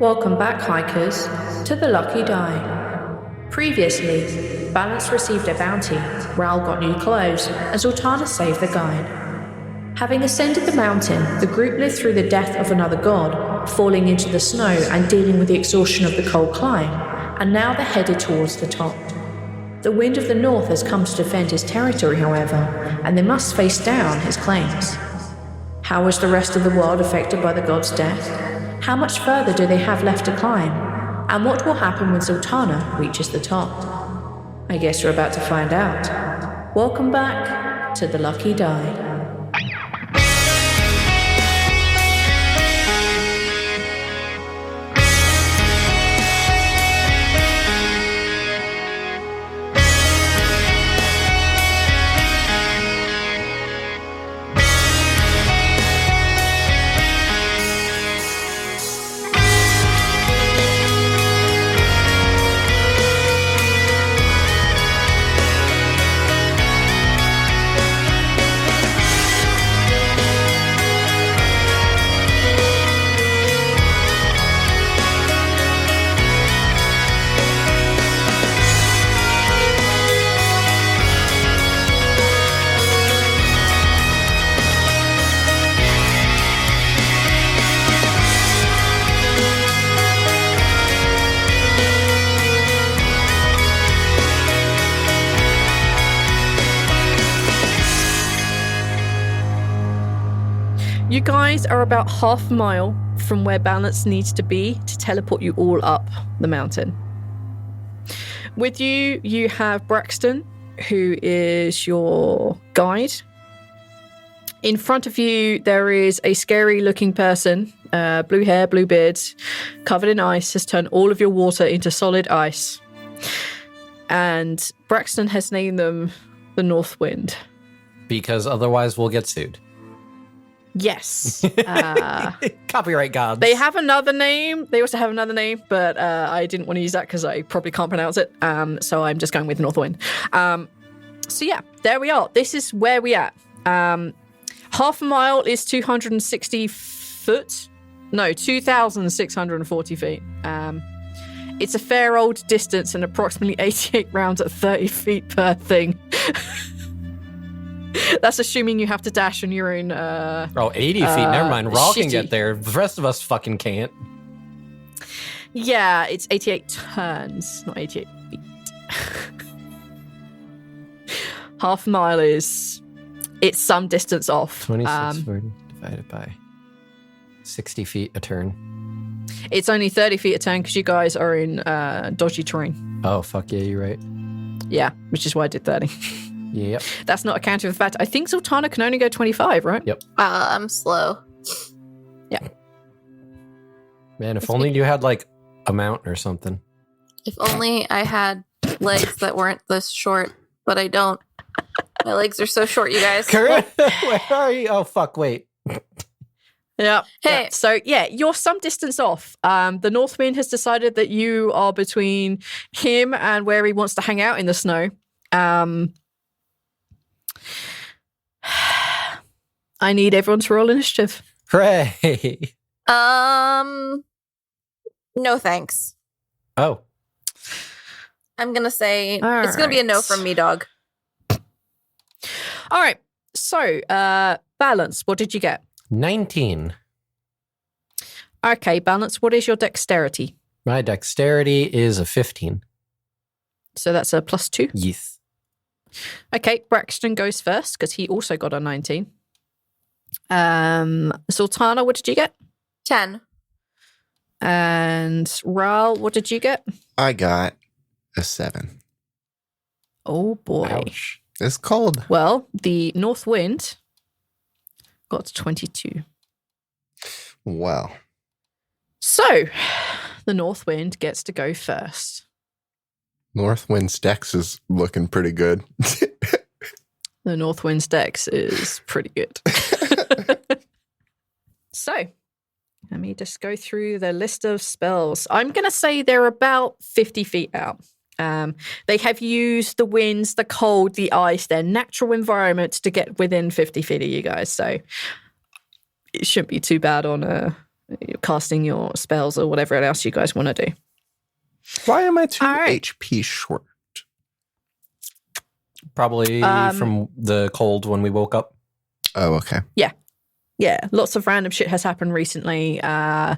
Welcome back, hikers, to the Lucky Die. Previously, Balance received a bounty, Rhal got new clothes, and Zaltanna saved the guide. Having ascended the mountain, the group lived through the death of another god, falling into the snow and dealing with the exhaustion of the cold climb, and now they're headed towards the top. The Wind of the North has come to defend his territory, however, and they must face down his claims. How is the rest of the world affected by the god's death? How much further do they have left to climb? And what will happen when Zaltanna reaches the top? I guess you're about to find out. Welcome back to the Lucky Die. You guys are about half a mile from where Balance needs to be to teleport you all up the mountain. With you, you have Braxton, who is your guide. In front of you, there is a scary-looking person, blue hair, blue beard, covered in ice, has turned all of your water into solid ice. And Braxton has named them the North Wind. Because otherwise we'll get sued. Yes. Copyright gods. They have another name. They also have another name, but I didn't want to use that because I probably can't pronounce it. So I'm just going with North Wind. So yeah, there we are. This is where we at. Half a mile is 260 foot. No, 2,640 feet. It's a fair old distance and approximately 88 rounds at 30 feet per thing. That's assuming you have to dash on your own. 80 feet. Never mind. Rhal can get there. The rest of us fucking can't. Yeah, it's 88 turns, not 88 feet. Half a mile it's some distance off. 2640 divided by 60 feet a turn. It's only 30 feet a turn because you guys are in dodgy terrain. Oh, fuck yeah, you're right. Yeah, which is why I did 30. Yep. That's not accounting for the fact. I think Zaltanna can only go 25, right? Yep. I'm slow. Yeah. Man, if only you had like a mount or something. If only I had legs that weren't this short, but I don't. My legs are so short, you guys. Where are you? Oh, fuck, wait. Yeah. Hey. Yeah. So, yeah, you're some distance off. The North Wind has decided that you are between him and where he wants to hang out in the snow. I need everyone to roll initiative. Hooray! No thanks. Oh. I'm gonna say All it's gonna be a no right. from me, dog. All right. So, Balance, what did you get? 19. Okay, Balance, what is your dexterity? My dexterity is a 15. So that's a +2. Yes. Okay, Braxton goes first because he also got a 19. Zaltanna, what did you get? 10. And Rhal, what did you get? I got a 7. Oh boy. Ouch. It's cold. Well, the North Wind got 22. Well, So, the North Wind gets to go first. Northwind's dex is looking pretty good. The North Wind's dex is pretty good. So, let me just go through the list of spells. I'm going to say they're about 50 feet out. They have used the winds, the cold, the ice, their natural environment to get within 50 feet of you guys. So it shouldn't be too bad on a casting your spells or whatever else you guys want to do. Why am I 2 All right. HP short? Probably from the cold when we woke up. Oh, okay. Yeah, lots of random shit has happened recently. Oh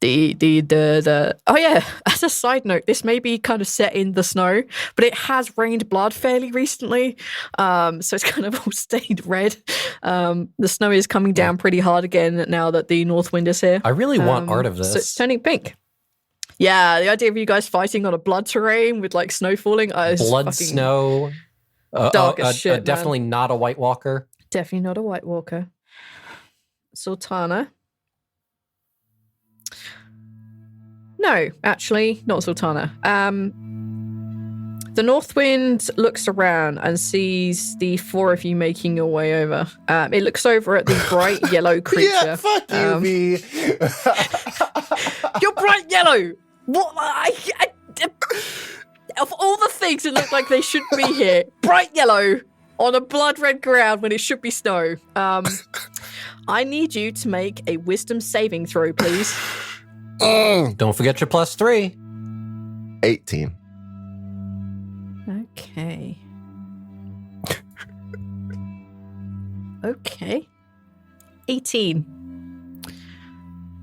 yeah, as a side note, this may be kind of set in the snow, but it has rained blood fairly recently. So it's kind of all stained red. The snow is coming down pretty hard again now that the north wind is here. I really want art of this. So it's turning pink. Yeah, the idea of you guys fighting on a blood terrain with like snow falling. Blood, snow. Dark as shit, definitely not a White Walker. Definitely not a White Walker. Zaltanna. No, actually, not Zaltanna. The Northwind looks around and sees the four of you making your way over. It looks over at the bright yellow creature. Yeah, fuck you, V. You're bright yellow! What? Of all the things that look like they shouldn't be here, bright yellow on a blood red ground when it should be snow. I need you to make a wisdom saving throw, please. Don't forget your +3. 18. Okay. Okay. 18.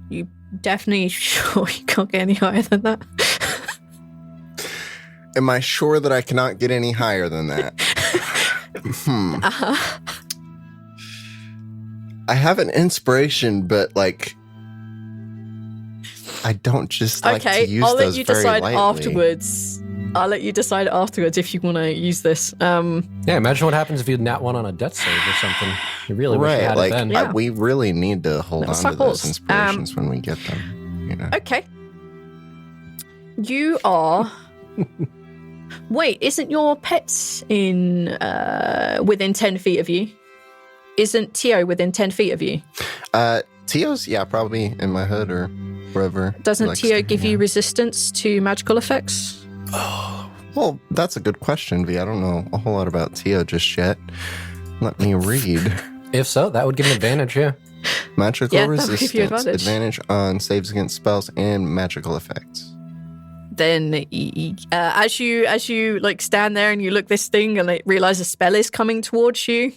You definitely sure you can't get any higher than that? Am I sure that I cannot get any higher than that? I have an inspiration, but like, I don't just like to use I'll let those you very decide lightly. afterwards. I'll let you decide afterwards if you want to use this. Yeah, imagine what happens if you nat one on a death save or something. You really wish you had like, it then. Yeah. we really need to hold Little on to those supples. inspirations when we get them. You know? Okay. You are... Wait, isn't your pet in within 10 feet of you? Isn't Tio within 10 feet of you? Tio's, probably in my hood or wherever. Doesn't Tio give you resistance to magical effects? Well, that's a good question, V. I don't know a whole lot about Tio just yet. Let me read. If so, that would give an advantage, yeah. Magical Yeah, that would give you resistance. Advantage on saves against spells and magical effects. Then as you like stand there and you look this thing and like realize a spell is coming towards you,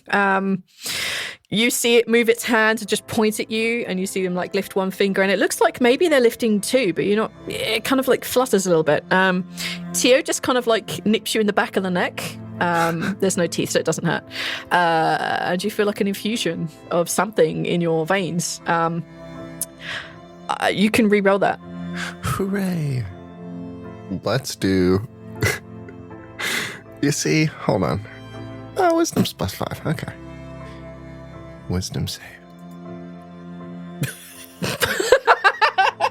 you see it move its hand and just point at you, and you see them like lift one finger, and it looks like maybe they're lifting two, but you're not. It kind of like flutters a little bit. Tio just kind of like nips you in the back of the neck. There's no teeth, so it doesn't hurt, and you feel like an infusion of something in your veins. You can re-roll that. Hooray! Let's do. You see, hold on. Oh, wisdom's +5. Okay. Wisdom save.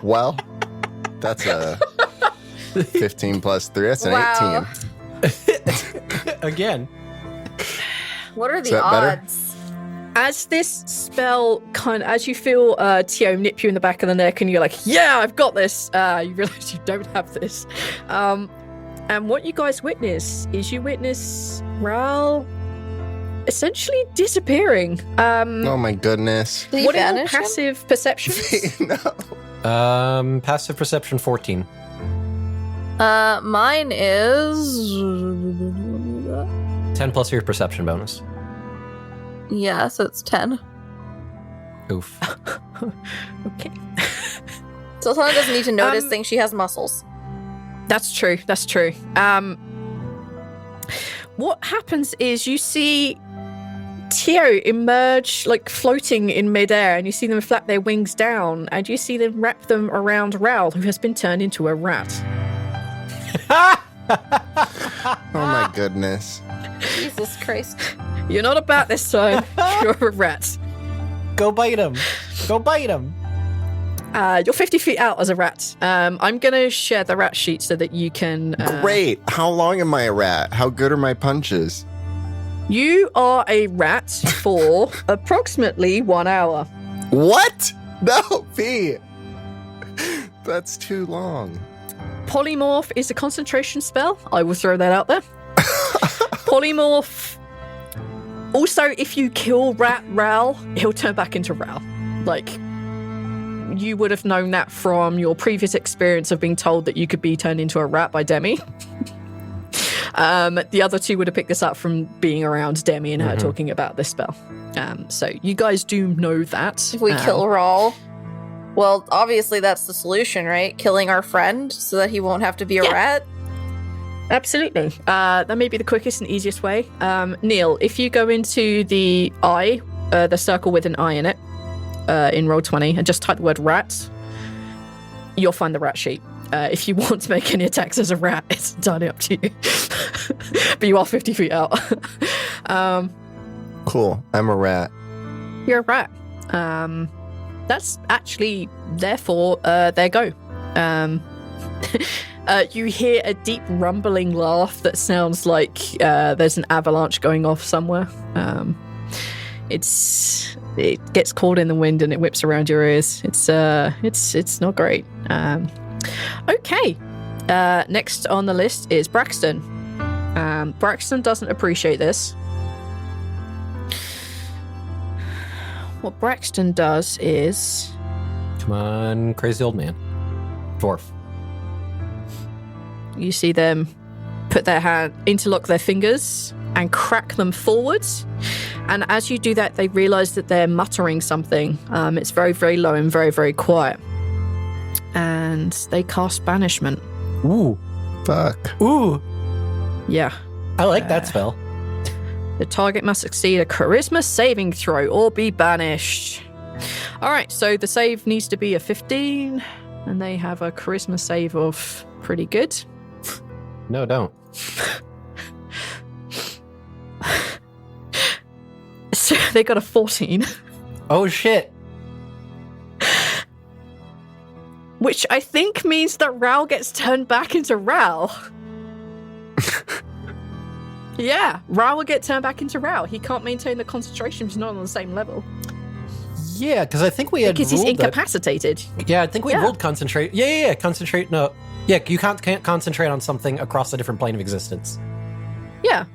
Well, that's a 15 +3. That's an Wow. 18. Again. What are the that better? odds? As this spell as you feel Tio nip you in the back of the neck, and you're like, yeah, I've got this. You realize you don't have this. And what you guys witness is you witness Rhal essentially disappearing. Oh my goodness. Did he What are your vanish him? passive perceptions? No. Passive perception 14. Mine is 10 plus your perception bonus. yeah, so it's 10. Oof. Okay. Zaltanna doesn't need to notice things. She has muscles. That's true. That's true. What happens is you see Tio emerge, like floating in midair, and you see them flap their wings down, and you see them wrap them around Rhal, who has been turned into a rat. Oh my goodness. Jesus Christ. You're not a bat this time. You're a rat. Go bite him. Go bite him. You're 50 feet out as a rat. I'm going to share the rat sheet so that you can... Great. How long am I a rat? How good are my punches? You are a rat for approximately 1 hour. What? No, P. That's too long. Polymorph is a concentration spell. I will throw that out there. Polymorph. Also, if you kill Rhal, he'll turn back into Rhal. Like, You would have known that from your previous experience of being told that you could be turned into a rat by Demi. The other two would have picked this up from being around Demi and her talking about this spell. So you guys do know that. If we kill Rhal, well, obviously that's the solution, right? Killing our friend so that he won't have to be a rat. Absolutely. That may be the quickest and easiest way. Neil, if you go into the eye, the circle with an eye in it, in Roll20, and just type the word rat, you'll find the rat sheet. If you want to make any attacks as a rat, it's entirely up to you. But you are 50 feet out. Cool. I'm a rat. You're a rat. That's actually, therefore, there go. You hear a deep rumbling laugh that sounds like there's an avalanche going off somewhere. It gets caught in the wind and it whips around your ears. It's not great. Okay. Next on the list is Braxton. Braxton doesn't appreciate this. What Braxton does is... Come on, crazy old man. Dwarf. You see them put their hand, interlock their fingers and crack them forwards. And as you do that, they realize that they're muttering something. It's very, very low and very, very quiet. And they cast Banishment. Ooh. Fuck. Ooh. Yeah. I like that spell. The target must succeed a charisma saving throw or be banished. All right, so the save needs to be a 15, and they have a charisma save of pretty good. No, don't. So they got a 14. Oh, shit. Which I think means that Rhal gets turned back into Rhal. Yeah, Rhal will get turned back into Rhal. He can't maintain the concentration. He's not on the same level. Yeah, because I think we had Because he's ruled that- incapacitated. Yeah, I think we Yeah. ruled concentrate. Yeah, concentrate. No. Yeah, you can't concentrate on something across a different plane of existence. Yeah.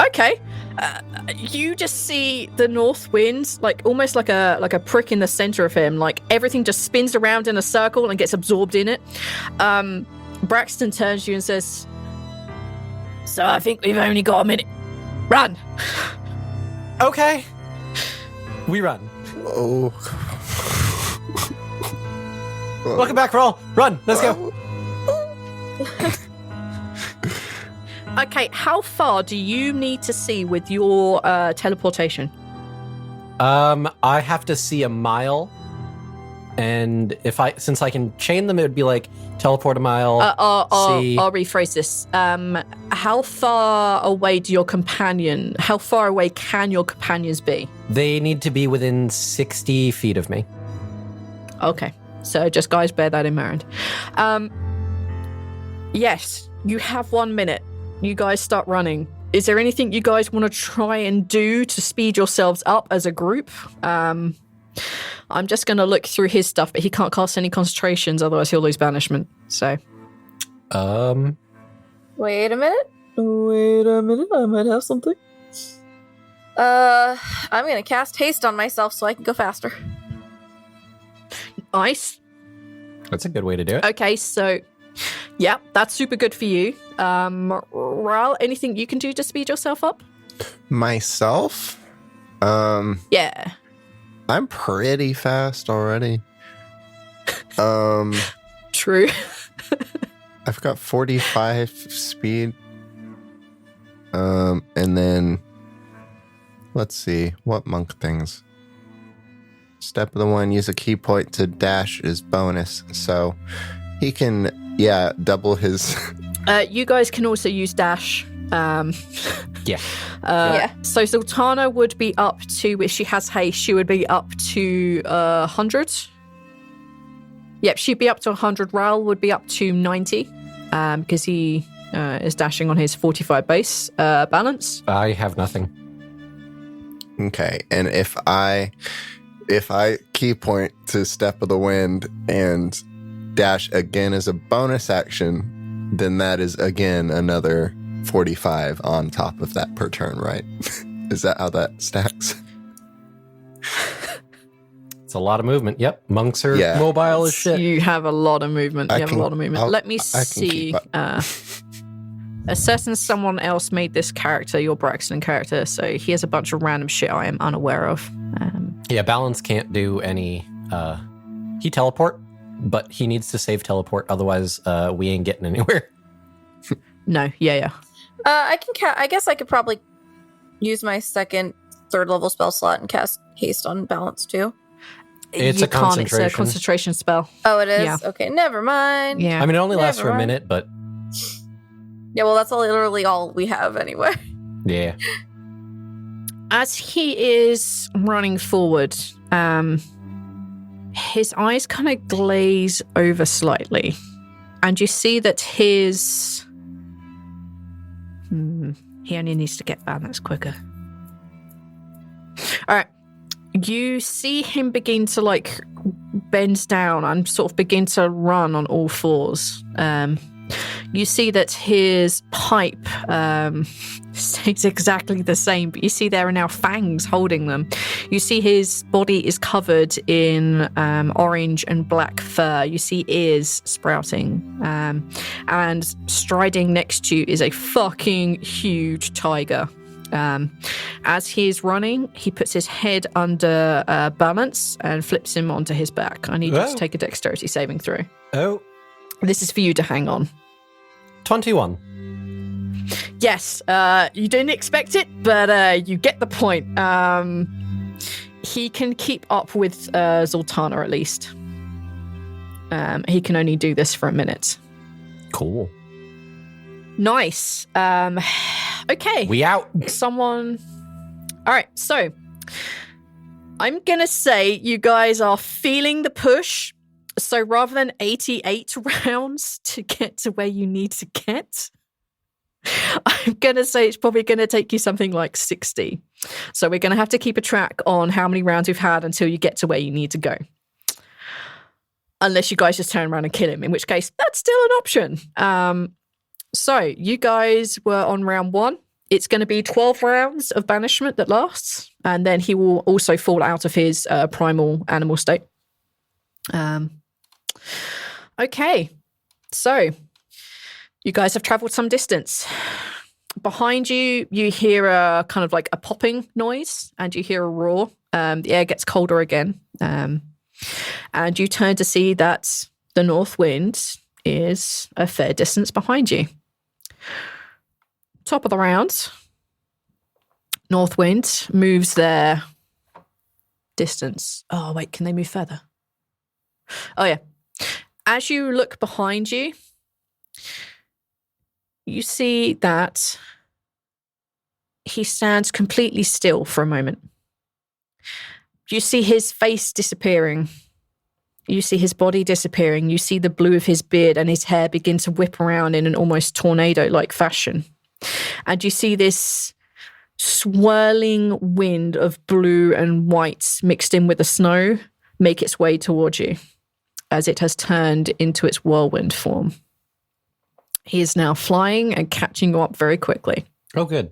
Okay. You just see the north wind, like almost like a prick in the center of him. Like everything just spins around in a circle and gets absorbed in it. Braxton turns to you and says, "So I think we've only got a minute. Run!" Okay. We run. Oh. Welcome back, Rhal. Run. Let's go. Okay, how far do you need to see with your teleportation? I have to see a mile, and since I can chain them, it would be like teleport a mile. See. I'll rephrase this. How far away how far away can your companions be? They need to be within 60 feet of me. Okay, so just guys, bear that in mind. Yes, you have 1 minute. You guys start running. Is there anything you guys want to try and do to speed yourselves up as a group? I'm just going to look through his stuff, but he can't cast any concentrations, otherwise he'll lose banishment. So, Wait a minute. I might have something. I'm gonna cast haste on myself so I can go faster. nice. That's a good way to do it. Okay, so yeah, that's super good for you. Rhal, anything you can do to speed yourself up? Myself? Yeah. I'm pretty fast already. True. I've got 45 speed. And then let's see what monk things. Step of the one, use a key point to dash is bonus. So he can, double his. You guys can also use dash. Yeah. So Zaltanna would be up to, if she has haste, she would be up to 100. Yep, she'd be up to 100. Rhal would be up to 90 because he is dashing on his 45 base balance. I have nothing. Okay, and if I key point to Step of the Wind and dash again as a bonus action, then that is again another 45 on top of that per turn, right? Is that how that stacks? It's a lot of movement. Yep. Monks are Yeah. mobile as shit. You have a lot of movement. I You have can- a lot of movement. I'll- Let me I can see. keep up. Assessing someone else made this character your Braxton character, so he has a bunch of random shit I am unaware of. Yeah, Balance can't do any. He teleport, but he needs to save teleport. Otherwise, we ain't getting anywhere. No, yeah. I can. I guess I could probably use my third level spell slot and cast haste on Balance too. It's You a can't, concentration. It's a concentration spell. Oh, it is? Yeah. Okay, never mind. Yeah. I mean, it only lasts for a Never mind. minute, but Yeah, well, that's literally all we have anyway. yeah. As he is running forward, his eyes kind of glaze over slightly, and you see that his he only needs to get balance quicker. All right, you see him begin to like bend down and sort of begin to run on all fours. You see that his pipe stays exactly the same, but you see there are now fangs holding them. You see his body is covered in orange and black fur. You see ears sprouting. And striding next to you is a fucking huge tiger. As he is running, he puts his head under balance and flips him onto his back. I need you to take a dexterity saving throw. Oh, This is for you to hang on. 21. Yes, you didn't expect it, but you get the point. He can keep up with Zaltanna at least. He can only do this for a minute. Cool. Nice. Okay. We out. Someone. All right, so I'm gonna say you guys are feeling the push. So rather than 88 rounds to get to where you need to get, I'm going to say it's probably going to take you something like 60. So we're going to have to keep a track on how many rounds we've had until you get to where you need to go. Unless you guys just turn around and kill him, in which case that's still an option. So you guys were on round 1. It's going to be 12 rounds of banishment that lasts. And then he will also fall out of his primal animal state. Okay, so you guys have traveled some distance. Behind you, you hear a kind of like a popping noise and you hear a roar. The air gets colder again. And you turn to see that the north wind is a fair distance behind you. Top of the round, north wind moves their distance. Oh, wait, can they move further? Oh, yeah. As you look behind you, you see that he stands completely still for a moment. You see his face disappearing. You see his body disappearing. You see the blue of his beard and his hair begin to whip around in an almost tornado-like fashion. And you see this swirling wind of blue and white mixed in with the snow make its way towards you, as it has turned into its whirlwind form. He is now flying and catching you up very quickly. Oh, good.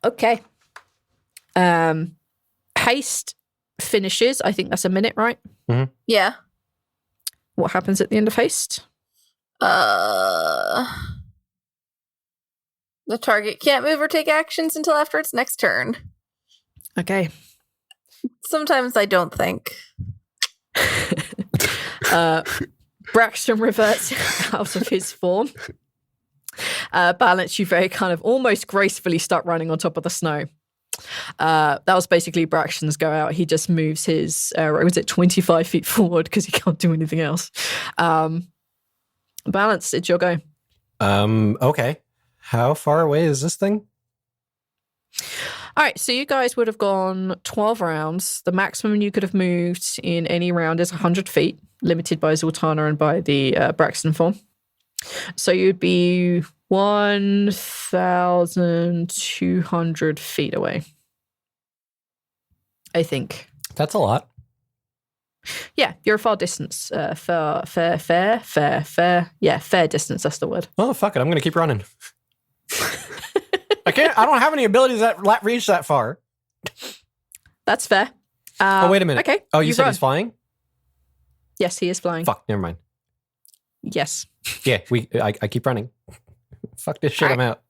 Okay. Haste finishes. I think that's a minute, right? Mm-hmm. Yeah. What happens at the end of haste? The target can't move or take actions until after its next turn. Okay. Sometimes I don't think. Braxton reverts out of his form. Balance, you very kind of almost gracefully start running on top of the snow. That was basically Braxton's go out. He just moves his, was it 25 feet forward because he can't do anything else. Balance, it's your go. Okay. How far away is this thing? All right, so you guys would have gone 12 rounds. The maximum you could have moved in any round is 100 feet, limited by Zaltanna and by the Braxton form. So you'd be 1,200 feet away, I think. That's a lot. Yeah, you're a far distance. Fair. Yeah, fair distance, that's the word. Oh, fuck it. I'm going to keep running. I don't have any abilities that reach that far. That's fair. Oh, wait a minute. Okay. Oh, you said run. he's flying? Yes, he is flying. Fuck, never mind. Yes. Yeah, I keep running. Fuck this shit, All I'm right. out.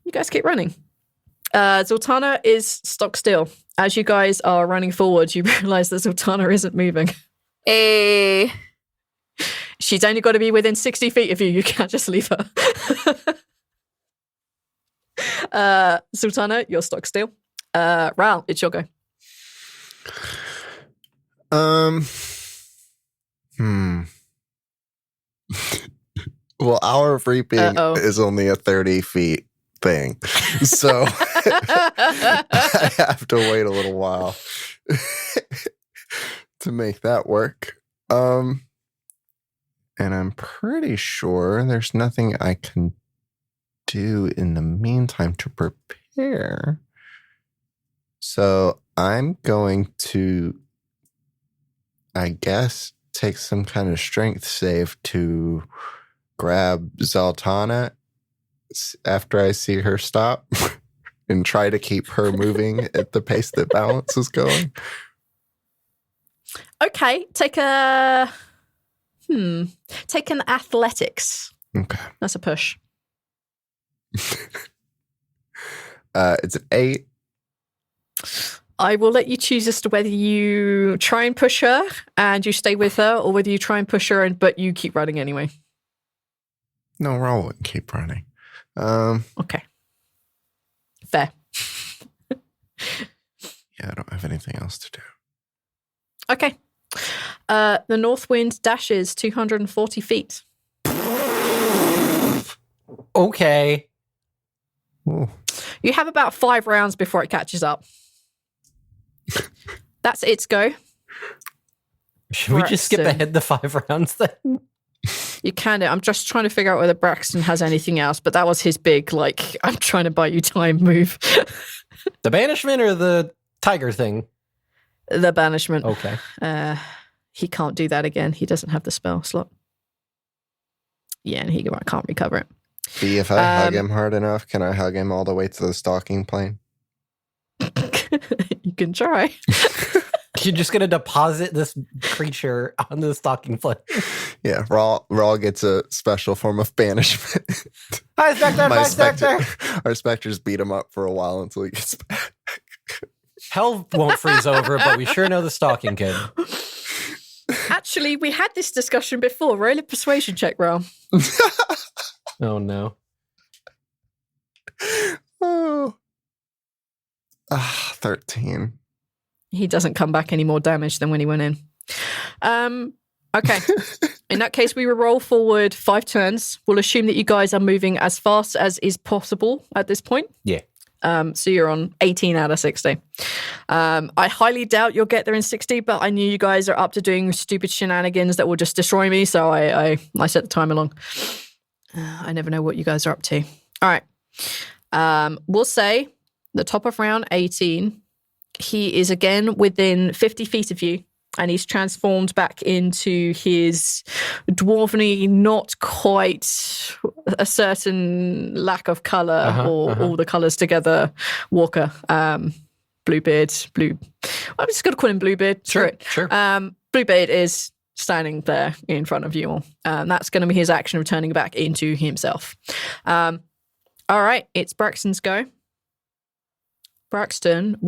You guys keep running. Zaltanna is stock still. As you guys are running forward, you realize that Zaltanna isn't moving. A She's only got to be within 60 feet of you. You can't just leave her. Zaltanna, you're stock still. Rhal, it's your go. Well, our reaping Uh-oh. is only a 30 feet thing. So I have to wait a little while to make that work. And I'm pretty sure there's nothing I can do in the meantime to prepare. So I'm going to, I guess, take some kind of strength save to grab Zaltanna after I see her stop and try to keep her moving at the pace that Balance is going. Okay, take an athletics. Okay. That's a push. It's an 8. I will let you choose as to whether you try and push her and you stay with her, or whether you try and push her but you keep running anyway. No, Rhal wouldn't keep running. Okay. Fair. Yeah, I don't have anything else to do. Okay. The north wind dashes 240 feet. Okay. Ooh. You have about 5 rounds before it catches up. That's its go. Should we just skip Braxton. ahead the 5 rounds then? You can. I'm just trying to figure out whether Braxton has anything else, but that was his big, I'm trying to buy you time move. The banishment or the tiger thing? The banishment. Okay. He can't do that again. He doesn't have the spell slot. Yeah, and he can't recover it. B, if I hug him hard enough, can I hug him all the way to the stalking plane? You can try. You're just going to deposit this creature on the stalking plane. Yeah, Rhal gets a special form of banishment. Hi, Spectre! Our specters beat him up for a while until he gets back. Hell won't freeze over, but we sure know the stalking kid. Actually, we had this discussion before. Roll a persuasion check, Rhal. Oh, no. Oh. 13. He doesn't come back any more damaged than when he went in. Okay. In that case, we will roll forward 5 turns. We'll assume that you guys are moving as fast as is possible at this point. Yeah. So you're on 18 out of 60. I highly doubt you'll get there in 60, but I knew you guys are up to doing stupid shenanigans that will just destroy me, so I set the time along. I never know what you guys are up to. All right. We'll say the top of round 18, he is again within 50 feet of you, and he's transformed back into his dwarvenly, not quite a certain lack of color all the colors together walker. Bluebeard, I'm just going to call him Bluebeard. Sure. Bluebeard is standing there in front of you all. That's going to be his action of turning back into himself. All right, it's Braxton's go. Braxton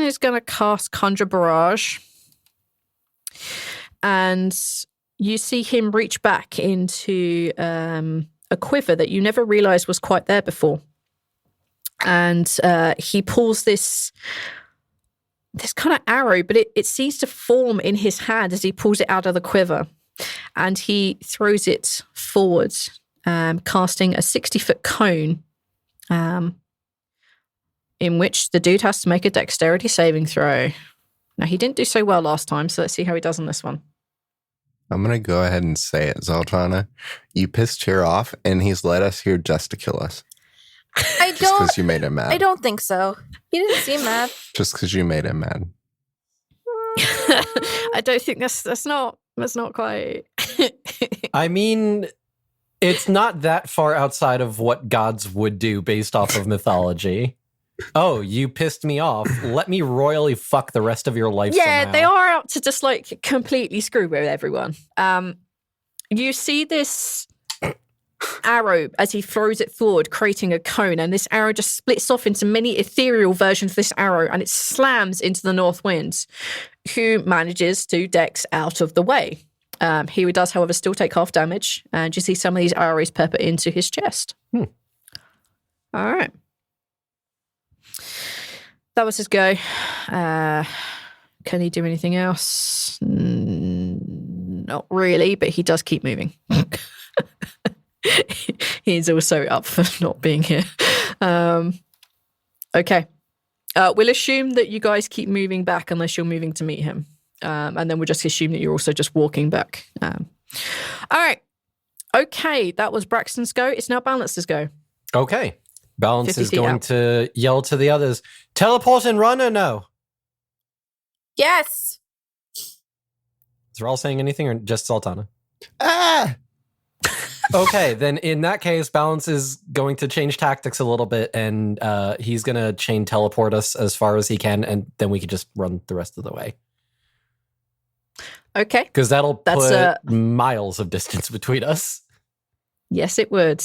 is going to cast Conjure Barrage. And you see him reach back into a quiver that you never realized was quite there before. And he pulls this kind of arrow, but it seems to form in his hand as he pulls it out of the quiver. And he throws it forwards, casting a 60-foot cone, in which the dude has to make a dexterity saving throw. Now, he didn't do so well last time, so let's see how he does on this one. I'm going to go ahead and say it, Zaltanna. You pissed Cheer off, and he's led us here just to kill us. Just because you made him mad. I don't think so. He didn't seem mad. Just because you made him mad. I don't think that's not quite. I mean, it's not that far outside of what gods would do based off of mythology. Oh, you pissed me off. Let me royally fuck the rest of your life Yeah, somehow. they are out to just like completely screw with everyone. You see this arrow as he throws it forward, creating a cone, and this arrow just splits off into many ethereal versions of this arrow, and it slams into the North Wind, who manages to dex out of the way. He does, however, still take half damage, and you see some of these arrows pepper into his chest. All right. That was his go. Can he do anything else? Not really, but he does keep moving. He's also up for not being here. Okay. We'll assume that you guys keep moving back unless you're moving to meet him. And then we'll just assume that you're also just walking back. All right. Okay, that was Braxton's go. It's now Balance's go. Okay. Balance 50 is feet going out. to yell to the others, teleport and run or no? Yes. Is Rhal saying anything or just Zaltanna? Ah! Okay, then in that case, Balance is going to change tactics a little bit, and he's going to chain teleport us as far as he can, and then we can just run the rest of the way. Okay. Because that'll That's, put miles of distance between us. Yes, it would.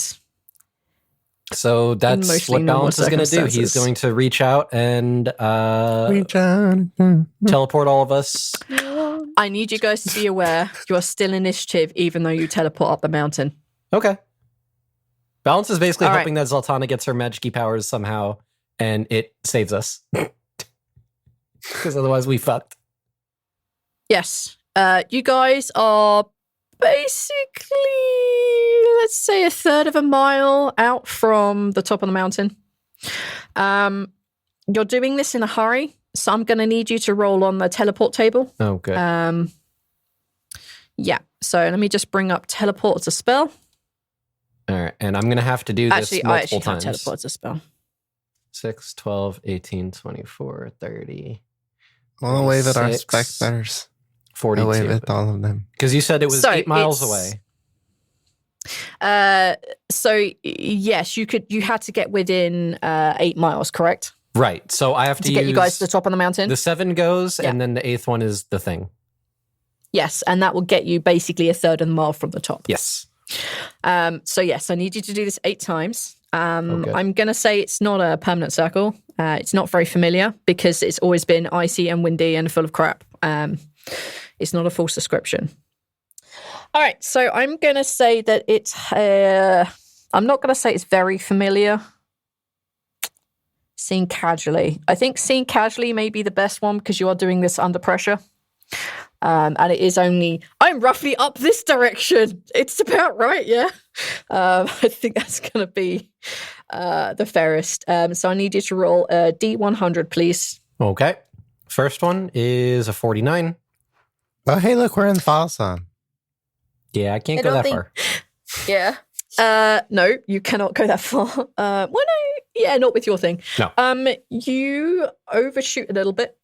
So that's mostly what normal Balance is going to do. He's circumstances. going to reach out and teleport all of us. I need you guys to be aware you are still initiative, even though you teleport up the mountain. Okay. Balance is basically All right. hoping that Zaltanna gets her magic powers somehow, and it saves us. Because otherwise we fucked. Yes. You guys are basically, let's say, a third of a mile out from the top of the mountain. You're doing this in a hurry, so I'm going to need you to roll on the teleport table. Oh, good. Yeah. So let me just bring up teleport as a spell. All right. And I'm going to have to do this I multiple have times. teleport as a spell. 6, 12, 18, 24, 30, I'll wave at our 6, spectators. 42. I'll wave at all of them. Because you said it was So 8 miles it's- away. So yes, you had to get within 8 miles, correct? Right. So I have to To get use you guys to the top of the mountain? the 7 goes, Yeah. and then the 8th one is the thing. Yes, and that will get you basically a third of the mile from the top. Yes. So yes, I need you to do this 8 times. Okay. I'm going to say it's not a permanent circle. It's not very familiar because it's always been icy and windy and full of crap. It's not a false description. All right, so I'm going to say that it's... I'm not going to say it's very familiar. Seen casually. I think seen casually may be the best one because you are doing this under pressure. And it is only, I'm roughly up this direction. It's about right, yeah. I think that's going to be the fairest. So I need you to roll a D100, please. Okay. First one is a 49. Oh, hey, look, we're in Falson. Yeah, I can't I go don't that think- far. Yeah. No, you cannot go that far. Well, no, yeah, not with your thing. No. You overshoot a little bit.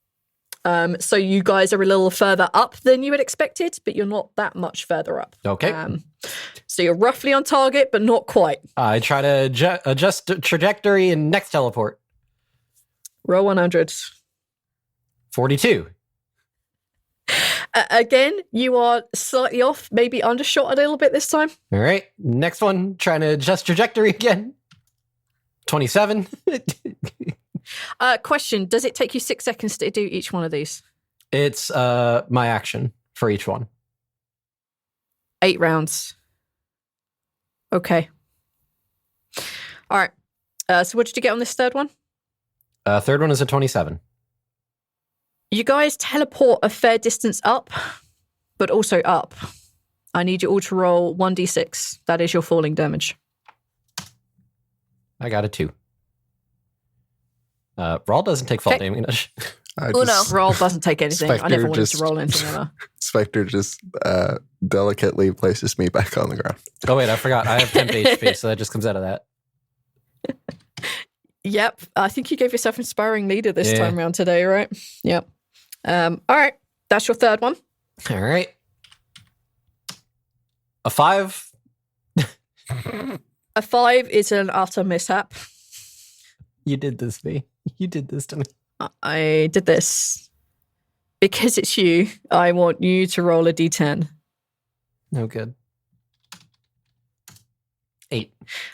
So you guys are a little further up than you had expected, but you're not that much further up. Okay. So you're roughly on target, but not quite. I try to adjust the trajectory and next teleport. Roll 100. 42. Again, you are slightly off, maybe undershot a little bit this time. All right. Next one, trying to adjust trajectory again. 27. Question, does it take you 6 seconds to do each one of these? It's my action for each one. 8 rounds. Okay. All right. So what did you get on this third one? Third one is a 27. You guys teleport a fair distance up, but also up. I need you all to roll 1d6. That is your falling damage. I got a 2. Rhal doesn't take fall Okay. damage. Roll doesn't take anything. I Spectre never wanted just- to roll anything ever. Spectre just delicately places me back on the ground. Oh, wait, I forgot. I have 10 HP, so that just comes out of that. Yep. I think you gave yourself inspiring leader this Yeah. time around today, right? Yep. All right. That's your third one. All right. A 5. A 5 is an utter mishap. You did this, me. You did this to me. I did this because it's you. I want you to roll a d10. No good. 8.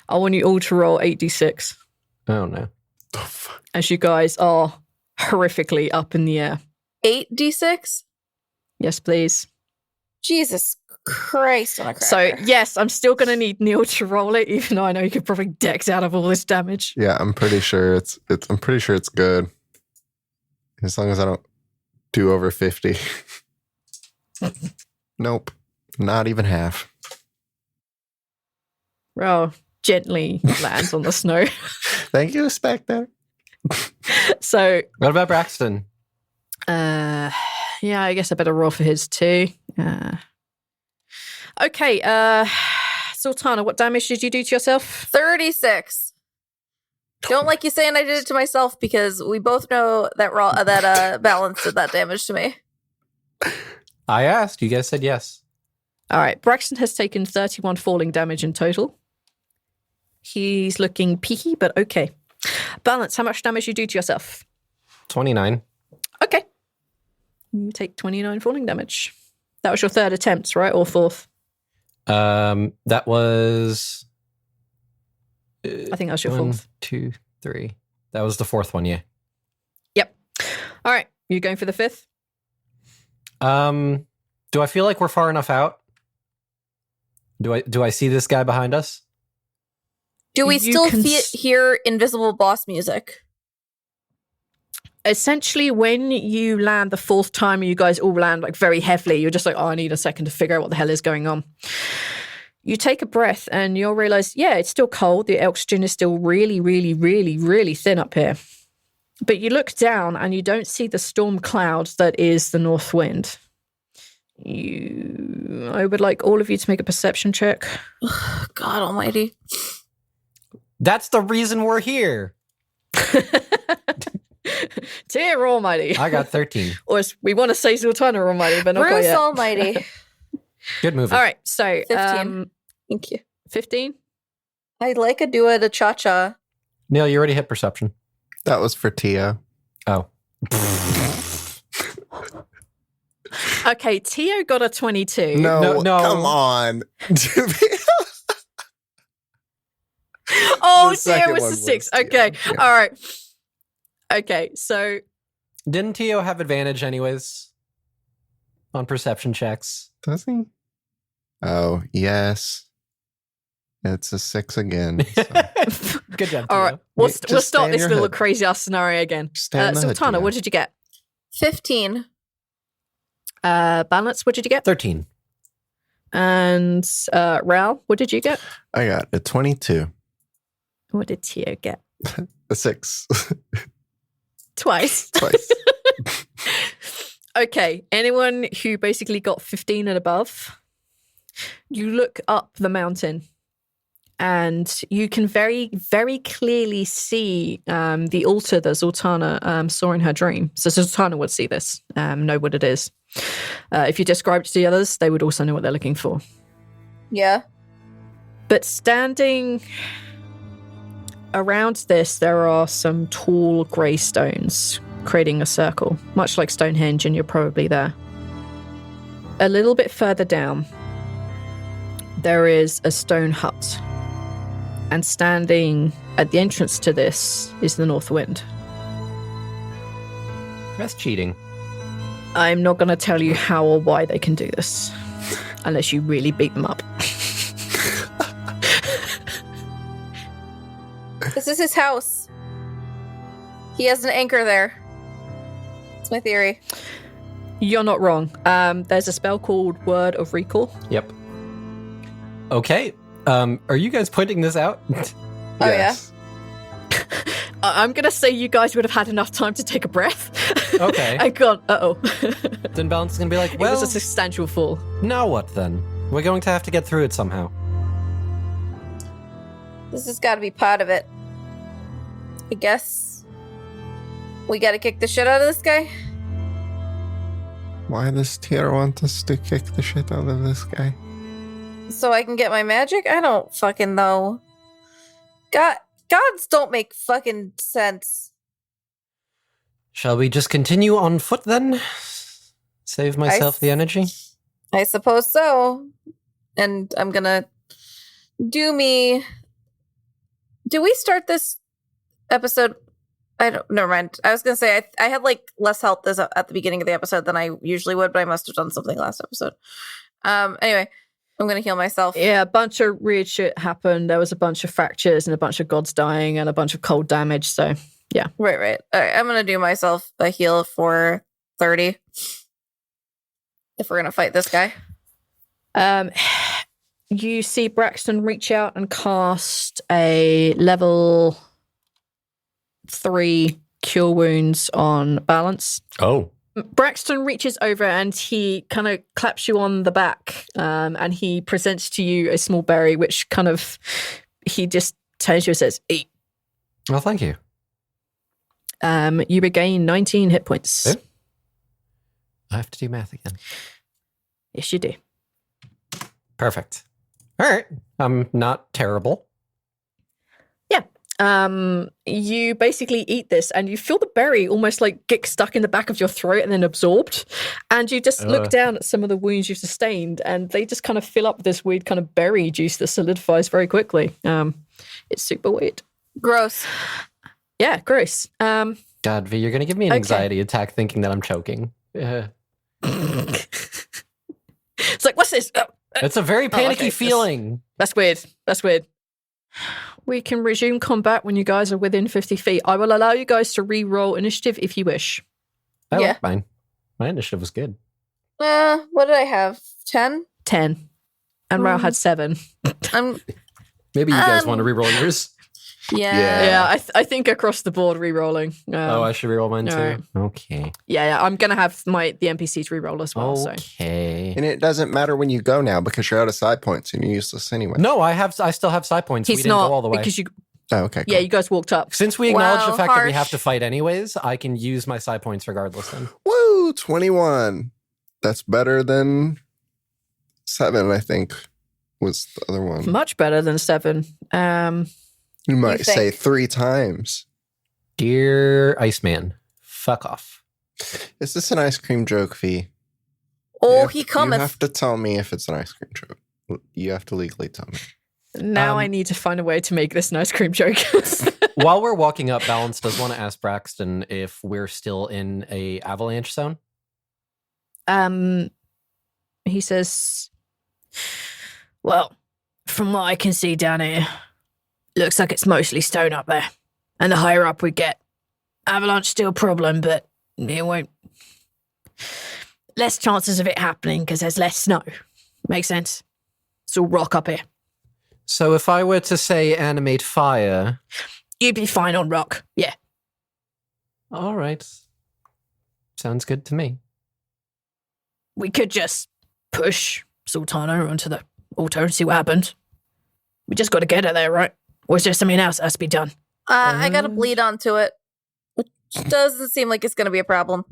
I want you all to roll 8d6 Oh no. The fuck? as you guys are horrifically up in the air. 8d6? Yes, please. Jesus Christ on a cracker. So, yes, I'm still going to need Neil to roll it, even though I know you could probably dex out of all this damage. Yeah, I'm pretty sure it's good. As long as I don't do over 50. Nope. Not even half. Rhal gently lands on the snow. Thank you, Spectre. So, What about Braxton? yeah, I guess I better roll for his too. Okay, Zaltanna, what damage did you do to yourself? 36. Don't like you saying I did it to myself because we both know that Balance did that damage to me. I asked. You guys said yes. All right, Braxton has taken 31 falling damage in total. He's looking peaky, but okay. Balance, how much damage you do to yourself? 29. Okay. You take 29 falling damage. That was your third attempt, right? Or fourth? That was. I think that was your 1, fourth. 2, 3. That was the fourth one. Yeah. Yep. All right. You going for the fifth? Do I feel like we're far enough out? Do I see this guy behind us? Do we You still can hear invisible boss music? Essentially, when you land the fourth time, you guys all land like very heavily. You're just like, oh, I need a second to figure out what the hell is going on. You take a breath and you'll realize, yeah, it's still cold. The oxygen is still really, really, really, really thin up here. But you look down and you don't see the storm cloud that is the north wind. I would like all of you to make a perception check. God almighty. That's the reason we're here. Dear Almighty. I got 13. Or as we want to say Zaltanna Almighty, but not quite Bruce yet. almighty. Good movie. All right, so 15. Thank you. 15. I'd like a duet, a cha-cha. Neil, you already hit perception. That was for Tia. Oh. Okay, Tio got a 22. No, No. come on. Oh, The Tio second was one the was 6. Tio, Okay, yeah. all right. Okay, so Didn't Tio have advantage anyways on perception checks? Does he? Oh, yes. It's a 6 again. So. Good job, Tio. all right, we'll Just start stay in this your little hood. crazy ass scenario again. Stay in the hood, Zaltanna, Tio. what did you get? 15. Balance, what did you get? 13. And Rhal, what did you get? I got a 22. What did Tio get? A 6. Twice. Twice. Okay, anyone who basically got 15 and above, you look up the mountain and you can very, very clearly see the altar that Zaltanna saw in her dream. So Zaltanna would see this, know what it is. If you described it to the others, they would also know what they're looking for. Yeah. But standing around this, there are some tall grey stones creating a circle, much like Stonehenge, and you're probably there. A little bit further down, there is a stone hut. And standing at the entrance to this is the North Wind. That's cheating. I'm not going to tell you how or why they can do this, unless you really beat them up. This is his house. He has an anchor there. That's my theory. You're not wrong. There's a spell called Word of Recall. Yep. Okay. Are you guys pointing this out? Oh, yeah? I'm going to say you guys would have had enough time to take a breath. Okay. And gone, uh-oh. Then Balance is going to be like, It well, was a substantial fall. now what then? We're going to have to get through it somehow. This has got to be part of it. I guess we got to kick the shit out of this guy. Why does Tia want us to kick the shit out of this guy? So I can get my magic? I don't fucking know. Gods don't make fucking sense. Shall we just continue on foot then? Save myself the energy? I suppose so. And I'm gonna do me. Do we start this episode? Never mind. I was gonna say I had like less health at the beginning of the episode than I usually would, but I must have done something last episode. Anyway, I'm gonna heal myself. Yeah, a bunch of weird shit happened. There was a bunch of fractures and a bunch of gods dying and a bunch of cold damage. So yeah. Right. All right, I'm gonna do myself a heal for 30. If we're gonna fight this guy. You see Braxton reach out and cast a level 3 cure wounds on Balance. Oh. Braxton reaches over and he kind of claps you on the back, and he presents to you a small berry, which kind of, he just turns to you and says, eat. Well, thank you. You regain 19 hit points. Oh. I have to do math again. Yes, you do. Perfect. All right. I'm not terrible. You basically eat this and you feel the berry almost like get stuck in the back of your throat and then absorbed. And you just look down at some of the wounds you've sustained and they just kind of fill up with this weird kind of berry juice that solidifies very quickly. It's super weird. Gross. Yeah, gross. God, V, you're going to give me an anxiety attack thinking that I'm choking. It's like, what's this? It's a very panicky okay. feeling. That's weird. We can resume combat when you guys are within 50 feet. I will allow you guys to re-roll initiative if you wish. I like mine. My initiative was good. What did I have? 10? 10. And Rhal had 7. Maybe you guys want to re-roll yours? Yeah. I think across the board re-rolling. I should re-roll mine too? right. Okay. Yeah, I'm going to have the NPCs re-roll as well. Okay. And it doesn't matter when you go now because you're out of side points and you're useless anyway. No, I still have side points. He's we didn't not, go all the way. because you... Oh, okay. Yeah, Cool. you guys walked up. Since we acknowledge the fact that we harsh. have to fight anyways, I can use my side points regardless then. Woo! 21. That's better than 7, I think, was the other one. Much better than 7. You might You say think? 3 times. Dear Iceman, fuck off. Is this an ice cream joke, V? Oh, he cometh. You have to tell me if it's an ice cream joke. You have to legally tell me. Now I need to find a way to make this an ice cream joke. While we're walking up, Balance does want to ask Braxton if we're still in a avalanche zone. He says, well, from what I can see down here, looks like it's mostly stone up there. And the higher up we get, avalanche still a problem, but it won't. Less chances of it happening because there's less snow. Makes sense? It's all rock up here. So if I were to say animate fire... You'd be fine on rock, yeah. All right. Sounds good to me. We could just push Zaltanna onto the altar and see what happens. We just got to get her there, right? Or is there something else that has to be done? I gotta bleed onto it. Which doesn't seem like it's gonna be a problem.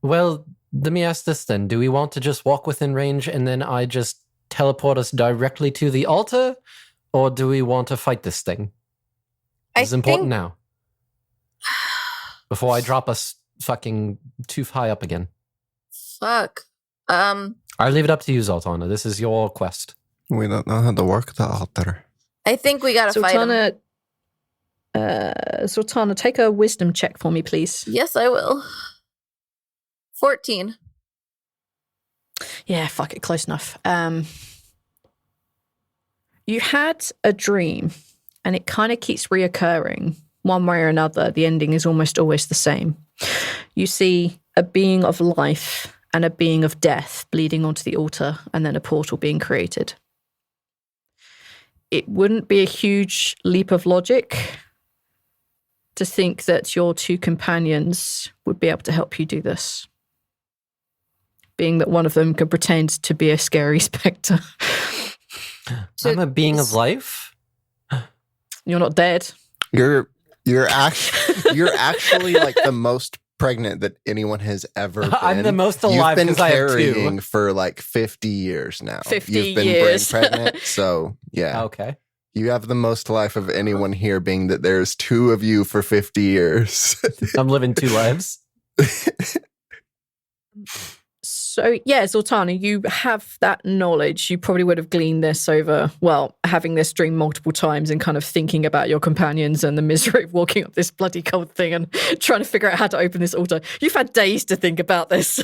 Well, let me ask this then. Do we want to just walk within range and then I just teleport us directly to the altar? Or do we want to fight this thing? It's important now. Before I drop us fucking too high up again. Fuck. I leave it up to you, Zaltanna. This is your quest. We don't know how to work the altar. I think we gotta fight him. Zaltanna, take a wisdom check for me, please. Yes, I will. 14. Yeah, fuck it, close enough. You had a dream, and it kind of keeps reoccurring. One way or another, the ending is almost always the same. You see a being of life and a being of death bleeding onto the altar, and then a portal being created. It wouldn't be a huge leap of logic to think that your 2 companions would be able to help you do this. Being that one of them could pretend to be a scary spectre. I'm a being of life? You're not dead. You're actually like the most pregnant that anyone has ever been. I'm the most alive You've been because I have 2. carrying for like 50 years now. 50 You've been years. brain pregnant, so yeah. Okay. You have the most life of anyone here, being that there's 2 of you for 50 years. I'm living 2 lives. So, yeah, Zaltanna, you have that knowledge. You probably would have gleaned this over, well, having this dream multiple times and kind of thinking about your companions and the misery of walking up this bloody cold thing and trying to figure out how to open this altar. You've had days to think about this.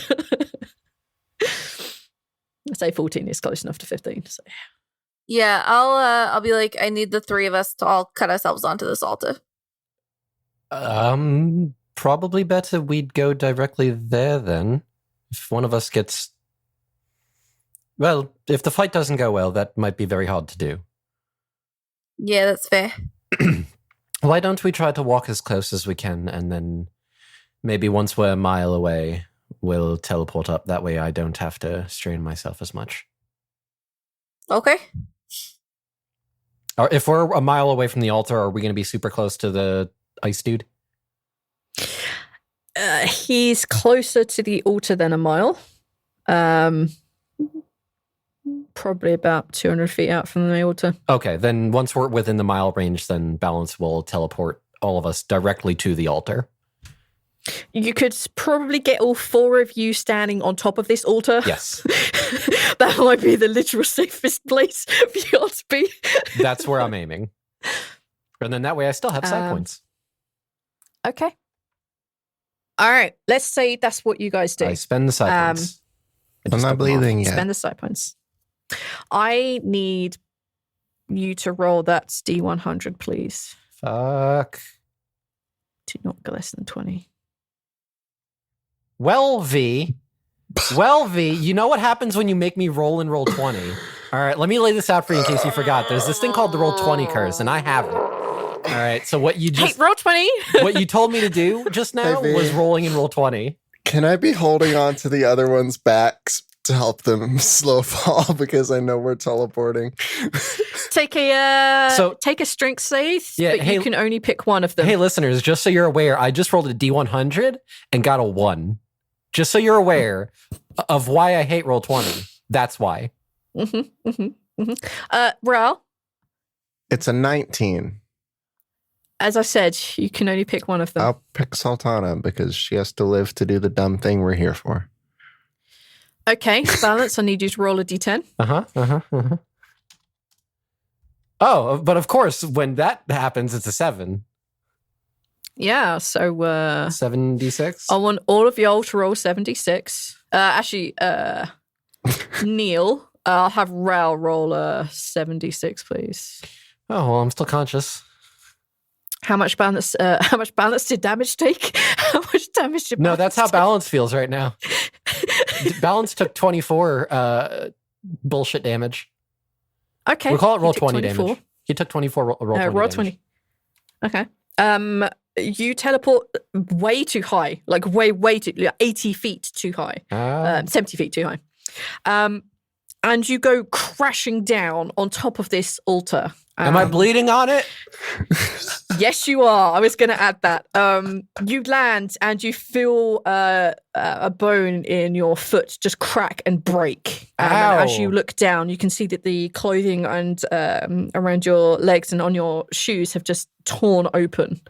I'd say 14 is close enough to 15. So. Yeah, I'll be like, I need the 3 of us to all cut ourselves onto this altar. Probably better we'd go directly there then. If one of us gets... Well, if the fight doesn't go well, that might be very hard to do. Yeah, that's fair. Why don't we try to walk as close as we can, and then maybe once we're a mile away, we'll teleport up. That way I don't have to strain myself as much. Okay. Or if we're a mile away from the altar, are we going to be super close to the ice dude? He's closer to the altar than a mile. Probably about 200 feet out from the altar. Okay, then once we're within the mile range, then Balance will teleport all of us directly to the altar. You could probably get all 4 of you standing on top of this altar. Yes. That might be the literal safest place for you all to be. That's where I'm aiming. And then that way I still have side points. Okay. All right. Let's say that's what you guys do. I spend the side points. I'm not bleeding yet. Spend the side points. I need you to roll that D100, please. Fuck. Do not go less than 20. Well, V, you know what happens when you make me roll and roll 20? All right, let me lay this out for you in case you forgot. There's this thing called the roll 20 curse, and I have it. All right, so what you just... Hey, roll 20! What you told me to do just now was rolling and roll 20. Can I be holding on to the other one's backs to help them slow fall, because I know we're teleporting? Take a strength save, but you can only pick one of them. Hey, listeners, just so you're aware, I just rolled a D100 and got a 1. Just so you're aware of why I hate roll 20. That's why. Rhal? It's a 19. As I said, you can only pick one of them. I'll pick Zaltanna because she has to live to do the dumb thing we're here for. Okay, Balance, I need you to roll a D10. Oh, but of course, when that happens, it's a 7. Yeah, so 7d6. I want all of y'all to roll 76. Neil, I'll have Rhal roll 76, please. Oh, well, I'm still conscious. How much balance did damage take? How much damage did No, that's how take? Balance feels right now. Balance took 24 bullshit damage. Okay. We'll call it roll you 20 24. damage. He took 24 roll 20 roll damage. 20. Okay. You teleport way too high, like way too, 80 feet too high, 70 feet too high. And you go crashing down on top of this altar. Am I bleeding on it? Yes, you are. I was going to add that. You land and you feel a bone in your foot just crack and break. And as you look down, you can see that the clothing and around your legs and on your shoes have just torn open.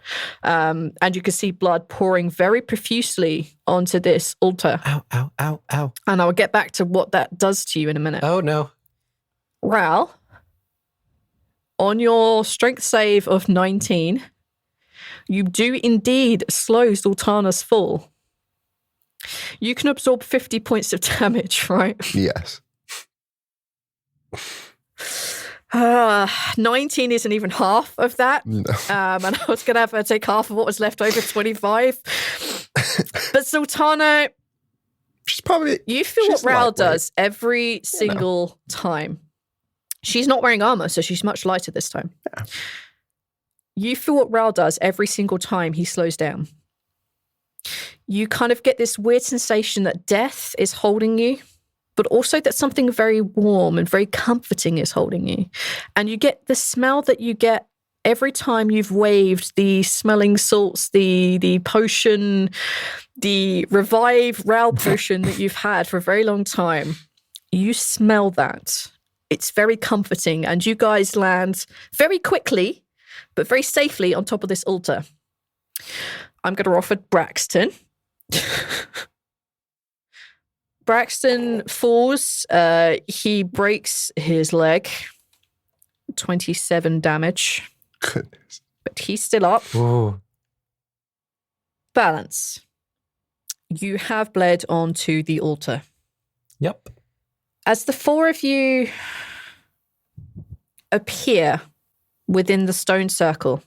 And you can see blood pouring very profusely onto this altar. Ow, ow, ow, ow. And I'll get back to what that does to you in a minute. Oh, no. Rhal, on your strength save of 19, you do indeed slow Zaltanna's fall. You can absorb 50 points of damage, right? Yes. 19 isn't even half of that. No. And I was going to have her take half of what was left over, 25. But Zaltanna, She's probably... you feel what Rhal lightweight. does every single time. She's not wearing armor, so she's much lighter this time. Yeah. You feel what Rhal does every single time he slows down. You kind of get this weird sensation that death is holding you, but also that something very warm and very comforting is holding you. And you get the smell that you get every time you've waved the smelling salts, the potion, the revive Rhal potion that you've had for a very long time. You smell that. It's very comforting, and you guys land very quickly, but very safely on top of this altar. I'm going to offer Braxton. Braxton falls. He breaks his leg. 27 damage. Goodness. But he's still up. Ooh. Balance. You have bled onto the altar. Yep. As the four of you appear within the stone circle,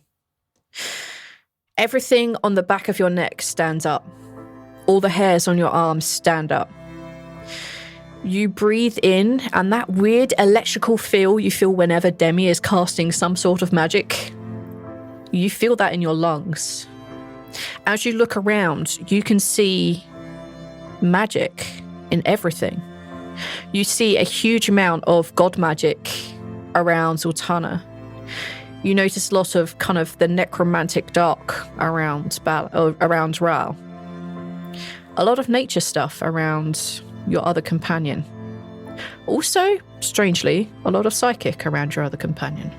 everything on the back of your neck stands up. All the hairs on your arms stand up. You breathe in, and that weird electrical feel you feel whenever Demi is casting some sort of magic, you feel that in your lungs. As you look around, you can see magic in everything. You see a huge amount of god magic around Zaltanna. You notice a lot of kind of the necromantic dark around Rhal. A lot of nature stuff around your other companion. Also, strangely, a lot of psychic around your other companion.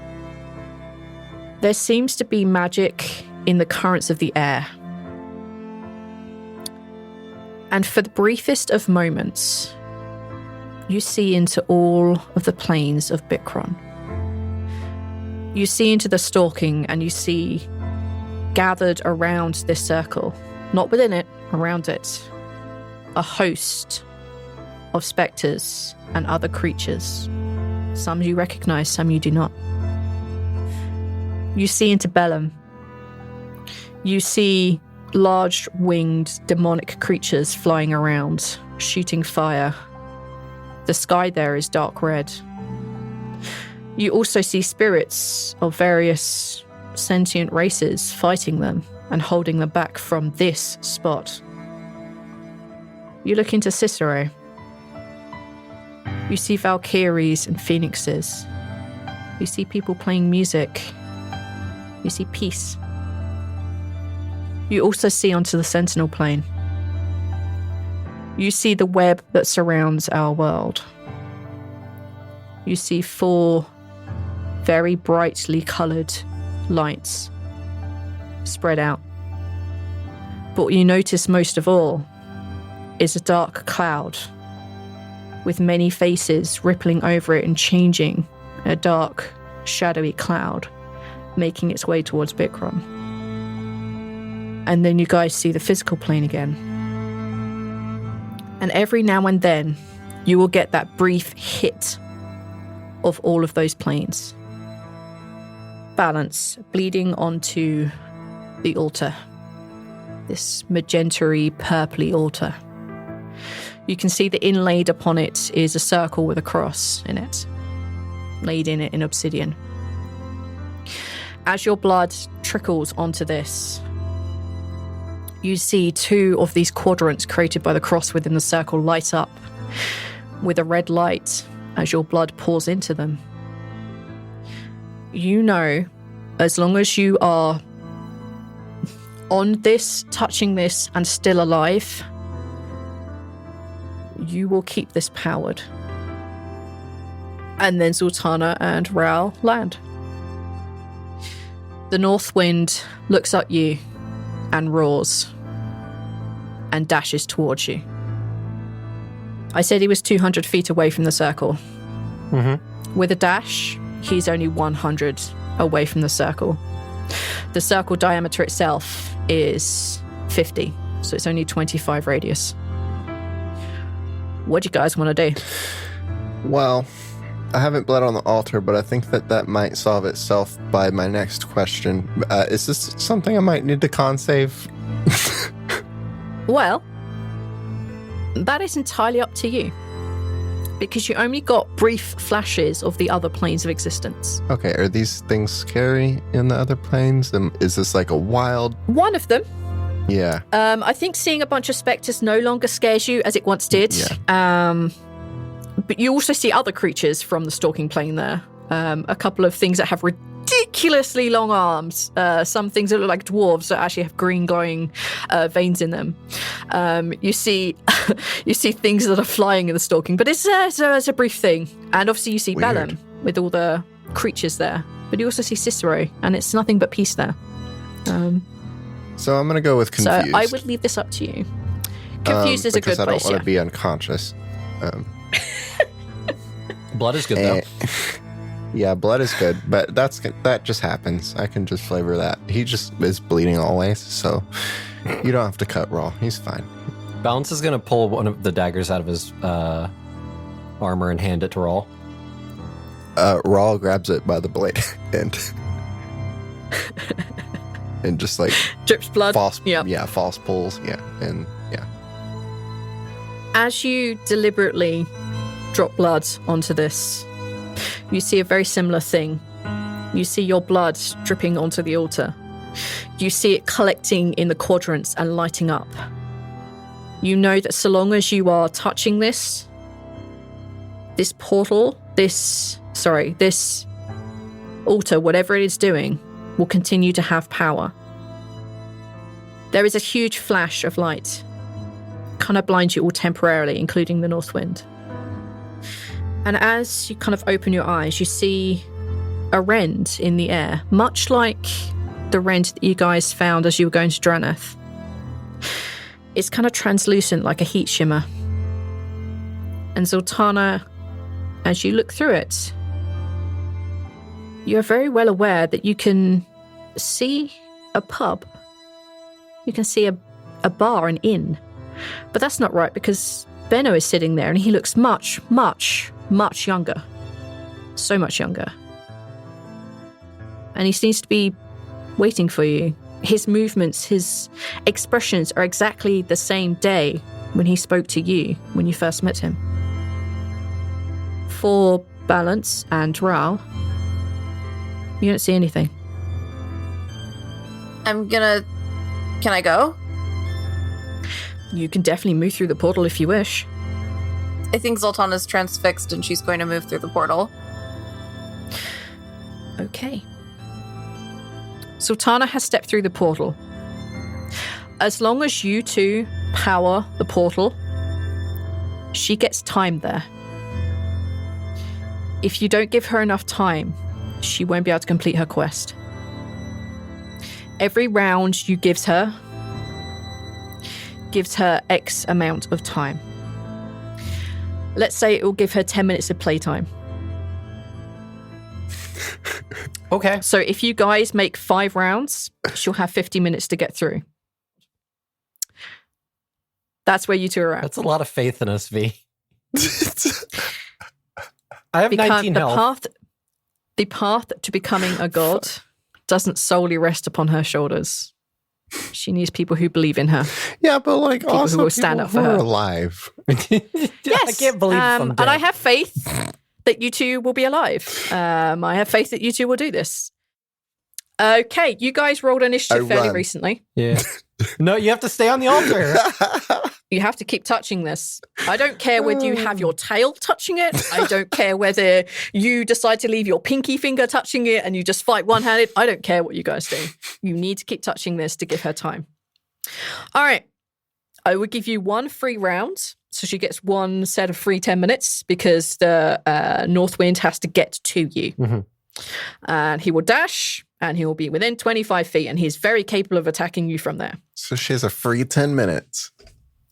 There seems to be magic in the currents of the air. And for the briefest of moments, you see into all of the planes of Bikron. You see into the stalking, and you see gathered around this circle, not within it, around it, a host of spectres and other creatures. Some you recognize, some you do not. You see into Bellum. You see large winged demonic creatures flying around, shooting fire. The sky there is dark red. You also see spirits of various sentient races fighting them and holding them back from this spot. You look into Cicero. You see Valkyries and Phoenixes. You see people playing music. You see peace. You also see onto the Sentinel plane. You see the web that surrounds our world. You see 4 very brightly coloured lights spread out. But what you notice most of all is a dark cloud with many faces rippling over it and changing, a dark, shadowy cloud making its way towards Bikron. And then you guys see the physical plane again. And every now and then, you will get that brief hit of all of those planes. Balance, bleeding onto the altar. This magenta-y, purpley altar. You can see that inlaid upon it is a circle with a cross in it, laid in it in obsidian. As your blood trickles onto this, you see 2 of these quadrants created by the cross within the circle light up with a red light as your blood pours into them. You know, as long as you are on this, touching this, and still alive, you will keep this powered. And then Zaltanna and Rhal land. The north wind looks at you and roars and dashes towards you. I said he was 200 feet away from the circle. Mm-hmm. With a dash, he's only 100 away from the circle. The circle diameter itself is 50, so it's only 25 radius. What do you guys want to do? Well, I haven't bled on the altar, but I think that might solve itself by my next question. Is this something I might need to con save? Well, that is entirely up to you. Because you only got brief flashes of the other planes of existence. Okay, are these things scary in the other planes? Is this like a wild... One of them. Yeah. I think seeing a bunch of spectres no longer scares you as it once did. Yeah. But you also see other creatures from the stalking plane there. A couple of things that have ridiculously long arms. Some things that look like dwarves that actually have green glowing veins in them. You see you see things that are flying in the stalking, but it's a brief thing. And obviously you see Weird. Bellum with all the creatures there. But you also see Cicero, and it's nothing but peace there. So I'm going to go with confused. So I would leave this up to you. Confused is a good because I place, don't want yeah. to be unconscious. Blood is good, though. Yeah, blood is good, but that just happens. I can just flavor that. He just is bleeding always, so you don't have to cut Rhal. He's fine. Balance is going to pull one of the daggers out of his armor and hand it to Rhal. Rhal grabs it by the blade and just like Drips blood. false Yep. false pulls. Yeah. And yeah. As you deliberately drop blood onto this, you see a very similar thing. You see your blood dripping onto the altar. You see it collecting in the quadrants and lighting up. You know that so long as you are touching this portal, this altar, whatever it is doing, will continue to have power. There is a huge flash of light. Kind of blinds you all temporarily, including the north wind. And as you kind of open your eyes, you see a rend in the air, much like the rend that you guys found as you were going to Draneth. It's kind of translucent, like a heat shimmer. And Zaltanna, as you look through it, you're very well aware that you can see a pub. You can see a bar, an inn. But that's not right, because Benno is sitting there and he looks much, much, much younger. So much younger. And he seems to be waiting for you. His movements, his expressions are exactly the same day when he spoke to you when you first met him. For Balance and Rhal, you don't see anything. Can I go? You can definitely move through the portal if you wish. I think Zaltanna's transfixed and she's going to move through the portal. Okay. Zaltanna has stepped through the portal. As long as you two power the portal, she gets time there. If you don't give her enough time, she won't be able to complete her quest. Every round you gives her X amount of time. Let's say it will give her 10 minutes of playtime. Okay. So if you guys make 5 rounds, she'll have 50 minutes to get through. That's where you two are at. That's a lot of faith in us, V. I have 19 health. The path to becoming a god doesn't solely rest upon her shoulders. She needs people who believe in her. Yeah, but like People also who will stand people up for who are her. alive. Yes, I can't believe I'm and dead. I have faith that you two will be alive. I have faith that you two will do this. Okay, you guys rolled initiative I fairly run. recently. Yeah. No, you have to stay on the altar. You have to keep touching this. I don't care whether you have your tail touching it. I don't care whether you decide to leave your pinky finger touching it and you just fight one-handed. I don't care what you guys do. You need to keep touching this to give her time. All right. I would give you 1 free round. So she gets 1 set of free 10 minutes because the north wind has to get to you. Mm-hmm. And he will dash and he will be within 25 feet and he's very capable of attacking you from there. So she has a free 10 minutes.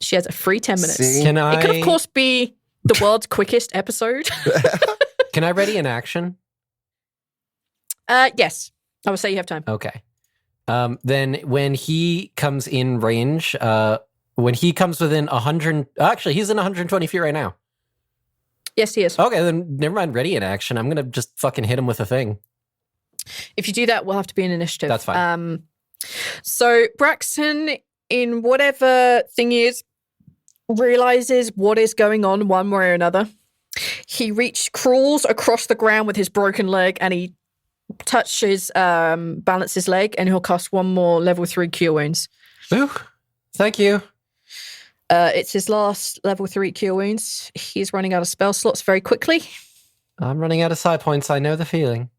She has a free 10 minutes. See? Can It could, of course, be the world's quickest episode. Can I ready an action? Yes. I would say you have time. Okay. Then when he comes in range, when he comes within 100... Actually, he's in 120 feet right now. Yes, he is. Okay, then never mind ready in action. I'm going to just fucking hit him with a thing. If you do that, we'll have to be an initiative. That's fine. So Braxton, in whatever thing he is, realizes what is going on one way or another. He crawls across the ground with his broken leg and he touches Balance's leg and he'll cast 1 more level 3 cure wounds. Ooh, thank you. It's his last level 3 cure wounds. He's running out of spell slots very quickly. I'm running out of side points. I know the feeling.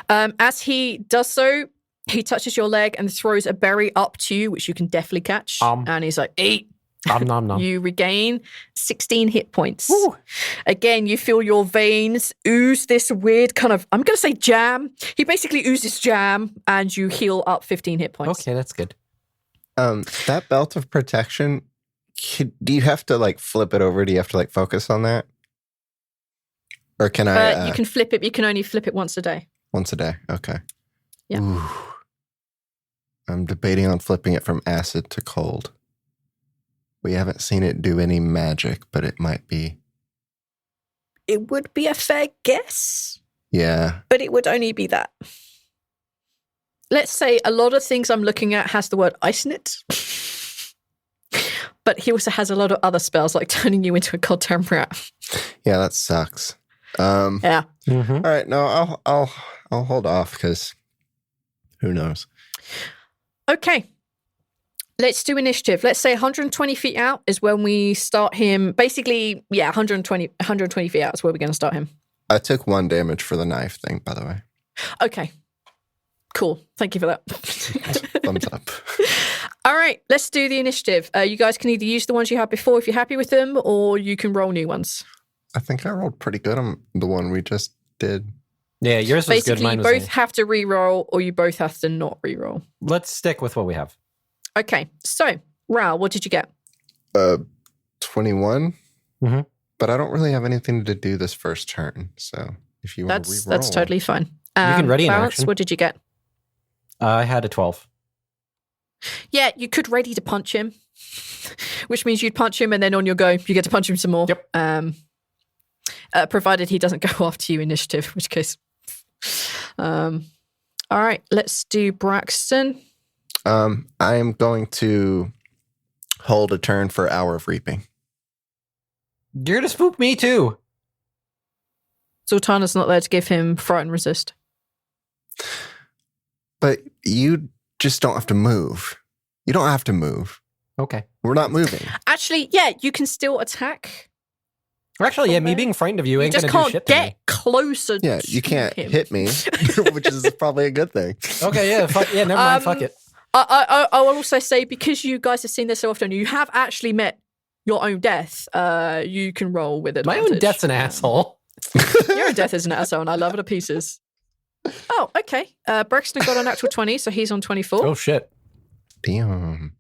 As he does so, he touches your leg and throws a berry up to you, which you can definitely catch. And he's like, eat. Nom, nom. You regain 16 hit points. Ooh. Again, you feel your veins ooze this weird kind of, I'm going to say jam. He basically oozes jam and you heal up 15 hit points. Okay, that's good. That belt of protection, do you have to like flip it over? Do you have to like focus on that? Or can I? You can flip it. You can only flip it once a day. Once a day. Okay. Yeah. Ooh. I'm debating on flipping it from acid to cold. We haven't seen it do any magic, but it might be. It would be a fair guess. Yeah. But it would only be that. Let's say a lot of things I'm looking at has the word ice in it. But he also has a lot of other spells like turning you into a goddamn rat. Yeah, that sucks. Yeah. Mm-hmm. All right, no, I'll hold off because who knows? Okay. Let's do initiative. Let's say 120 feet out is when we start him. Basically, 120 feet out is where we're going to start him. I took 1 damage for the knife thing, by the way. Okay. Cool. Thank you for that. Thumbs up. All right. Let's do the initiative. You guys can either use the ones you had before if you're happy with them, or you can roll new ones. I think I rolled pretty good on the one we just did. Yeah, yours was Basically, good. Mine you was both have to re-roll, or you both have to not re-roll. Let's stick with what we have. Okay, so Rhal, what did you get? 21. Mm-hmm. But I don't really have anything to do this first turn. So if you want to re-roll. That's totally fine. You can ready in Balance, action. what did you get? I had a 12. Yeah, you could ready to punch him, which means you'd punch him and then on your go, you get to punch him some more. Yep. Provided he doesn't go after you initiative, in which case. All right, let's do Braxton. I am going to hold a turn for Hour of Reaping. You're going to spook me too. Zaltanna's not there to give him fright and resist. But you just don't have to move. You don't have to move. Okay. We're not moving. Actually, yeah, you can still attack. Actually, yeah, me being frightened of you ain't You going just to do can't shit to me. get closer. Yeah, you can't him. hit me, which is probably a good thing. Okay, yeah, never mind, fuck it. I will also say, because you guys have seen this so often, you have actually met your own death. You can roll with it. My own death's an asshole. Your own death is an asshole, and I love it to pieces. Oh, okay. Braxton got a natural 20, so he's on 24. Oh, shit. Damn.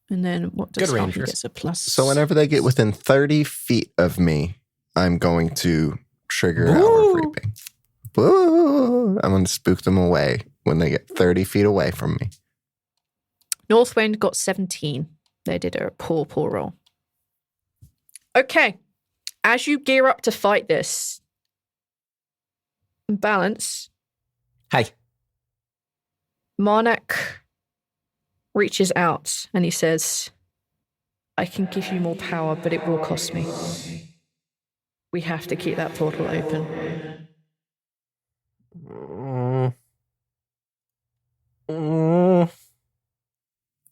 And then what does Good Harvey Rangers. gets a plus? So whenever they get within 30 feet of me, I'm going to trigger Hour of Reaping. Boo! I'm going to spook them away when they get 30 feet away from me. Northwind got 17. They did a poor roll. Okay. As you gear up to fight this, Balance, Hey. Marnak reaches out and he says, I can give you more power, but it will cost me. We have to keep that portal open.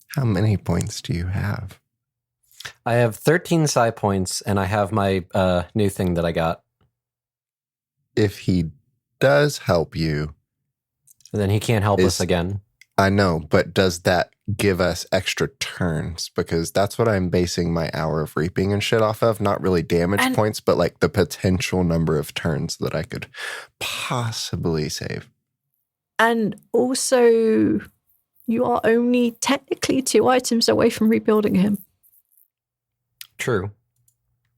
How many points do you have? I have 13 psi points, and I have my new thing that I got. If he does help you, Then he can't help us again. I know, but does that give us extra turns? Because that's what I'm basing my Hour of Reaping and shit off of. Not really damage points, but like the potential number of turns that I could possibly save. And also, you are only technically 2 items away from rebuilding him. True.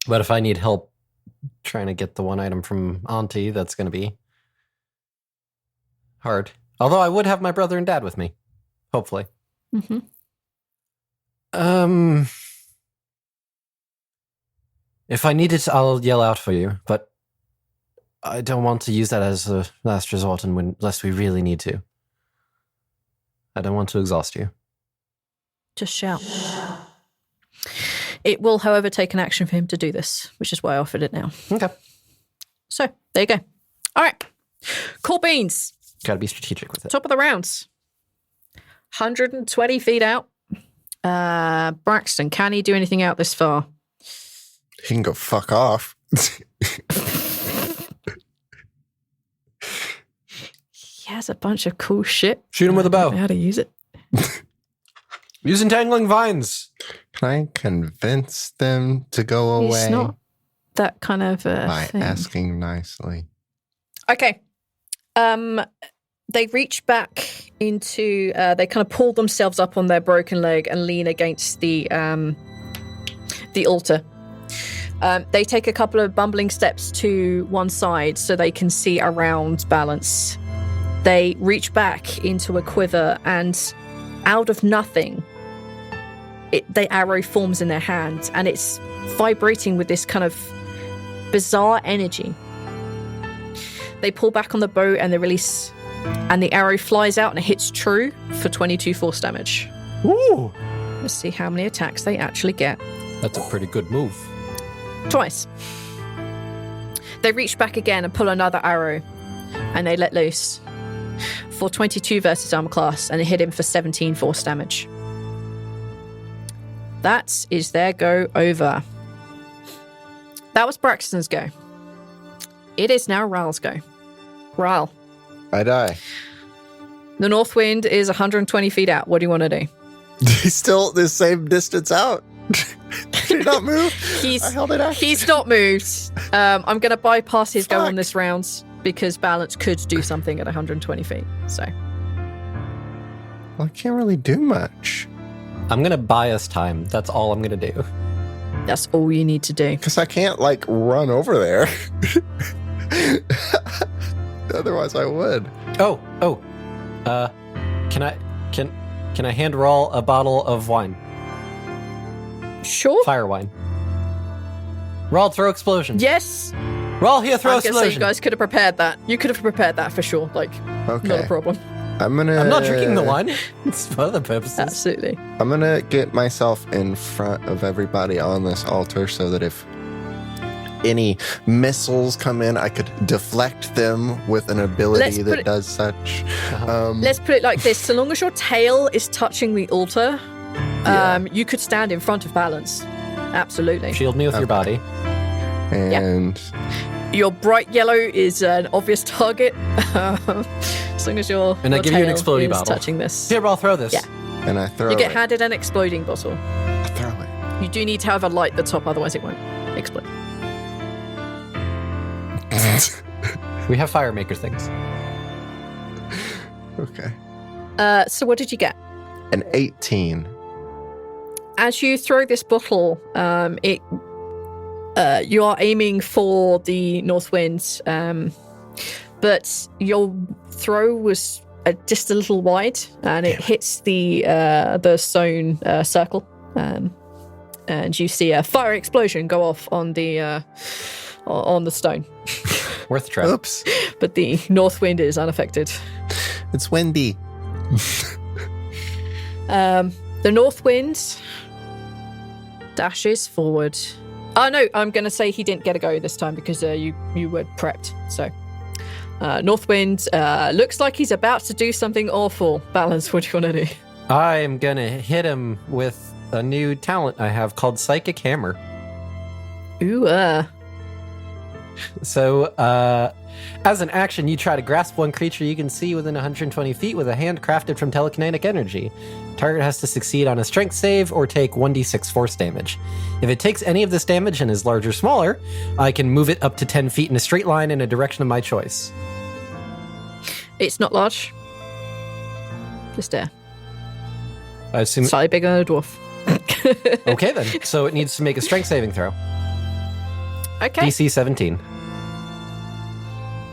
But if I need help trying to get the one item from Auntie, that's going to be hard. Although I would have my brother and dad with me. Hopefully. Mm-hmm. If I need it, I'll yell out for you. But I don't want to use that as a last resort unless we really need to. I don't want to exhaust you. Just shout. It will, however, take an action for him to do this, which is why I offered it now. Okay. So, there you go. All right. Cool beans. Got to be strategic with it. Top of the rounds. 120 feet out. Braxton, can he do anything out this far? He can go fuck off. he has a bunch of cool shit. Shoot him with a bow. I don't know how to use it. Use entangling vines. Can I convince them to go away It's not that kind of by thing. asking nicely? Okay. They reach back into. They kind of pull themselves up on their broken leg and lean against the altar. They take a couple of bumbling steps to one side so they can see around Balance. They reach back into a quiver, and out of nothing, the arrow forms in their hand, and it's vibrating with this kind of bizarre energy. They pull back on the bow and they release, and the arrow flies out and it hits true for 22 force damage. Ooh. Let's see how many attacks they actually get. That's a pretty good move. Twice. They reach back again and pull another arrow, and they let loose for 22 versus armor class, and they hit him for 17 force damage. That is their go over. That was Braxton's go. It is now Rhal's go. Rhal, I die. the north wind is 120 feet out. What do you want to do? He's still the same distance out. Did he not move? I held it out. He's not moved. I'm going to bypass his go on this round because Balance could do something at 120 feet. So Well, I can't really do much. I'm going to buy us time. That's all I'm going to do. that's all you need to do. Because I can't, like, run over there. Otherwise, I would. Can I hand Rhal a bottle of wine? Sure. Fire wine. Rhal, throw explosion. Yes. Rhal, here, throw I guess so. explosion. You guys could have prepared that. You could have prepared that for sure. Like, not a Okay. problem. I'm not drinking the wine. It's for other purposes. Absolutely. I'm gonna get myself in front of everybody on this altar so that if any missiles come in, I could deflect them with an ability that does such. Let's put it like this. So long as your tail is touching the altar, Yeah. you could stand in front of Balance. Absolutely. Shield me with your body. And Your bright yellow is an obvious target. As long as your And I your give you an tail exploding is bottle. touching this. Here, Rhal, throw this. Yeah. and I throw You get it. handed an exploding bottle. I throw it. You do need to have a light at the top, otherwise it won't explode. We have fire maker things. Okay. So what did you get? An 18. As you throw this bottle, you are aiming for the north wind, but your throw was just a little wide, and it hits the stone circle, and you see a fire explosion go off on the stone. Worth a try. Oops. But the north wind is unaffected. It's windy. The north wind dashes forward. Oh no, I'm going to say he didn't get a go this time because you were prepped. So, north wind looks like he's about to do something awful. Balance, what do you want to do? I'm gonna hit him with a new talent I have called Psychic Hammer. Ooh, So, as an action, you try to grasp one creature you can see within 120 feet with a hand crafted from telekinetic energy. Target has to succeed on a strength save or take 1d6 force damage. If it takes any of this damage and is large or smaller, I can move it up to 10 feet in a straight line in a direction of my choice. it's not large. Just I assume. slightly bigger than a dwarf. Okay, then. So it needs to make a strength saving throw. Okay, DC 17.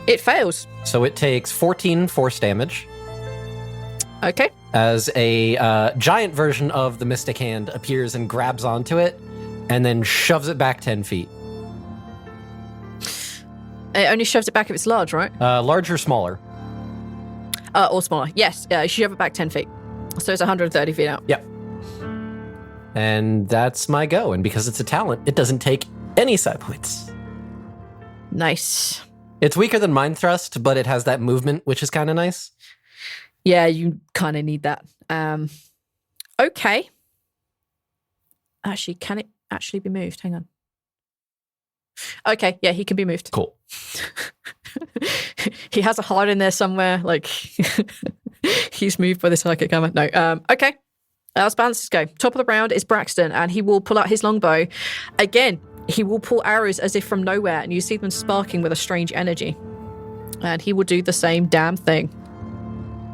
it fails. So it takes 14 force damage Okay, as a giant version of the Mystic Hand appears and grabs onto it and then shoves it back 10 feet. it only shoves it back if it's large, right? Larger or smaller? Or smaller. Yes, you shove it back 10 feet. So it's 130 feet out. Yep. And that's my go. And because it's a talent, it doesn't take any side points. Nice. It's weaker than Mind Thrust, but it has that movement, which is kind of nice. Yeah, you kind of need that. Okay. Actually, can it actually be moved? Hang on. Okay, yeah, he can be moved. Cool. he has a heart in there somewhere. Like he's moved by the psychic hammer. No. Okay. That's Balance's go. Top of the round is Braxton, and he will pull out his longbow. Again, he will pull arrows as if from nowhere, and you see them sparking with a strange energy. And he will do the same damn thing.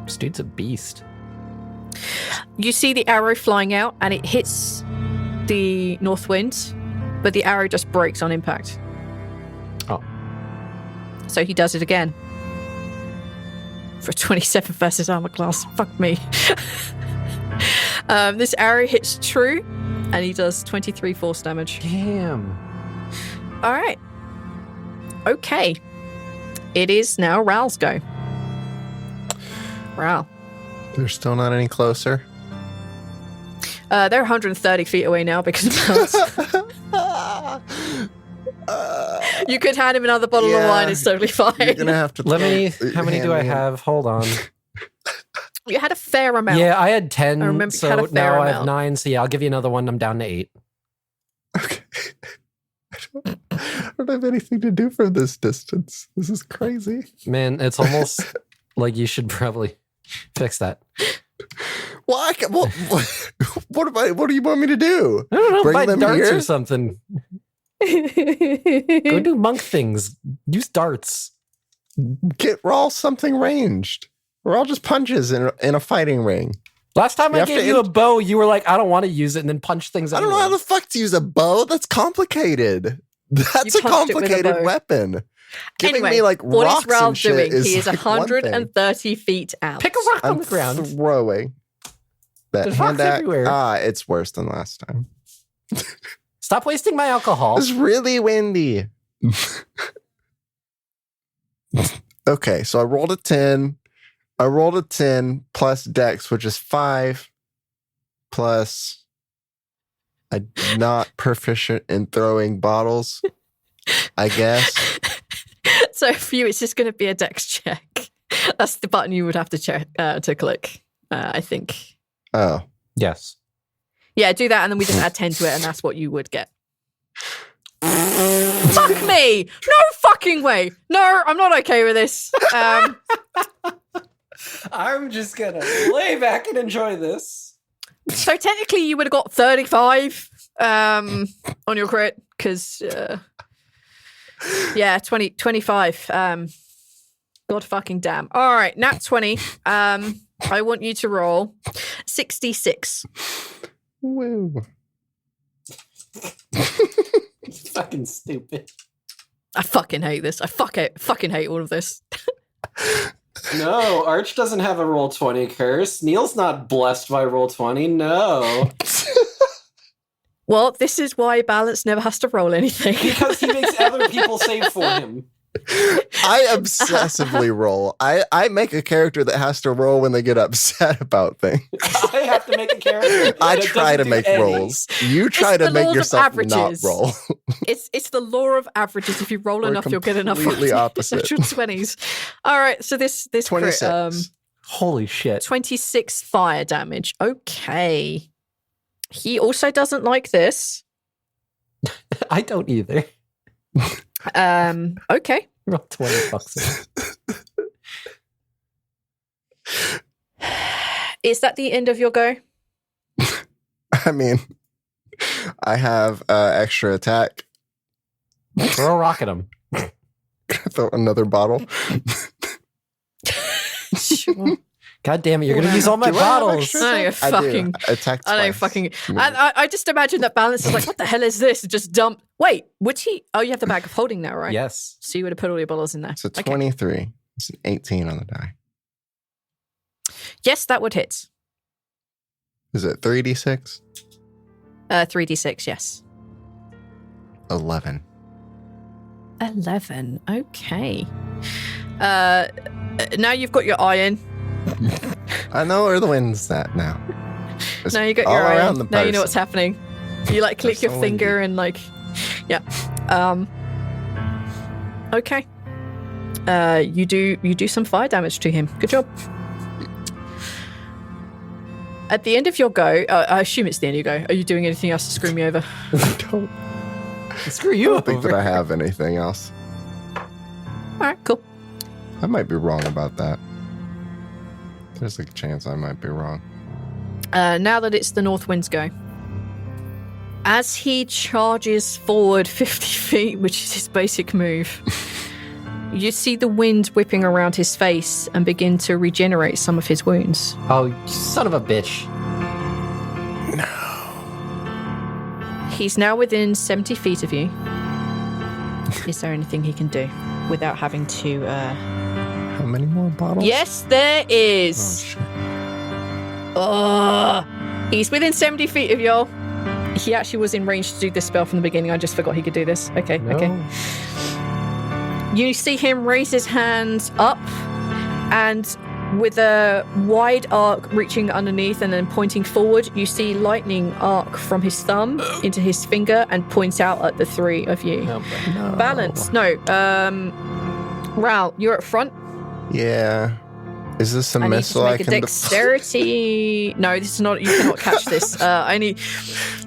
This dude's a beast. You see the arrow flying out, and it hits the north wind, but the arrow just breaks on impact. Oh. So he does it again. For 27 versus armor class. Fuck me. This arrow hits true, and he does 23 force damage. Damn. All right. Okay. It is now Rhal's go. Rhal. They're still not any closer. They're 130 feet away now because of Balance. You could hand him another bottle of wine. It's totally fine. You're gonna have to. How many do I have? Hold on. You had a fair amount. Yeah, I had 10. I remember you had so a fair now I have amount. 9. So yeah, I'll give you another one. I'm down to 8. Okay. I don't have anything to do from this distance. This is crazy. Man, it's almost like you should probably fix that. Why? What do you want me to do? I don't know, Bring buy them darts here? or something. Go do monk things. Use darts. Get Rhal something ranged. Rhal just punches in a fighting ring. Last time You I have gave to you a bow, you were like, I don't want to use it, and then punch things I don't know anyway. how the fuck to use a bow. That's complicated. That's You a punched it with a complicated bow. weapon. Giving Anyway, me like what rocks is Rhal and shit doing? is He is like one thing. 130 feet out. Pick a rock on I'm the ground. throwing that There's hand rocks axe. everywhere. It's worse than last time. Stop wasting my alcohol. It's really windy. Okay, so I rolled a 10. I rolled a 10 plus dex, which is 5, plus I'm not proficient in throwing bottles, I guess. So for you, it's just going to be a dex check. That's the button you would have to check to click, I think. Oh. Yes. Yeah, do that, and then we just add 10 to it, and that's what you would get. Fuck me! No fucking way! No, I'm not okay with this. I'm just gonna lay back and enjoy this. So technically, you would have got 35 on your crit, because, 25. God fucking damn. All right, nat 20. I want you to roll 66. Woo. It's fucking stupid. I fucking hate this. I fucking hate all of this. No, Arch doesn't have a roll 20 curse. Neil's not blessed by roll 20. No. Well, this is why Balance never has to roll anything. Because he makes other people save for him. I obsessively roll. I make a character that has to roll when they get upset about things. I have to make a character. I that try to doesn't do make any. rolls. You try It's to the make laws of yourself not averages. roll. It's the law of averages. If you roll We're enough, you'll get enough. completely rolls. opposite. Natural 20s. All right, so this 26. crit, Holy shit. 26 fire damage. Okay. He also doesn't like this. I don't either. Okay. Roll 20 bucks. Is that the end of your go? I mean, I have extra attack. Throw a rock at him. Throw another bottle. Sure. God damn it, you're going to use all my Do I have bottles. extra I don't attack? I do. fucking- Attack I don't twice. fucking. And I just imagine that Balance is like, what the hell is this? Just dump. Wait, would he? Oh, you have the bag of holding now, right? Yes. So you would have put all your bottles in there. It's a Okay. 23. It's an 18 on the die. Yes, that would hit. Is it 3d6? 3d6, yes. 11. 11. Okay. Now you've got your iron. I know where the wind's at now. It's Now you got all your around iron. the Now you know what's person. happening. You like click They're your so finger windy. and like, yeah. Okay. You do some fire damage to him. Good job. At the end of your go, I assume it's the end of your go. Are you doing anything else to screw me over? I don't Screw you think over. that I have anything else. All right, cool. I might be wrong about that. There's a chance I might be wrong. Now that it's the north wind's go. As he charges forward 50 feet, which is his basic move, you see the wind whipping around his face and begin to regenerate some of his wounds. Oh, you son of a bitch. He's now within 70 feet of you. Is there anything he can do without having to... How many more bottles? Yes, there Oh, is. shit. He's within 70 feet of y'all. He actually was in range to do this spell from the beginning. I just forgot he could do this. Okay, No. okay. You see him raise his hands up and with a wide arc reaching underneath and then pointing forward, you see lightning arc from his thumb into his finger and points out at the three of you. Oh, boy. No. Balance. No. Rhal, you're up front. Yeah. Is this a I need you to missile I make a can dexterity. No, this is not. You cannot catch this.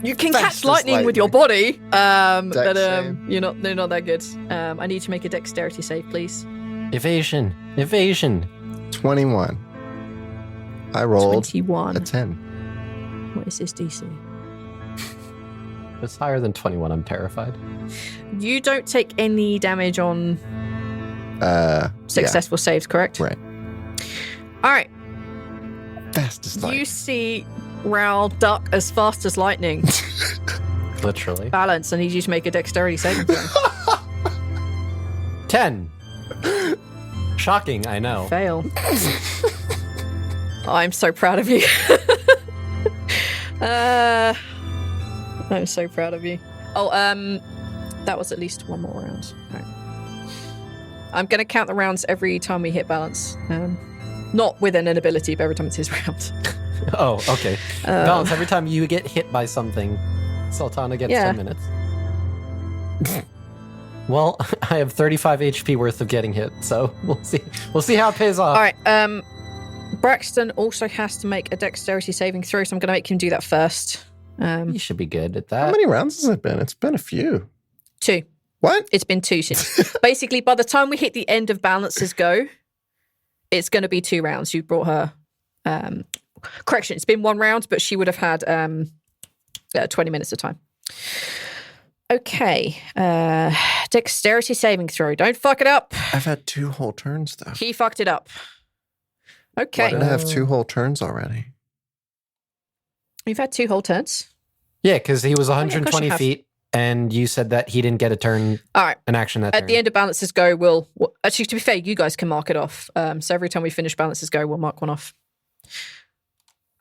You can catch Fast as lightning with your body. But save. they're not that good. I need to make a dexterity save, please. Evasion. 21. I rolled 21. a 10. What is this DC? If it's higher than 21, I'm terrified. You don't take any damage on successful saves, correct? Right. All right. Fastest light. You see Rhal duck as fast as lightning. Literally. Balance. I need you to make a dexterity saving throw. 10. Shocking, I know. Fail. I'm so proud of you. I'm so proud of you. Oh, that was at least one more round. Right. I'm going to count the rounds every time we hit balance. Not with an ability, but every time it's his round. Oh, okay. Balance, every time you get hit by something, Zaltanna gets 10 minutes. Well, I have 35 HP worth of getting hit, so we'll see. We'll see how it pays off. All right. Braxton also has to make a dexterity saving throw, so I'm going to make him do that first. You should be good at How that. many rounds has it been? It's been a few. 2. What? It's been 2 since. Basically, by the time we hit the end of Balance's go, it's going to be 2 rounds. You brought her. Correction, it's been 1 round, but she would have had 20 minutes of time. Okay. Dexterity saving throw. Don't fuck it up. I've had 2 whole turns, though. He fucked it up. Okay. Why did I have 2 whole turns already? You've had 2 whole turns. Yeah, because he was of course 120 you have. feet, and you said that he didn't get a turn, All right. an action that turn. At the end of Balance's go, we'll actually, to be fair, you guys can mark it off. So every time we finish Balance's go, we'll mark one off.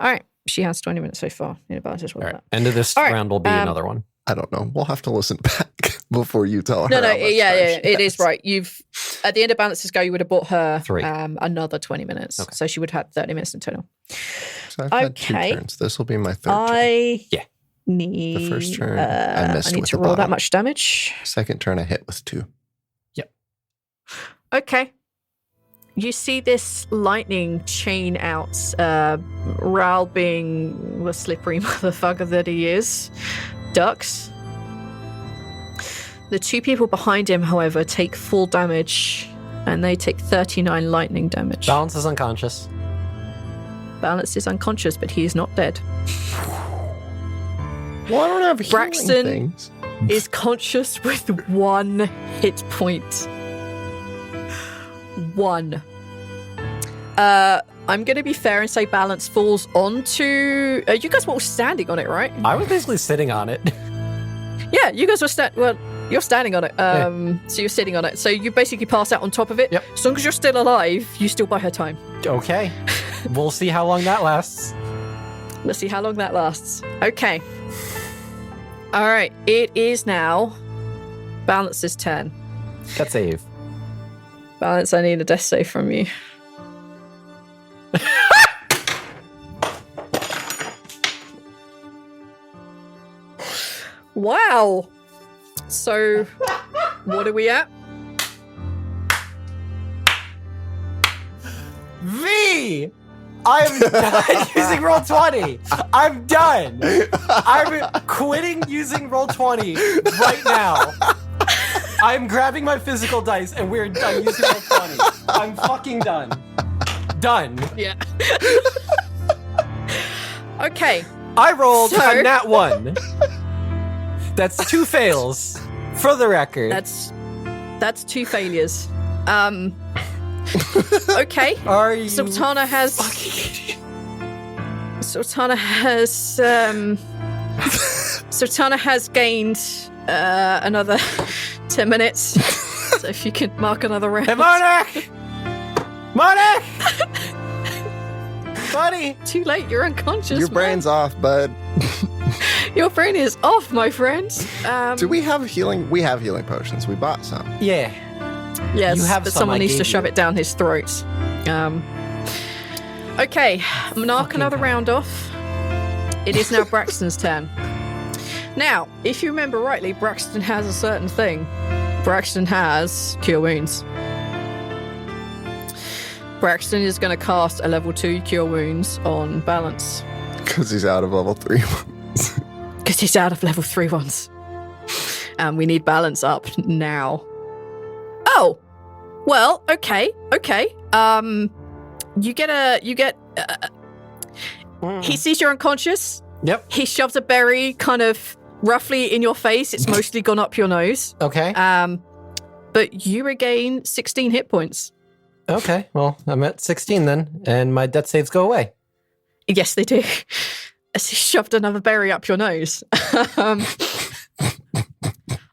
All right. She has 20 minutes so far. Balance's All right. End of this All right, round will be another one. I don't know. We'll have to listen back before you tell her. No, how much yeah, time she it is has. right. At the end of Balance's go, you would have bought her 3. another 20 minutes. Okay. So she would have had 30 minutes in total. So I've had Okay. 2 turns. This will be my 3rd turn. I Yeah. need... The first turn, I missed need with to the roll that bottom. much damage. 2nd turn, I hit with 2. Okay. You see this lightning chain out. Rhal, being the slippery motherfucker that he is, ducks. The 2 people behind him, however, take full damage, and they take 39 lightning damage. Balance is unconscious. Balance is unconscious, but he is not dead. Well, I don't have healing Braxton things. is conscious with 1 hit point. 1. I'm going to be fair and say Balance falls onto... you guys were all standing on it, right? I was basically sitting on it. Yeah, you guys were well, you're standing on it. So you're sitting on it. So you basically pass out on top of it. Yep. As long as you're still alive, you still buy her time. Okay. We'll see how long that lasts. Let's see how long that lasts. Okay. All right. It is now Balance's turn. That save. Balance, I need a death save from you. Wow. So, what are we at? V! I'm done using Roll20. I'm done. I'm quitting using Roll20 right now. I'm grabbing my physical dice and we're done using Roll20. I'm fucking done. Done. Yeah. Okay. I rolled So- a nat 1. That's 2 fails. For the record. That's 2 failures. Okay. Are you Zaltanna has fucking idiot? Zaltanna has gained another 10 minutes. So if you can mark another round. Hey, Monarch! Monarch! Buddy! Too late, you're unconscious. Your man. brain's off, bud. Your brain is off, my friend. Do we have healing? We have healing potions. We bought some. Yeah. Yes, You have but some someone I needs to gave shove you. it down his throat. Okay, I'm gonna knock Fucking another hell. round off. It is now Braxton's turn. Now, if you remember rightly, Braxton has a certain thing. Braxton has Cure Wounds. Braxton is going to cast a level 2 Cure Wounds on Balance. Because he's out of level 3. Because he's out of level 3 ones. And we need Balance up now. Oh! Well, okay. He sees you're unconscious. Yep. He shoves a berry kind of roughly in your face. It's mostly gone up your nose. Okay. But you regain 16 hit points. Okay. Well, I'm at 16 then, and my death saves go away. Yes, they do. As he shoved another berry up your nose.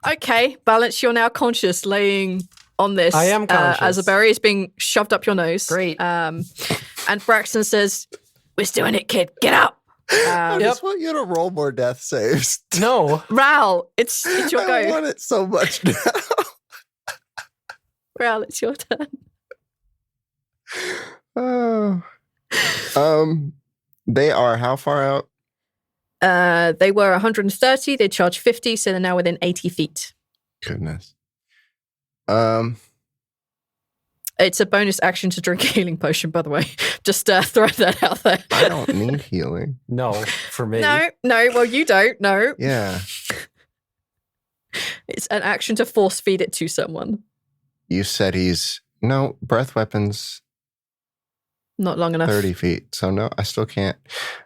Okay, Balance, you're now conscious, laying on this. I am conscious. As a berry is being shoved up your nose. Great. And Braxton says, "We're doing it, kid. Get up." I just want you to roll more death saves. No. Rhal, it's your I go. want it so much now. Rhal, it's your turn. Oh. They are how far out? They were 130. They charged 50, so they're now within 80 feet. Goodness. It's a bonus action to drink a healing potion, by the way. Just throw that out there. I don't need healing. No, for me. No, well, you don't. No. Yeah. It's an action to force feed it to someone. You said no, breath weapons Not long enough. 30 feet. So no, I still can't.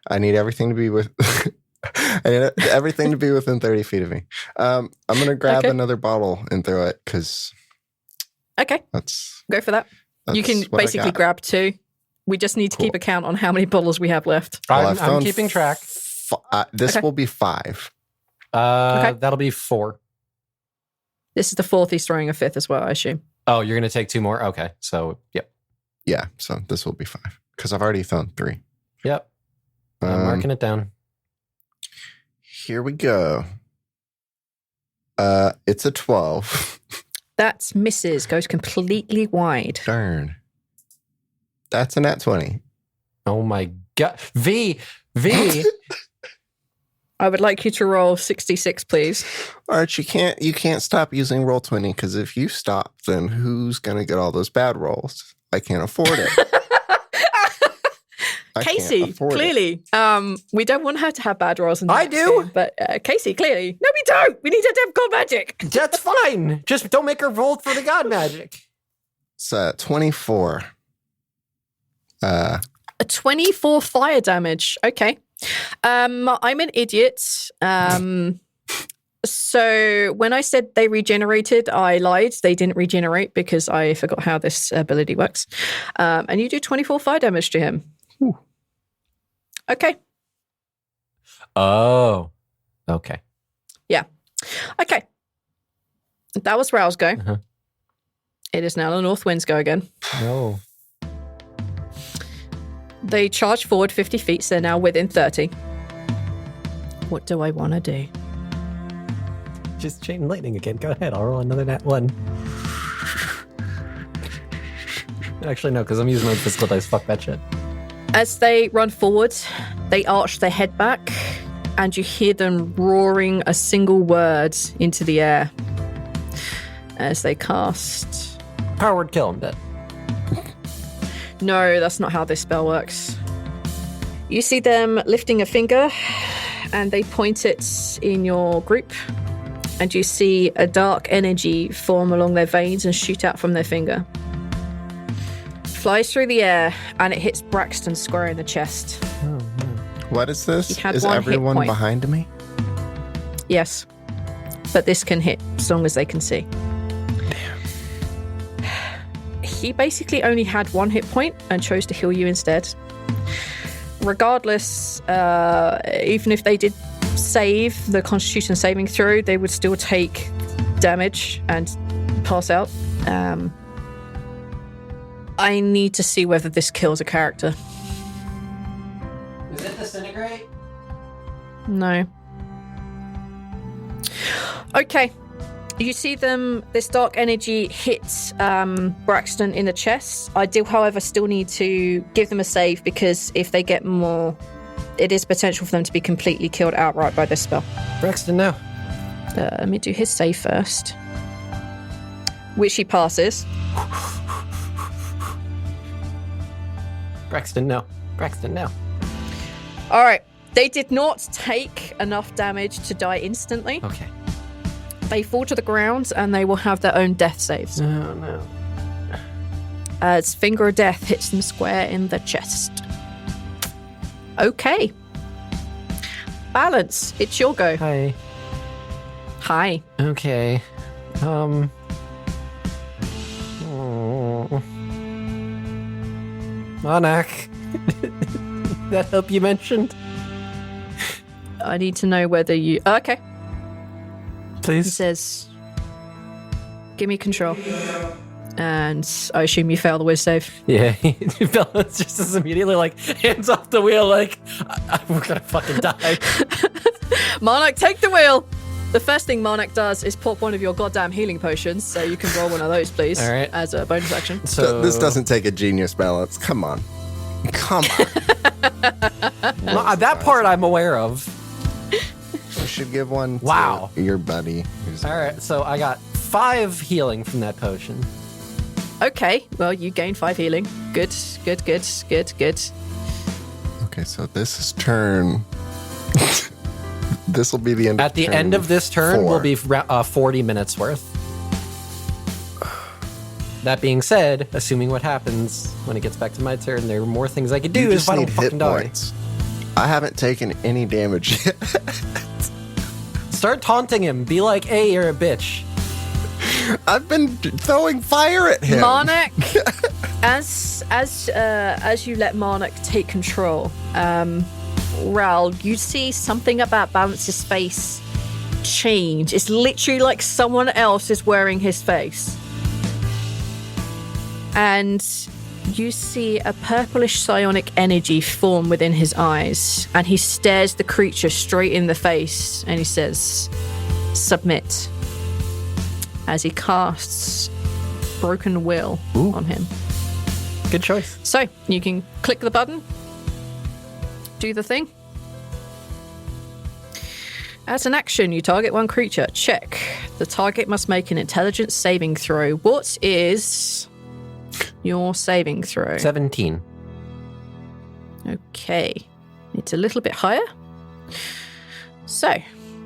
I need everything to be everything to be within 30 feet of me. I'm going to grab Okay. another bottle and throw it because Okay, that's go for that. You can what I basically got. grab 2. We just need to keep Cool. a count on how many bottles we have left. Well, I'm found keeping track. This Okay. will be 5. Okay. That'll be 4. This is the 4th. He's throwing a 5th as well, I assume. Oh, you're going to take 2 more? Okay. So, yep. Yeah, so this will be 5 because I've already thrown 3. Yep. I'm marking it down. Here we go. It's a 12. That misses, goes completely wide. Darn. That's a nat 20. Oh my god. V. I would like you to roll 66, please. Arch, you can't stop using roll 20 because if you stop, then who's gonna get all those bad rolls? I can't afford it. I can't Casey, afford it. clearly. We don't want her to have bad rolls. In the I next do. game, but Casey, clearly. No, we don't. We need her to have god magic. That's fine. Just don't make her roll for the god magic. It's 24. A 24 fire damage. Okay. I'm an idiot. So when I said they regenerated, I lied. They didn't regenerate because I forgot how this ability works. And you do 24 fire damage to him. Whew. Okay. Oh. Okay. Okay. That was Rhal's go. Uh-huh. It is now the North Wind's go again. No. They charge forward 50 feet, so they're now within 30. What do I want to do? Just chain lightning again. Go ahead. I'll roll another nat 1. Actually, no, because I'm using my physical dice. Fuck that shit. As they run forward, they arch their head back, and you hear them roaring a single word into the air as they cast. Power would kill him dead. No, that's not how this spell works. You see them lifting a finger, and they point it in your group, and you see a dark energy form along their veins and shoot out from their finger. flies through the air and it hits Braxton square in the chest. What is this? He had Is one hit everyone point. behind me? Yes. But this can hit as long as they can see. He basically only had one hit point and chose to heal you instead. Regardless, even if they did save the Constitution saving throw, they would still take damage and pass out. I need to see whether this kills a character. Is it disintegrate? No. Okay. You see this dark energy hits Braxton in the chest. I do, however, still need to give them a save because if they get more, it is potential for them to be completely killed outright by this spell. Braxton, no. Let me do his save first. Which he passes. Braxton, no. Braxton, no. Alright. They did not take enough damage to die instantly. Okay. They fall to the ground and they will have their own death saves. Oh, no. As Finger of Death hits them square in the chest. Okay. Balance. It's your go. Hi. Hi. Okay. Monarch. That help you mentioned? I need to know whether you... Okay. He Please. says, give me control. And I assume you fail the whiz save. Yeah, Bella's just is immediately like, hands off the wheel, like, we're gonna fucking die. Monarch, take the wheel! The first thing Monarch does is pop one of your goddamn healing potions, so you can roll one of those, please. All right. As a bonus action. So This doesn't take a genius balance. Come on. Come on. That part I'm aware of. You should give one to Wow. your buddy. All right, so I got 5 healing from that potion. Okay, well, you gain 5 healing. Good. Okay, so this is turn. This will be the end. At the end of this turn 4. will be 40 minutes worth. That being said, assuming what happens when it gets back to my turn, there are more things I could do You if just I don't need fucking hit die. points. I haven't taken any damage yet. Start taunting him. Be like, hey, you're a bitch. I've been throwing fire at him. Monarch, as you let Monarch take control, Rhal, you see something about Balance's face change. It's literally like someone else is wearing his face. And you see a purplish psionic energy form within his eyes, and he stares the creature straight in the face, and he says, "Submit," as he casts Broken Will on him. Good choice. So, you can click the button, do the thing. As an action, you target one creature. Check. The target must make an intelligence saving throw. What is your saving throw? 17. Okay. It's a little bit higher. So,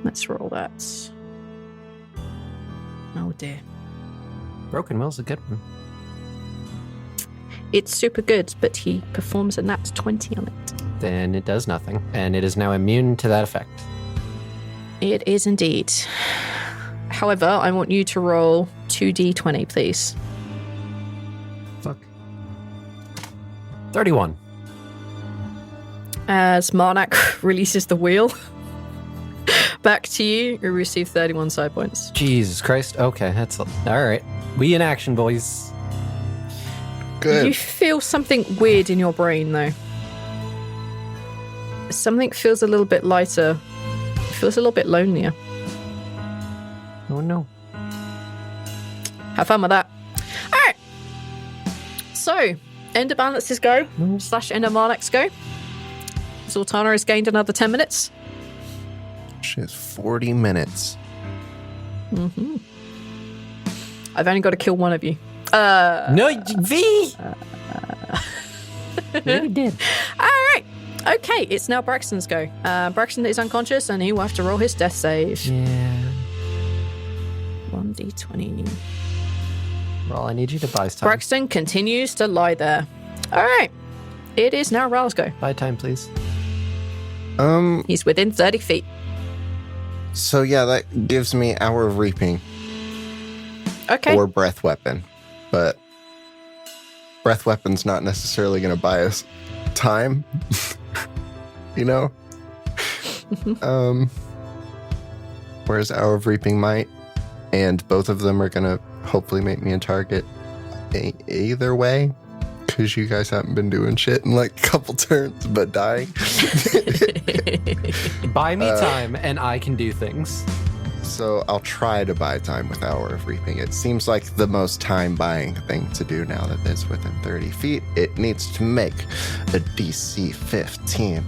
let's roll that. Oh dear. Broken Will's a good one. It's super good, but he performs a nat 20 on it. Then it does nothing, and it is now immune to that effect. It is indeed. However, I want you to roll 2d20, please. Fuck. 31. As Marnak releases the wheel back to you, you receive 31 side points. Jesus Christ. Okay, that's all right. We in action, boys. Good. You feel something weird in your brain, though. Something feels a little bit lighter. It feels a little bit lonelier. Oh no. Have fun with that. All right. So, end of balances go, / end of Marnak's go. Zaltanna has gained another 10 minutes. She has 40 minutes. Mm-hmm. I've only got to kill one of you. No, V! You did. All right. Okay, it's now Braxton's go. Braxton is unconscious and he will have to roll his death save. Yeah. 1d20. Well, I need you to buy time. Braxton continues to lie there. All right. It is now Rhal's go. Buy time, please. He's within 30 feet. So yeah, that gives me Hour of Reaping Okay. or Breath Weapon, but Breath Weapon's not necessarily going to buy us time, you know. Whereas Hour of Reaping might, and both of them are going to hopefully make me a target either way, because you guys haven't been doing shit in like a couple turns, but dying. Buy me time, and I can do things. So I'll try to buy time with Hour of Reaping. It seems like the most time buying thing to do now that it's within 30 feet. It needs to make a DC 15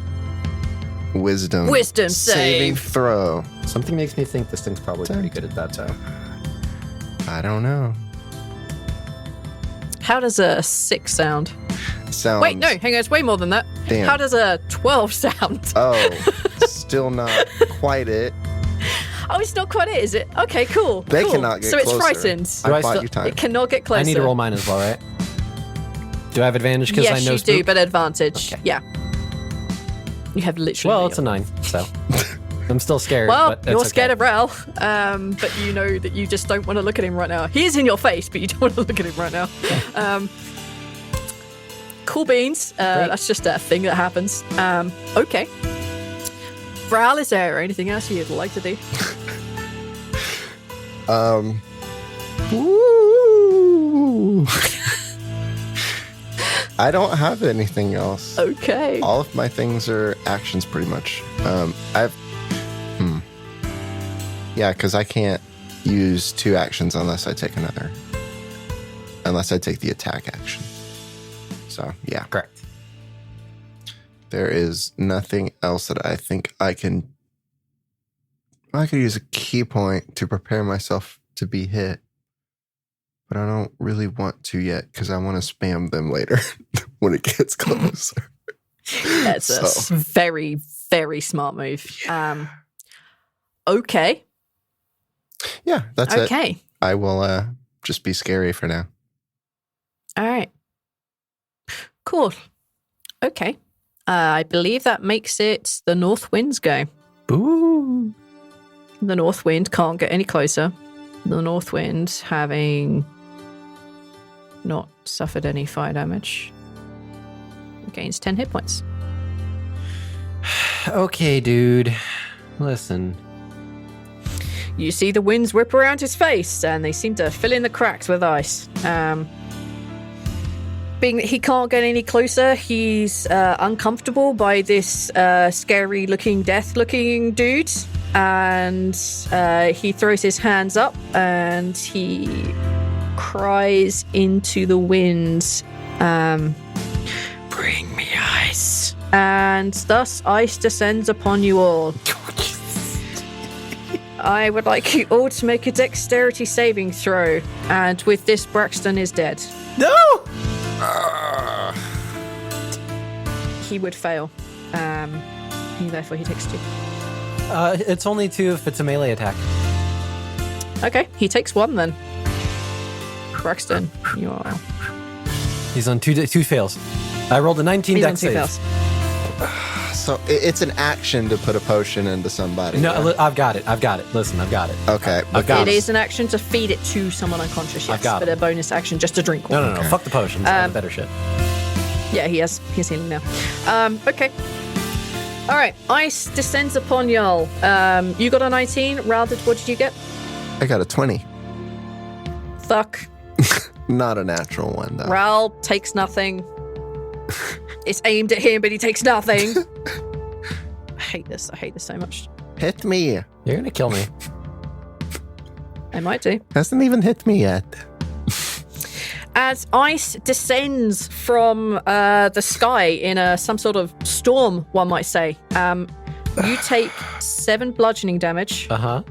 Wisdom saving save. throw. Something makes me think this thing's probably pretty good at that time. I don't know. How does a 6 sound? Sounds. Wait, no, hang on, it's way more than that. Damn. How does a 12 sound? Oh, still not quite it. Oh, it's not quite it, is it? Okay, cool. They cool. cannot get So it's closer. frightened. Do I I bought still- you time. It cannot get closer. I need to roll mine as well, right? Do I have advantage because Yes, I know you do, spook? but advantage. Okay. Yeah. You have literally. Well, it's a 9, so I'm still scared. Well, but you're it's scared okay. of Rhal, but you know that you just don't want to look at him right now. He is in your face, but you don't want to look at him right now. Cool beans. That's just a thing that happens. Okay. Rhal, is there anything else you'd like to do? Woo. I don't have anything else. Okay. All of my things are actions pretty much. Yeah, because I can't use 2 actions unless I take unless I take the attack action. So, yeah. Correct. There is nothing else that I think I could use a key point to prepare myself to be hit. But I don't really want to yet because I want to spam them later when it gets closer. That's a very, very smart move. Okay. Yeah, that's it. Okay. I will just be scary for now. All right. Cool. Okay. I believe that makes it the North Wind's go. Boo. The North Wind can't get any closer. The North Wind, having not suffered any fire damage, gains 10 hit points. Okay, dude. Listen. You see the winds whip around his face, and they seem to fill in the cracks with ice. Being that he can't get any closer, he's uncomfortable by this scary-looking, death-looking dude. And he throws his hands up and he cries into the wind, bring me ice. And thus ice descends upon you all. I would like you all to make a dexterity saving throw. And with this, Braxton is dead. No! He would fail. Therefore he takes 2. It's only 2 if it's a melee attack. Okay, he takes 1 then. Braxton, you are. He's on 2 fails. I rolled a 19 He's on dex 2 save. fails. So it's an action to put a potion into somebody. No, right? I've got it. Listen, I've got it. Okay. I've got It is an action to feed it to someone unconscious, yes, I've got but a bonus action just to drink one. No. Fuck the potions. I have better shit. Yeah, he's healing now. Okay. All right, ice descends upon y'all. You got a 19. Rhal, what did you get? I got a 20. Fuck. Not a natural one, though. Rhal takes nothing. It's aimed at him, but he takes nothing. I hate this so much. Hit me. You're going to kill me. I might do. Hasn't even hit me yet. As ice descends from the sky in some sort of storm, one might say, you take 7 bludgeoning damage Uh-huh.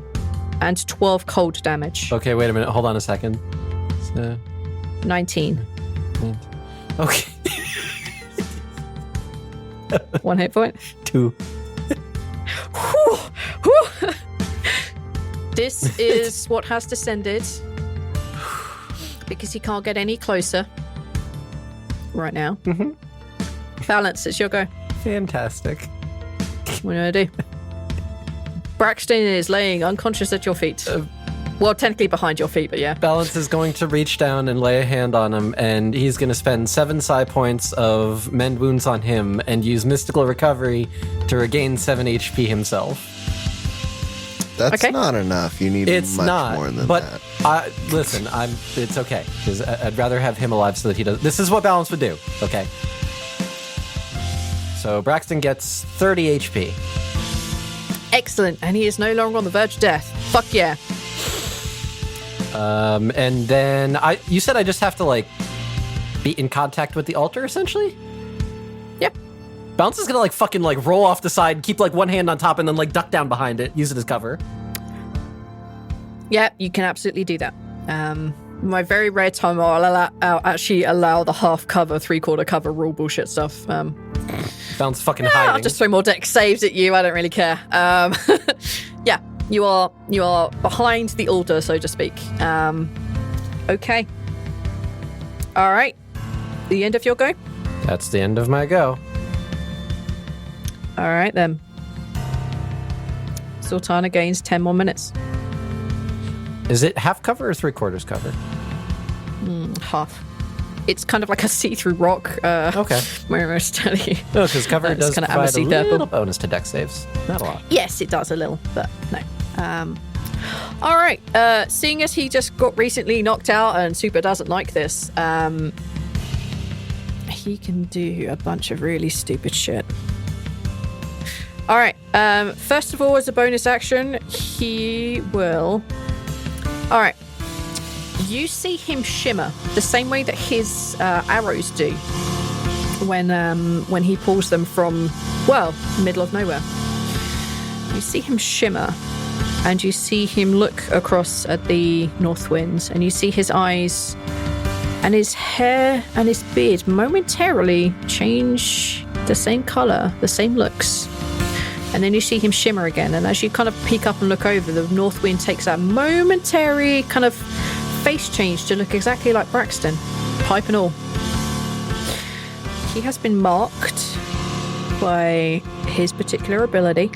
and 12 cold damage. Okay, wait a minute. Hold on a second. 19. Okay. 1 hit point. 2. Whew, whew. This is what has descended. because he can't get any closer right now. Mm-hmm. Balance, it's your go. Fantastic. What do I do? Braxton is laying unconscious at your feet. Well, technically behind your feet, but yeah. Balance is going to reach down and lay a hand on him, and he's going to spend 7 psi points of mend wounds on him and use mystical recovery to regain 7 HP himself. That's Okay. not enough. You need It's much not, more than but that. listen, it's okay, because I'd rather have him alive so that he does. This is what Balance would do, okay? So Braxton gets 30 HP. Excellent, and he is no longer on the verge of death. Fuck yeah. And then you said I just have to like be in contact with the altar, essentially? Yep. Bounce is gonna like fucking like roll off the side, keep like one hand on top, and then like duck down behind it, use it as cover. Yeah, you can absolutely do that. My very rare time, I'll actually allow the half cover, 3/4 cover rule bullshit stuff. Bounce fucking hiding. I'll just throw more deck saves at you. I don't really care. Yeah, you are behind the altar, so to speak. Okay. All right. The end of your go. That's the end of my go. All right then. Zaltanna gains 10 more minutes. Is it half cover or 3/4 cover? Half. It's kind of like a see-through rock. Okay. Where I was telling you. No, because cover It's does kinda provide a amnesty little purple. bonus to deck saves. Not a lot. Yes, it does a little, but no. All right. Seeing as he just got recently knocked out and Super doesn't like this, he can do a bunch of really stupid shit. All right. First of all, as a bonus action, he will... All right. You see him shimmer the same way that his arrows do when he pulls them from, well, middle of nowhere. You see him shimmer, and you see him look across at the north winds, and you see his eyes and his hair and his beard momentarily change the same color, the same looks. And then you see him shimmer again, and as you kind of peek up and look over, the north wind takes that momentary kind of face change to look exactly like Braxton, pipe and all. He has been marked by his particular ability,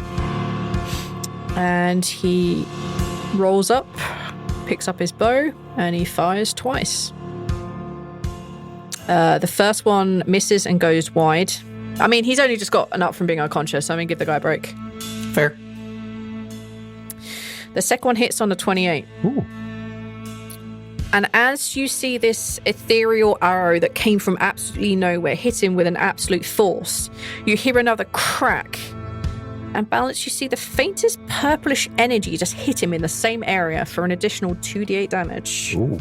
and he rolls up, picks up his bow, and he fires twice. The first one misses and goes wide. I mean, he's only just gotten up from being unconscious, so I'm going to give the guy a break. Fair. The second one hits on the 28. Ooh. And as you see this ethereal arrow that came from absolutely nowhere hit him with an absolute force, you hear another crack. And Balance, you see the faintest purplish energy just hit him in the same area for an additional 2d8 damage. Ooh.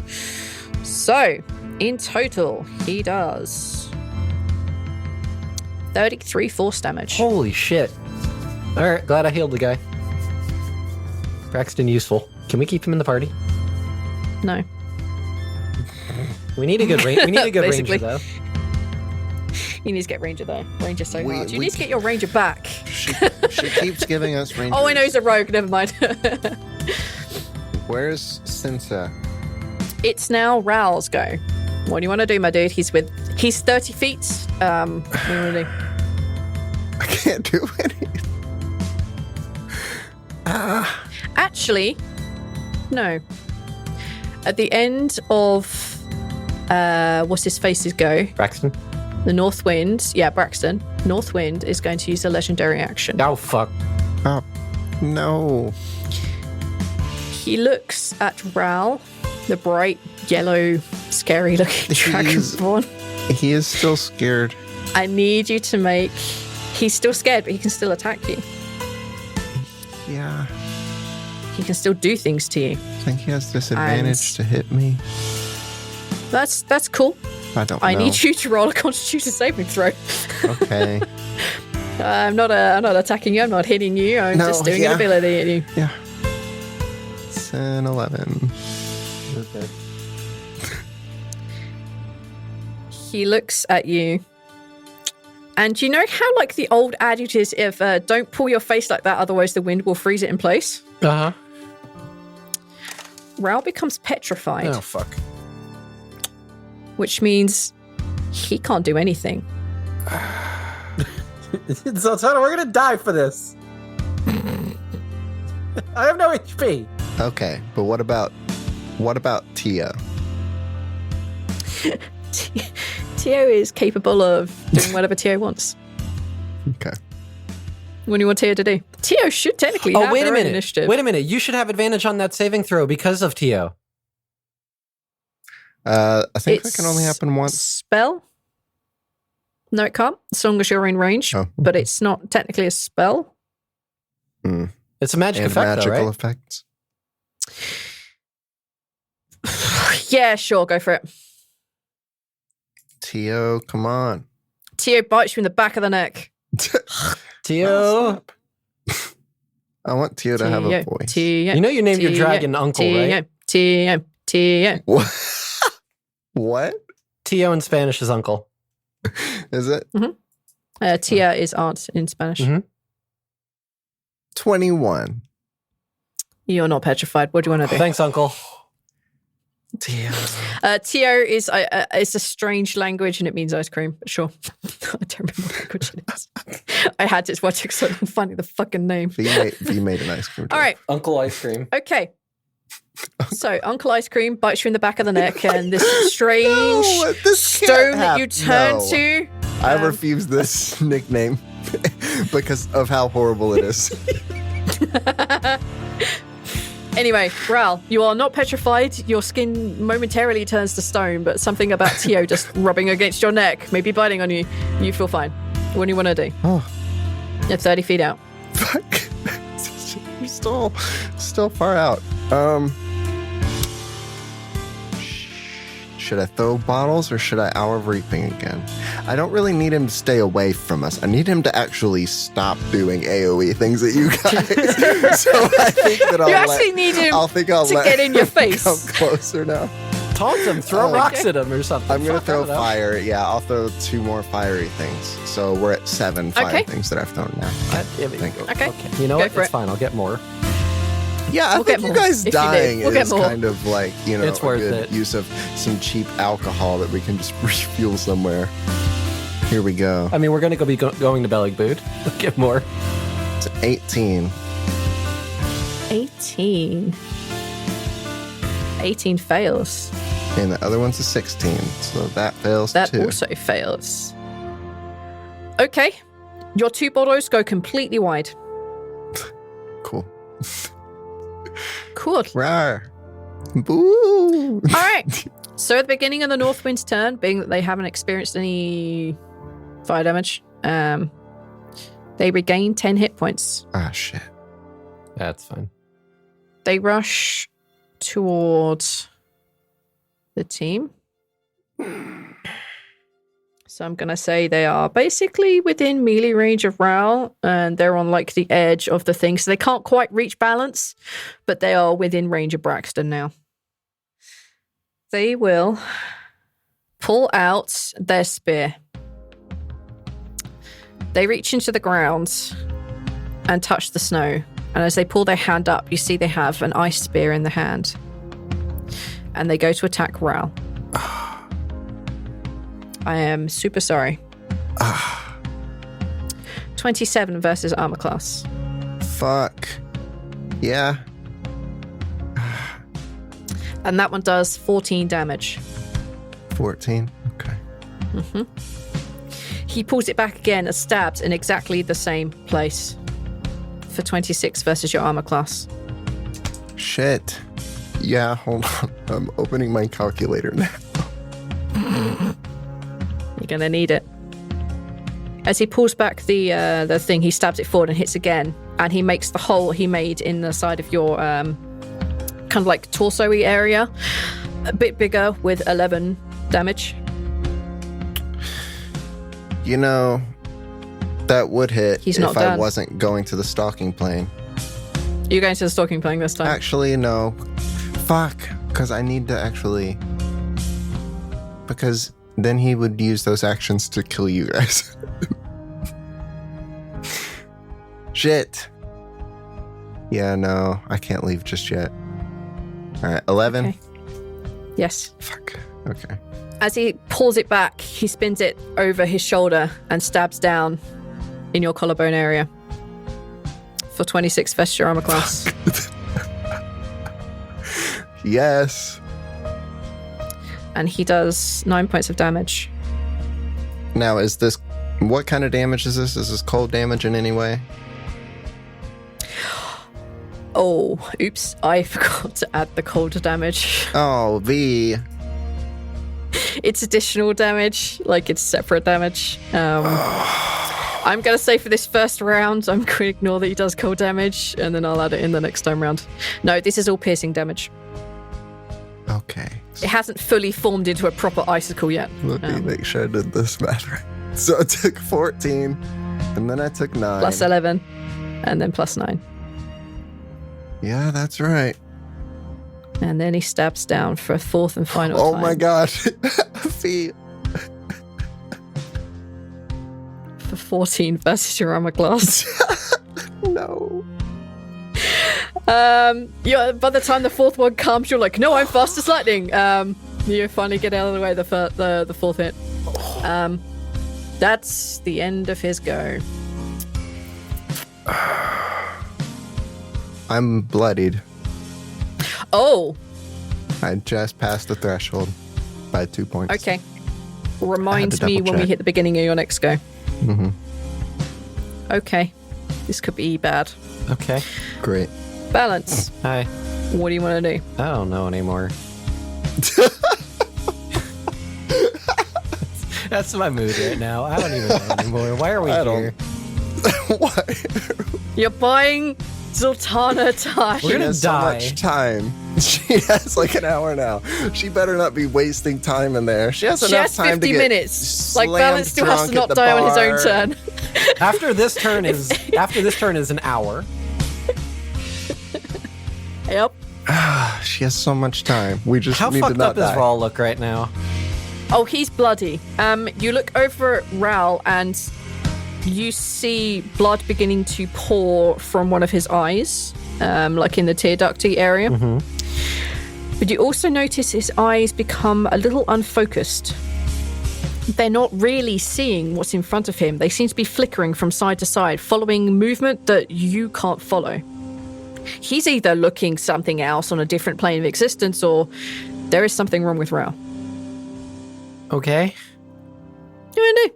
So, in total, he does 33 force damage. Holy shit. All right, glad I healed the guy. Braxton useful. Can we keep him in the party? No. We need a good range. We need a good Basically. ranger though. You need to get Ranger, though. Ranger's so We- hard. You we need to get your Ranger back. She keeps giving us rangers. Oh, I know he's a rogue. Never mind. Where's Cinta? It's now Rhal's go. What do you want to do, my dude? He's 30 feet. What do you want to do? I can't do anything. Actually, no. At the end of what's his face's go, Braxton. the North Wind, Braxton, North Wind is going to use a legendary action. Oh fuck. Oh, no. He looks at Rhal, the bright yellow, scary looking He's- dragonborn. He is still scared. I need you to make. He's still scared, but he can still attack you. Yeah. He can still do things to you. I think he has disadvantage to hit me. That's cool. I don't I know. need you to roll a Constitution saving throw. Okay. I'm not attacking you. I'm not hitting you. I'm No, just doing yeah. an ability at you. Yeah. 10, 11. Okay. He looks at you. And you know how, like, the old adage is, if don't pull your face like that, otherwise the wind will freeze it in place? Uh huh. Rhal becomes petrified. Oh fuck. which means he can't do anything. Zaltanna, we're gonna die for this. I have no HP. Okay, but what about Tio? Tio is capable of doing whatever Tio wants. Okay. What do you want Tio to do? Tio should technically have wait a their own minute. initiative. Wait a minute. You should have advantage on that saving throw because of Tio. I think that It's can only happen once. Spell? No, it can't. As long as you're in range. Oh. But it's not technically a spell. It's a magic And effect, magical though, right? effects. Yeah, sure, go for it. Tio, come on. Tio bites you in the back of the neck. Tio. I want Tio to have a voice. Tio, You know you named your Tio, dragon Uncle, right? Tio. What? Tio in Spanish is uncle. Is it? Tia is aunt in Spanish. Mhm. 21. You're not petrified. What do you want to do? Thanks, uncle. Tio. Tio is it's a strange language and it means ice cream. But sure, I don't remember what language it is. I had to. It's why it took so long finding the fucking name. V made an ice cream. All right. Uncle ice cream. Okay. So Uncle Ice Cream bites you in the back of the neck, and this strange No, this can't stone that you happen. turn No. to. I refuse this nickname because of how horrible it is. Anyway, Rhal, you are not petrified. Your skin momentarily turns to stone, but something about Tio just rubbing against your neck, maybe biting on you, you feel fine. What do you want to do? Oh, You're 30 feet out. fuck. We're still far out. Should I throw bottles or should I Hour of Reaping again? I don't really need him to stay away from us. I need him to actually stop doing AoE things at you guys. So I think that I'll You actually need him I'll to let get in your him face. come closer now. Taunt him. Throw Okay. rocks at him or something. I'm gonna Fuck, I throw don't know. fire. Yeah, I'll throw 2 more fiery things. So we're at 7 fire Okay. things that I've thrown now. Okay. You know Go what? for It's it. fine. I'll get more. Yeah, I We'll think get you more guys if you do. dying We'll get is more. kind of like, It's a worth good it. use of some cheap alcohol that we can just refuel somewhere. Here we go. I mean, we're going to be going to Bellig Boot. Get more. It's 18. 18. 18 fails. And the other one's a 16. So that fails That too. also fails. Okay. Your 2 bottles go completely wide. Cool. Cool. Rawr. Boo. All right. So at the beginning of the North Wind's turn, being that they haven't experienced any fire damage, they regain 10 hit points. Ah, shit. That's fine. They rush towards the team. So I'm going to say they are basically within melee range of Rhal, and they're on like the edge of the thing. So they can't quite reach balance, but they are within range of Braxton now. They will pull out their spear. They reach into the ground and touch the snow. And as they pull their hand up, you see they have an ice spear in the hand. And they go to attack Rhal. I am super sorry. 27 versus armor class. Fuck. Yeah. And that one does 14 damage. 14. Okay. He pulls it back again and stabs in exactly the same place for 26 versus your armor class. Shit. Yeah, hold on. I'm opening my calculator now. You're going to need it. As he pulls back the thing, he stabs it forward and hits again. And he makes the hole he made in the side of your kind of like torso-y area a bit bigger with 11 damage. You know, that would hit He's if not I done. wasn't going to the stalking plane. You're going to the stalking plane this time. Actually, no. Fuck. Because I need to actually... Because then he would use those actions to kill you guys. Shit. Yeah, no. I can't leave just yet. Alright, 11? Okay. Yes. Fuck. Okay. As he pulls it back, he spins it over his shoulder and stabs down in your collarbone area for 26 vesture armor class. Yes. And he does 9 points of damage. Now, is this... What kind of damage is this? Is this cold damage in any way? Oh, oops. I forgot to add the cold damage. Oh, V. It's additional damage. Like, it's separate damage. I'm going to say for this first round, I'm going to ignore that he does cold damage, and then I'll add it in the next time round. No, this is all piercing damage. Okay. It hasn't fully formed into a proper icicle yet. Let me make sure I did this math right. So I took 14, and then I took 9. Plus 11, and then plus 9. Yeah, that's right. And then he stabs down for a fourth and final time. Oh my gosh. Feet. For 14 versus your armor class. No. Yeah, by the time the fourth one comes, you're like, no, I'm fast as lightning. You finally get out of the way the fourth hit. That's the end of his go. I'm bloodied. Oh, I just passed the threshold by 2 points. okay. Remind me double when we check. hit the beginning of your next go. Mm-hmm. Okay. This could be bad. Okay. Great. Balance. Hi. What do you want to do? I don't know anymore. That's my mood right now. I don't even know anymore. Why are we I here? Why? You're buying Zaltanna time. We're gonna has so die. much time. She has like an hour now. She better not be wasting time in there. She has She enough has time 50 to get minutes. Like, slammed Balance still has to drunk not at the die on his own bar. turn. After this turn is an hour. Yep. She has so much time. We just How need to fucked not up does die. Rhal look right now? Oh, he's bloody. You look over at Rhal and you see blood beginning to pour from one of his eyes, like in the tear ducty area. Mm-hmm. But you also notice his eyes become a little unfocused. They're not really seeing what's in front of him. They seem to be flickering from side to side, following movement that you can't follow. He's either looking something else on a different plane of existence, or there is something wrong with Rhal. Okay. What do you do?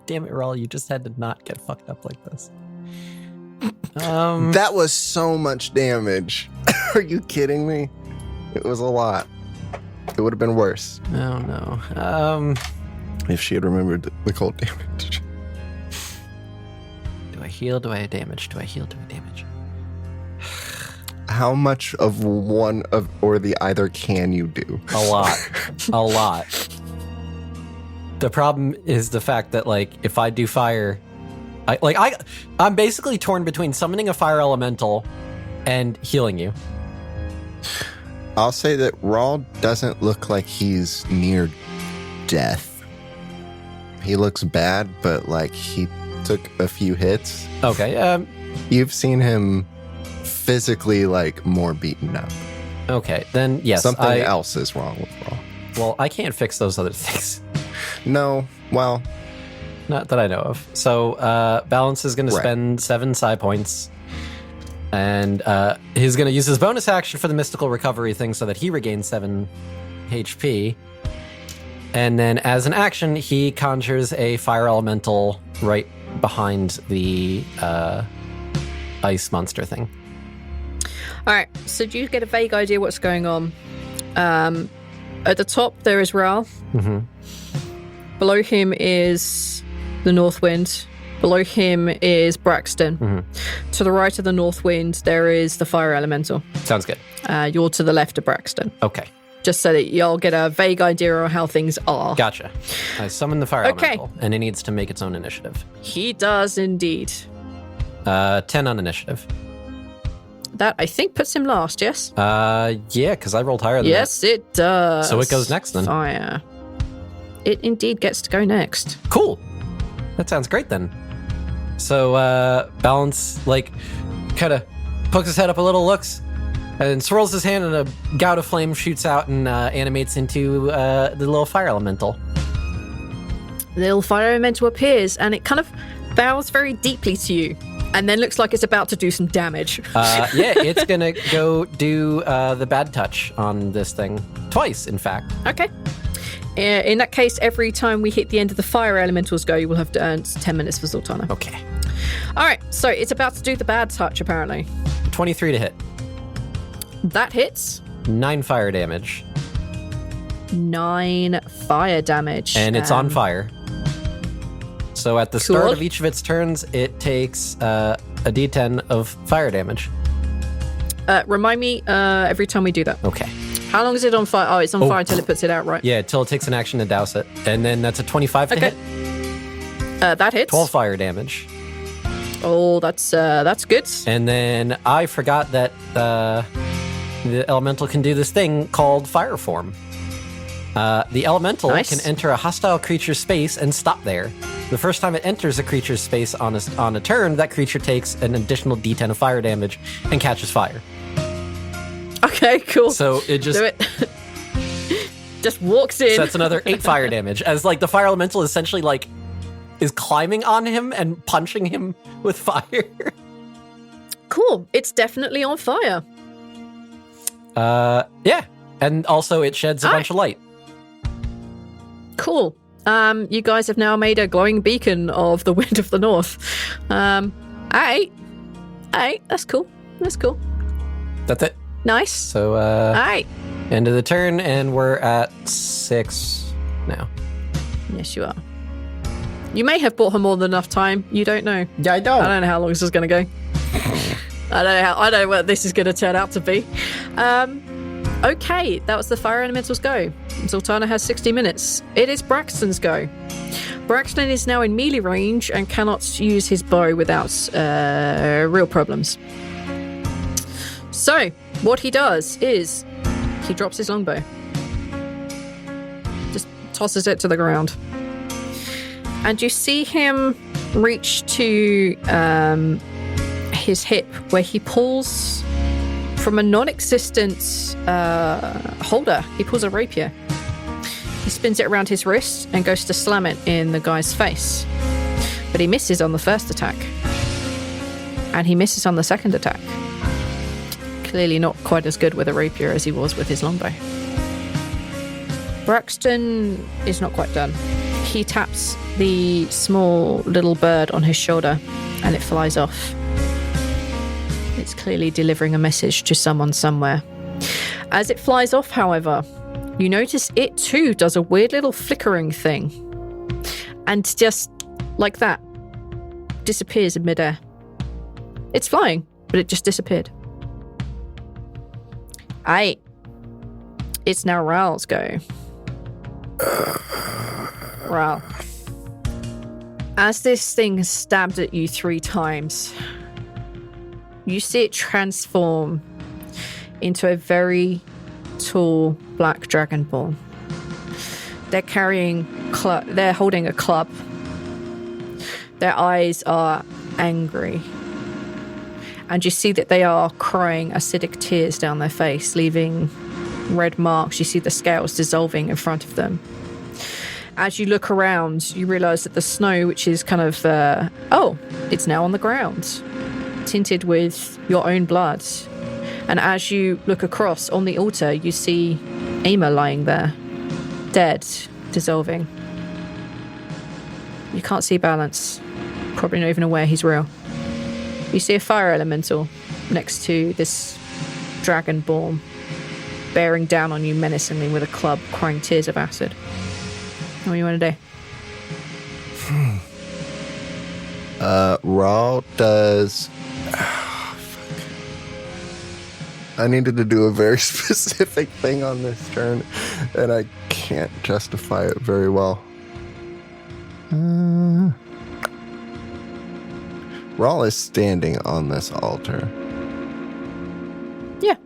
Damn it, Rhal, you just had to not get fucked up like this. That was so much damage. Are you kidding me? It was a lot. It would have been worse Oh no. if she had remembered the cold damage. Do I heal? Do I damage? Do I heal? Do I damage? How much of one of or the either can you do? A lot. A lot. The problem is the fact that, like, if I do fire, I'm basically torn between summoning a fire elemental and healing you. I'll say that Rhal doesn't look like he's near death. He looks bad, but like he took a few hits. Okay. You've seen him physically like more beaten up. Okay. Then yes. Something else is wrong with Rhal. Well, I can't fix those other things. No, well, Not that I know of. So Balance is going to spend 7 psi points. And he's going to use his bonus action for the mystical recovery thing so that he regains 7 HP. And then as an action, he conjures a fire elemental right behind the ice monster thing. All right, so do you get a vague idea what's going on? At the top, there is Rhal. Mm-hmm. Below him is the North Wind. Below him is Braxton. Mm-hmm. To the right of the North Wind, there is the Fire Elemental. Sounds good. You're to the left of Braxton. Okay. Just so that y'all get a vague idea of how things are. Gotcha. I summon the fire Okay. elemental, and it needs to make its own initiative. He does indeed. 10 on initiative. That, I think, puts him last, yes? Yeah, because I rolled higher than Yes, it does. So it goes next then. Fire. It indeed gets to go next. that. Cool. That sounds great then. So Balance, like, kind of pokes his head up a little, looks, And swirls his hand, and a gout of flame shoots out and animates into the little fire elemental. The little fire elemental appears, and it kind of bows very deeply to you, and then looks like it's about to do some damage. It's gonna go do the bad touch on this thing. Twice, in fact. Okay. In that case, every time we hit the end of the fire elementals go, you will have earned 10 minutes for Zaltanna. Okay. All right, so it's about to do the bad touch, apparently. 23 to hit. That hits. 9 fire damage. 9 fire damage. And it's on fire. So at the start Cool. of each of its turns, it takes a d10 of fire damage. Remind me every time we do that. Okay. How long is it on fire? Oh, it's on fire until it puts it out, right? Yeah, till it takes an action to douse it. And then that's a 25 to Okay. hit. That hits. 12 fire damage. Oh, that's good. And then I forgot that the elemental can do this thing called fire form. The elemental Nice. can enter a hostile creature's space and stop there. The first time it enters a creature's space on a turn, that creature takes an additional d10 of fire damage and catches fire. Okay, cool. So it just do it. Just walks in. So that's another 8 fire damage, as like the fire elemental essentially like is climbing on him and punching him with fire. Cool. It's definitely on fire. Yeah. And also it sheds a bunch of light. Cool. You guys have now made a glowing beacon of the wind of the north. Alright. That's cool. That's cool. That's it. Nice. So Alright. end of the turn, and we're at 6 now. Yes, you are. You may have bought her more than enough time. You don't know. Yeah, I don't. I don't know how long this is going to go. I don't know what this is going to turn out to be. Okay, that was the fire elementals go. Zaltanna has 60 minutes. It is Braxton's go. Braxton is now in melee range and cannot use his bow without real problems. So, what he does is he drops his longbow. Just tosses it to the ground. And you see him reach to his hip, where he pulls from a non-existent holder. He pulls a rapier. He spins it around his wrist and goes to slam it in the guy's face. But he misses on the first attack. And he misses on the second attack. Clearly not quite as good with a rapier as he was with his longbow. Braxton is not quite done. He taps the small little bird on his shoulder and it flies off. It's clearly delivering a message to someone somewhere. As it flies off, however, you notice it too does a weird little flickering thing. And just like that, disappears in midair. It's flying, but it just disappeared. Aye. It's now Rhal's go. Rhal. As this thing has stabbed at you 3 times, you see it transform into a very tall black dragonborn. They're carrying, they're holding a club. Their eyes are angry. And you see that they are crying acidic tears down their face, leaving red marks. You see the scales dissolving in front of them. As you look around, you realize that the snow, which is kind of, it's now on the ground, tinted with your own blood. And as you look across on the altar, you see Ama lying there, dead, dissolving. You can't see Balance. Probably not even aware he's real. You see a fire elemental next to this dragonborn, bearing down on you menacingly with a club, crying tears of acid. What do you want to do? Rhal does. I needed to do a very specific thing on this turn, and I can't justify it very well. Rhal is standing on this altar. Yeah,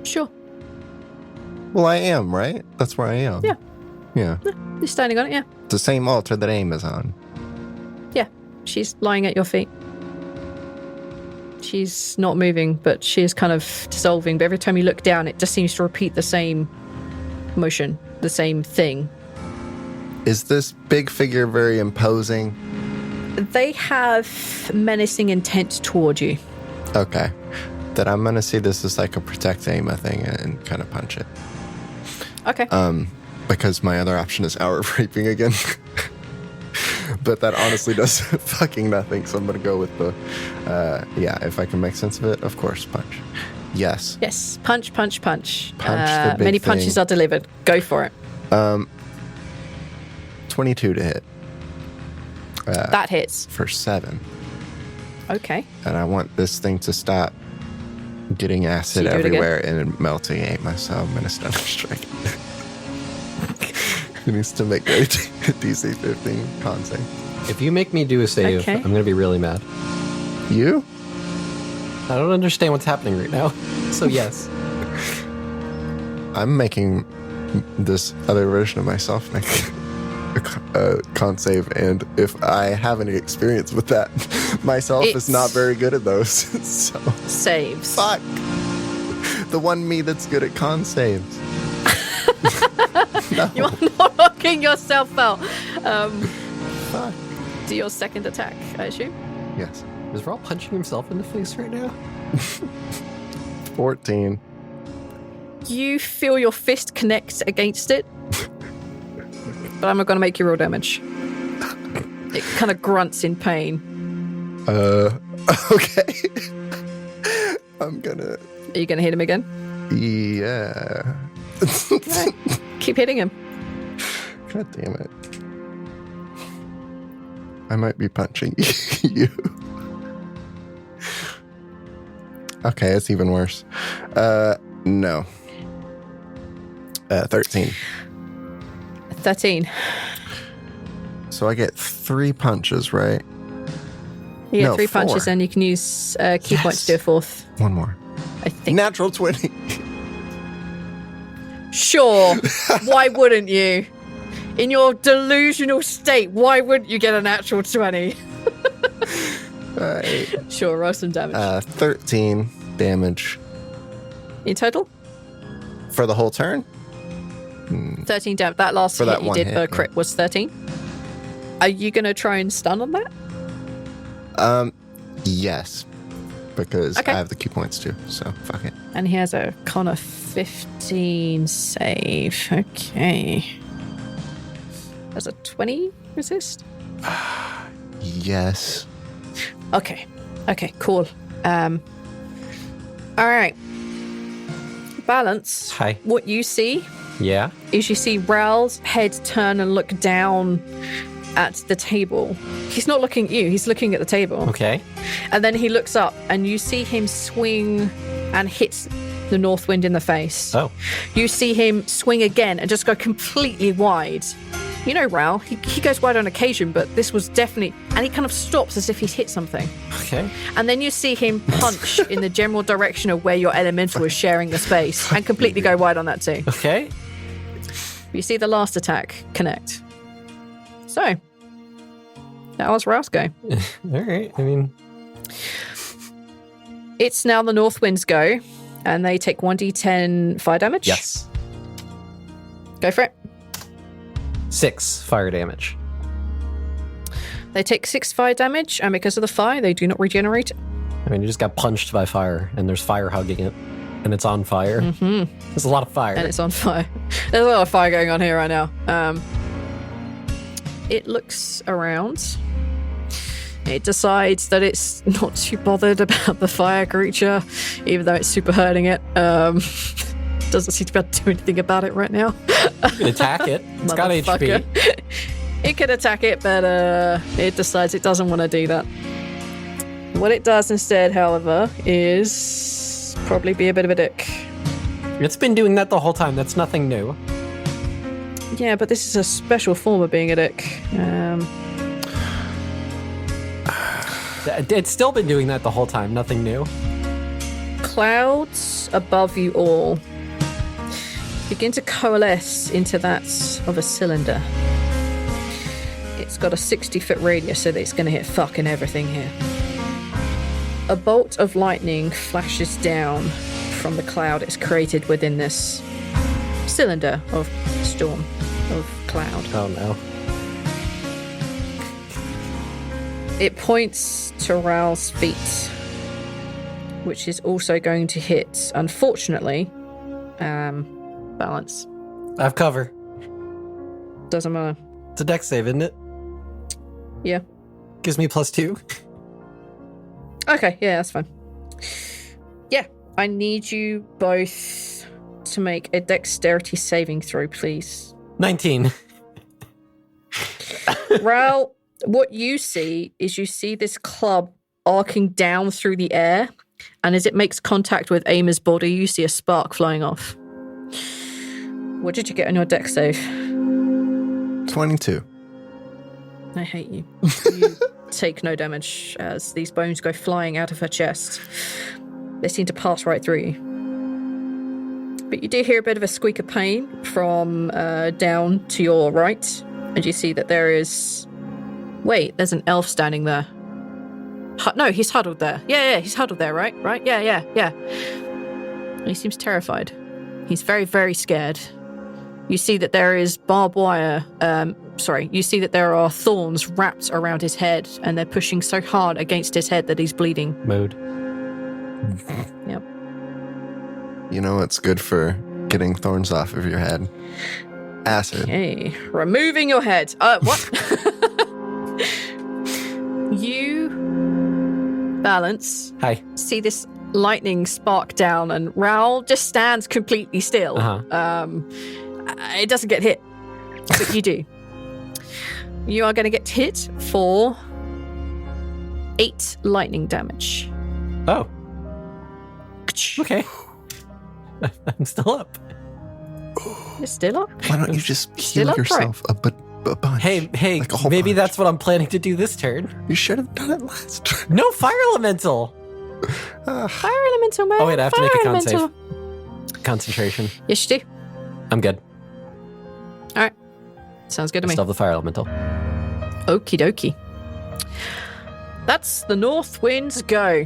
sure. Well, I am, right? That's where I am. Yeah. Yeah. You're standing on it, yeah. It's the same altar that Aim is on. Yeah, she's lying at your feet. She's not moving, but she is kind of dissolving. But every time you look down, it just seems to repeat the same motion, the same thing. Is this big figure very imposing? They have menacing intent toward you. Okay. Then I'm going to see this as like a protect Aima thing and kind of punch it. Okay. Because my other option is hour of raping again. But that honestly does fucking nothing. So I'm going to go with the, if I can make sense of it, of course, punch. Yes. Yes. Punch. Punch the big many punches thing. are delivered. Go for it. 22 to hit. That hits. For 7. Okay. And I want this thing to stop getting acid So you do it everywhere and melting Aima, so I'm going to stunner strike. It needs to make a DC 15 con save. If you make me do a save, Okay. I'm going to be really mad. You? I don't understand what's happening right now. So yes. I'm making this other version of myself make a con save, and if I have any experience with that, myself is not very good at those. So Saves. fuck. The one me that's good at con saves. No. You are not knocking yourself out. Fuck. Do your second attack, I assume. Yes. Is Rhal punching himself in the face right now? 14. You feel your fist connect against it, but I'm not going to make you roll damage. It kind of grunts in pain. Okay. I'm gonna. Are you going to hit him again? Yeah. Right. Keep hitting him. God damn it. I might be punching you. Okay, it's even worse. No. 13. 13. So I get 3 punches, right? You get No, 3 punches, 4. and you can use key points to do a fourth, One more. I think. Natural 20. Sure. Why wouldn't you? In your delusional state, why wouldn't you get a natural 20? Right. Sure, roll some damage. 13 damage In total? for the whole turn? 13 damage. That last For hit that you one did hit, for crit was 13. Are you going to try and stun on that? Yes. Because Okay. I have the key points too, so fuck it. And he has a con of 15 save. Okay. That's a 20 resist? Yes. Okay. Okay, cool. All right. Balance. Hi. What you see Yeah. is you see Rhal's head turn and look down at the table. He's not looking at you, he's looking at the table. Okay. And then he looks up and you see him swing and hit the north wind in the face. Oh. You see him swing again and just go completely wide. You know, Rhal, he goes wide on occasion, but this was definitely... And he kind of stops as if he's hit something. Okay. And then you see him punch in the general direction of where your elemental is sharing the space and completely go wide on that too. Okay. You see the last attack connect. So, that was Rhal's go. All right. I mean, It's now the North Wind's go, and they take 1d10 fire damage. yes. Go for it. 6 fire damage. They take 6 fire damage, and because of the fire, they do not regenerate. I mean, you just got punched by fire, and there's fire hugging it, and it's on fire. Mm-hmm. There's a lot of fire. And it's on fire. There's a lot of fire going on here right now. It looks around. It decides that it's not too bothered about the fire creature, even though it's super hurting it. Doesn't seem to be able to do anything about it right now. You can attack it. It's got Motherfucker. HP. It could attack it, but it decides it doesn't want to do that. What it does instead, however, is probably be a bit of a dick. It's been doing that the whole time. That's nothing new. Yeah, but this is a special form of being a dick. It's still been doing that the whole time. Nothing new. Clouds above you all begin to coalesce into that of a cylinder. It's got a 60-foot radius, so that it's going to hit fucking everything here. A bolt of lightning flashes down from the cloud it's created within this cylinder of storm, of cloud. Oh no. It points to Rhal's feet, which is also going to hit, unfortunately, balance. I have cover. Doesn't matter. It's a dex save, isn't it? Yeah. Gives me +2. Okay, yeah, that's fine. Yeah, I need you both to make a dexterity saving throw, please. 19. Rhal, what you see is this club arcing down through the air, and as it makes contact with Aimer's body, you see a spark flying off. What did you get on your dex save? 22. I hate you. You take no damage as these bones go flying out of her chest. They seem to pass right through you. But you do hear a bit of a squeak of pain from down to your right, and you see that there is... Wait, there's an elf standing there. No, he's huddled there. Yeah, he's huddled there, right? Right? Yeah. He seems terrified. He's very, very scared. You see that there is barbed wire. You see that there are thorns wrapped around his head, and they're pushing so hard against his head that he's bleeding. Mode. Yep. You know what's good for getting thorns off of your head? Acid. Okay. Removing your head. What? You, Balance, Hi. see this lightning spark down, and Rhal just stands completely still. It doesn't get hit, but you do. You are going to get hit for 8 lightning damage. Oh. Okay. I'm still up. You're still up? Why don't you just Still heal upright. yourself a bunch? Hey, Like a whole maybe bunch. that's what I'm planning to do this turn. You should have done it last turn. No, fire elemental. Fire elemental, man. Oh, wait, I have to Fire make a con elemental. save. Concentration. Yes, you do. I'm good. All right. Sounds good to I me. still have the fire elemental. Okie dokie. That's the North Wind's go.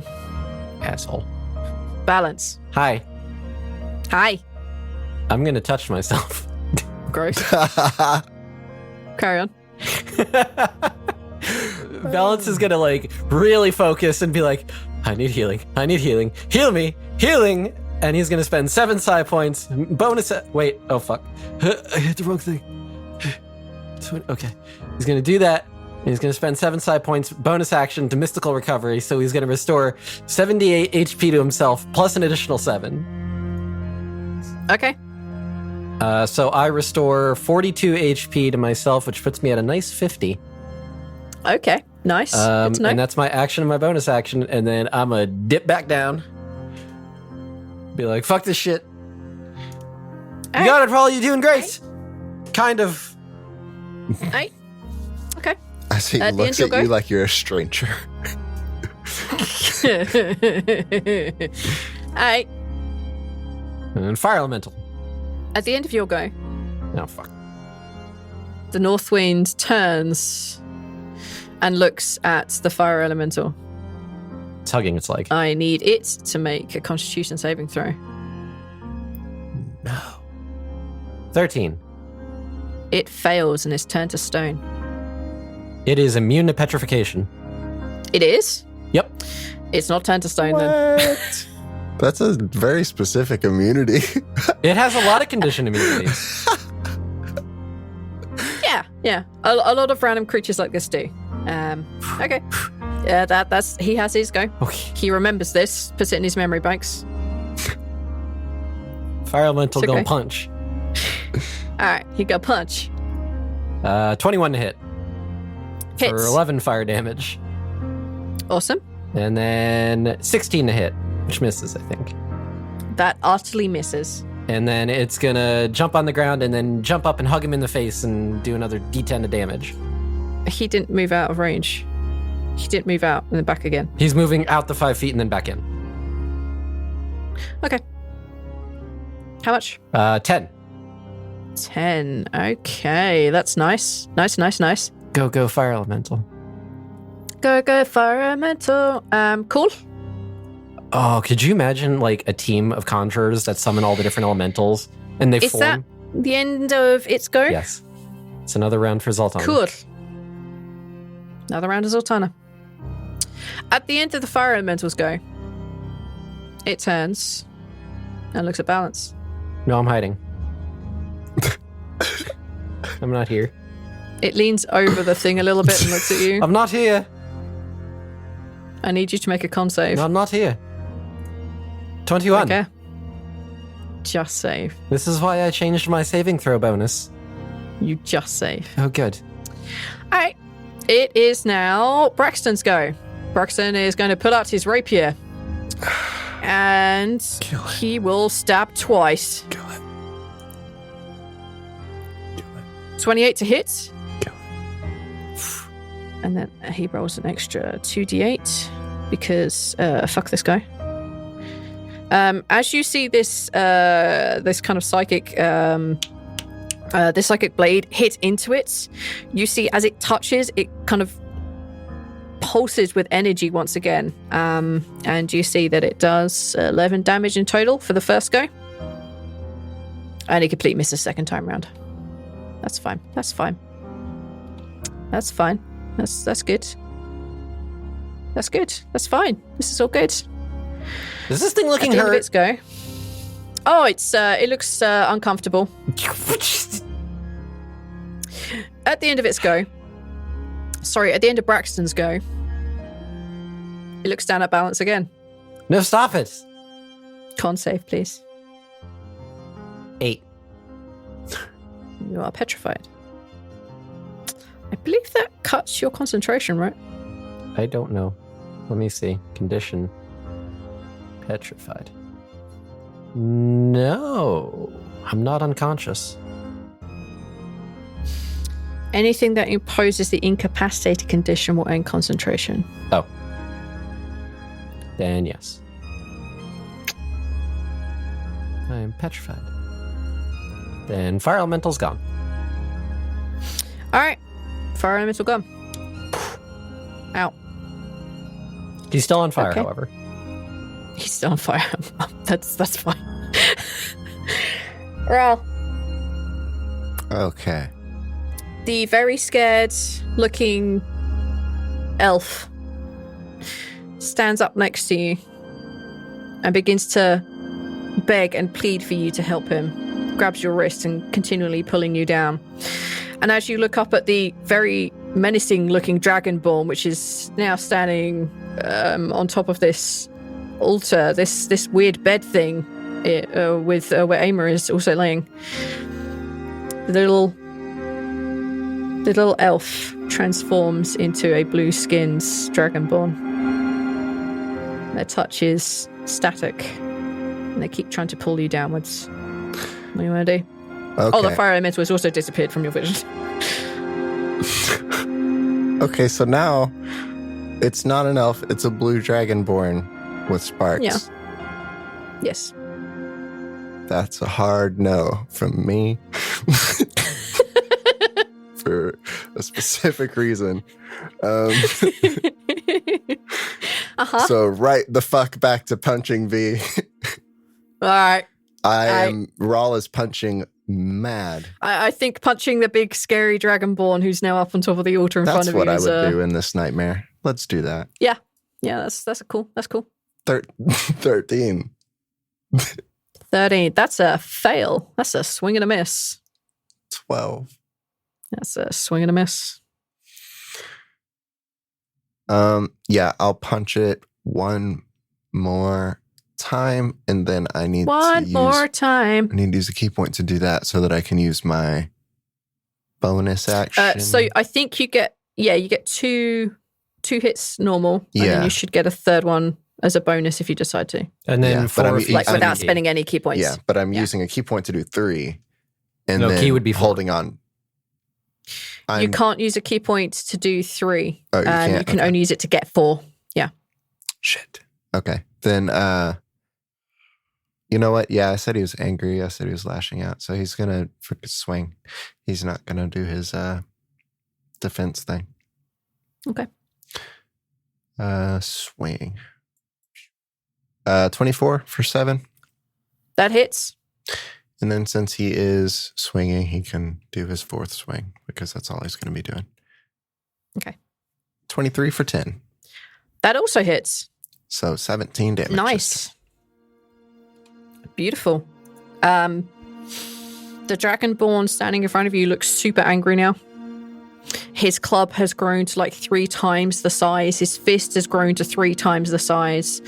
Asshole. Balance. Hi. Hi. I'm going to touch myself. Gross. Carry on. Balance is going to like really focus and be like, I need healing. Heal me. Healing. And he's going to spend 7 psi points. Bonus. Wait. Oh, fuck. I hit the wrong thing. Okay. He's going to do that. And he's going to spend 7 psi points, bonus action to mystical recovery. So he's going to restore 78 HP to himself, plus an additional 7. Okay. So I restore 42 HP to myself, which puts me at a nice 50. Okay. Nice. Good to know. And that's my action and my bonus action. And then I'm going to dip back down. Be like, fuck this shit. You got it, Rhal. You're doing great. Kind of. Hey. Okay. As he At the looks end, at you'll you go. like you're a stranger. Alright. And fire elemental. At the end of your go, Oh, fuck. the North Wind turns and looks at the fire elemental. It's hugging its leg. I need it to make a Constitution saving throw. No. 13. It fails and is turned to stone. It is immune to petrification. It is? Yep. It's not turned to stone then. That's a very specific immunity. It has a lot of condition immunities. Yeah. A lot of random creatures like this do. Okay. Yeah, that's he has his go. Okay. He remembers this, puts it in his memory banks. Fire elemental It's okay. gonna punch. Alright, he got punch. 21 to hit. Hits. For 11 fire damage. Awesome. And then 16 to hit, which misses, I think. That utterly misses. And then it's gonna jump on the ground and then jump up and hug him in the face and do another d10 of damage. He didn't move out of range. He didn't move out and then back again. He's moving out the 5 feet and then back in. Okay. How much? 10. 10. Okay, that's nice. Nice. Go, fire elemental. Go, fire elemental. Cool. Oh, could you imagine like a team of conjurers that summon all the different elementals and they Is form? that the end of its go? Yes. It's another round for Zaltanna. Cool. Another round of Zaltanna. At the end of the fire elementals go, it turns and looks at Balance. No, I'm hiding. I'm not here. It leans over the thing a little bit and looks at you. I'm not here. I need you to make a con save. No, I'm not here. 21. Okay. Just save. This is why I changed my saving throw bonus. You just save. Oh, good. All right. It is now Braxton's go. Braxton is going to pull out his rapier. And he will stab twice. Kill it. 28 to hit. Kill And then he rolls an extra 2d8 because fuck this guy. As you see this this kind of psychic this psychic blade hit into it, you see as it touches, it kind of pulses with energy once again. And you see that it does 11 damage in total for the first go. And he completely misses second time round. That's fine. That's fine. That's fine. That's good. That's good. That's fine. This is all good. Is this thing looking At the end of hurt? its go. Oh, it looks uncomfortable. At the end of its go. Sorry, at the end of Braxton's go. It looks down at Balance again. No, stop it. Con save, please. 8. You are petrified. I believe that cuts your concentration, right? I don't know. Let me see. Condition. Petrified. No. I'm not unconscious. Anything that imposes the incapacitated condition will end concentration. Oh. Then yes. I am petrified. Then fire elemental's gone. All right. Fire elemental gone. Out. He's still on fire, Okay. however. He's still on fire. That's fine. Rhal, Okay. the very scared looking elf stands up next to you and begins to beg and plead for you to help him. Grabs your wrist and continually pulling you down. And as you look up at the very menacing looking dragonborn, which is now standing on top of this altar, this weird bed thing with where Aimer is also laying, the little elf transforms into a blue-skinned dragonborn. Their touch is static, and they keep trying to pull you downwards. What do you want to do? Okay. Oh, the fire elemental has also disappeared from your vision. Okay, so now it's not an elf, it's a blue dragonborn with sparks. Yeah. Yes. That's a hard no from me. For a specific reason. Uh-huh. So right the fuck back to punching V. All right. Rhal is punching mad. I think punching the big scary dragonborn who's now up on top of the altar in That's front of what you I is would do in this nightmare. Let's do that. Yeah, that's cool. That's cool. 13. 13. That's a fail. That's a swing and a miss. 12. That's a swing and a miss. Yeah, I'll punch it one more time, and then I need One more time. I need to use a key point to do that so that I can use my bonus action. So I think you get two hits normal, and then Yeah. you should get a third one as a bonus if you decide to, And then Yeah, but 4 I'm- if you like spend without a key. spending any key points. Yeah, but I'm Yeah. using a key point to do 3, and No, then key would be 4. holding on. You can't use a key point to do 3. Oh, you can't? You can Okay. only use it to get 4. Yeah. Shit. Okay. Then you know what? Yeah, I said he was angry. I said he was lashing out. So he's gonna freaking swing. He's not gonna do his defense thing. Okay. Swing. 24 for 7. That hits. And then since he is swinging, he can do his 4th swing because that's all he's going to be doing. Okay. 23 for 10. That also hits. So 17 damage. Nice. Beautiful. The Dragonborn standing in front of you looks super angry now. His club has grown to like 3 times the size. His fist has grown to 3 times the size.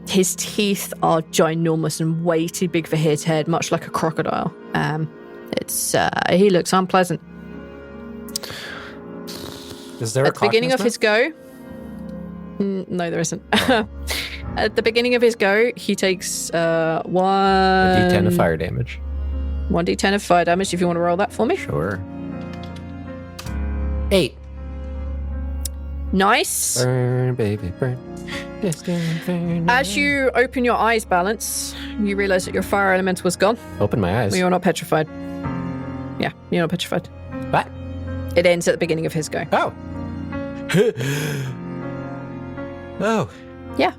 His teeth are ginormous and way too big for his head, much like a crocodile. He looks unpleasant. Is there At the beginning of his go? No, there isn't. At the beginning of his go, he takes 1 D10 of fire damage. 1d10 of fire damage, if you want to roll that for me. Sure. 8. Nice. Burn, baby, burn. As you open your eyes, Balance, you realize that your fire elemental was gone. Open my eyes. Well, you're not petrified. Yeah, you're not petrified. What? It ends at the beginning of his go. Oh. Oh. Yeah.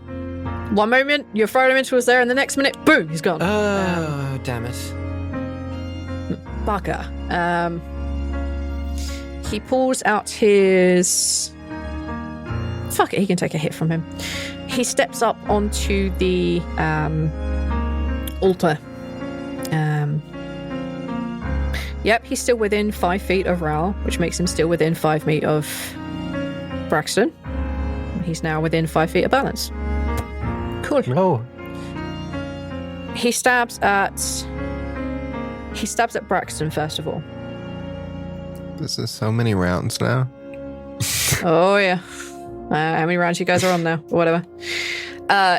One moment, your fire elemental was there, and the next minute, boom, he's gone. Oh, damn it. Bugger. He pulls out his... Fuck it, he can take a hit from him. He steps up onto the altar. Yep, he's still within 5 feet of Rhal, which makes him still within 5 feet of Braxton. He's now within 5 feet of Balance. Cool. No. He stabs at Braxton first of all. This is so many rounds now. Oh yeah. How many rounds you guys are on now? Or whatever.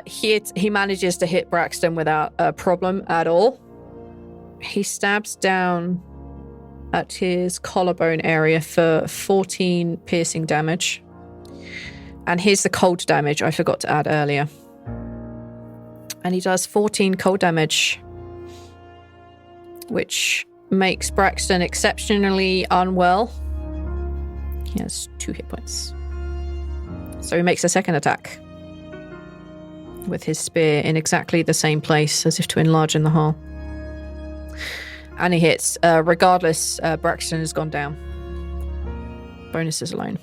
He manages to hit Braxton without a problem at all. He stabs down at his collarbone area for 14 piercing damage. And here's the cold damage I forgot to add earlier. And he does 14 cold damage, which makes Braxton exceptionally unwell. He has 2 hit points. So he makes a second attack with his spear in exactly the same place, as if to enlarge in the hole. And he hits. Regardless, Braxton has gone down. Bonuses alone.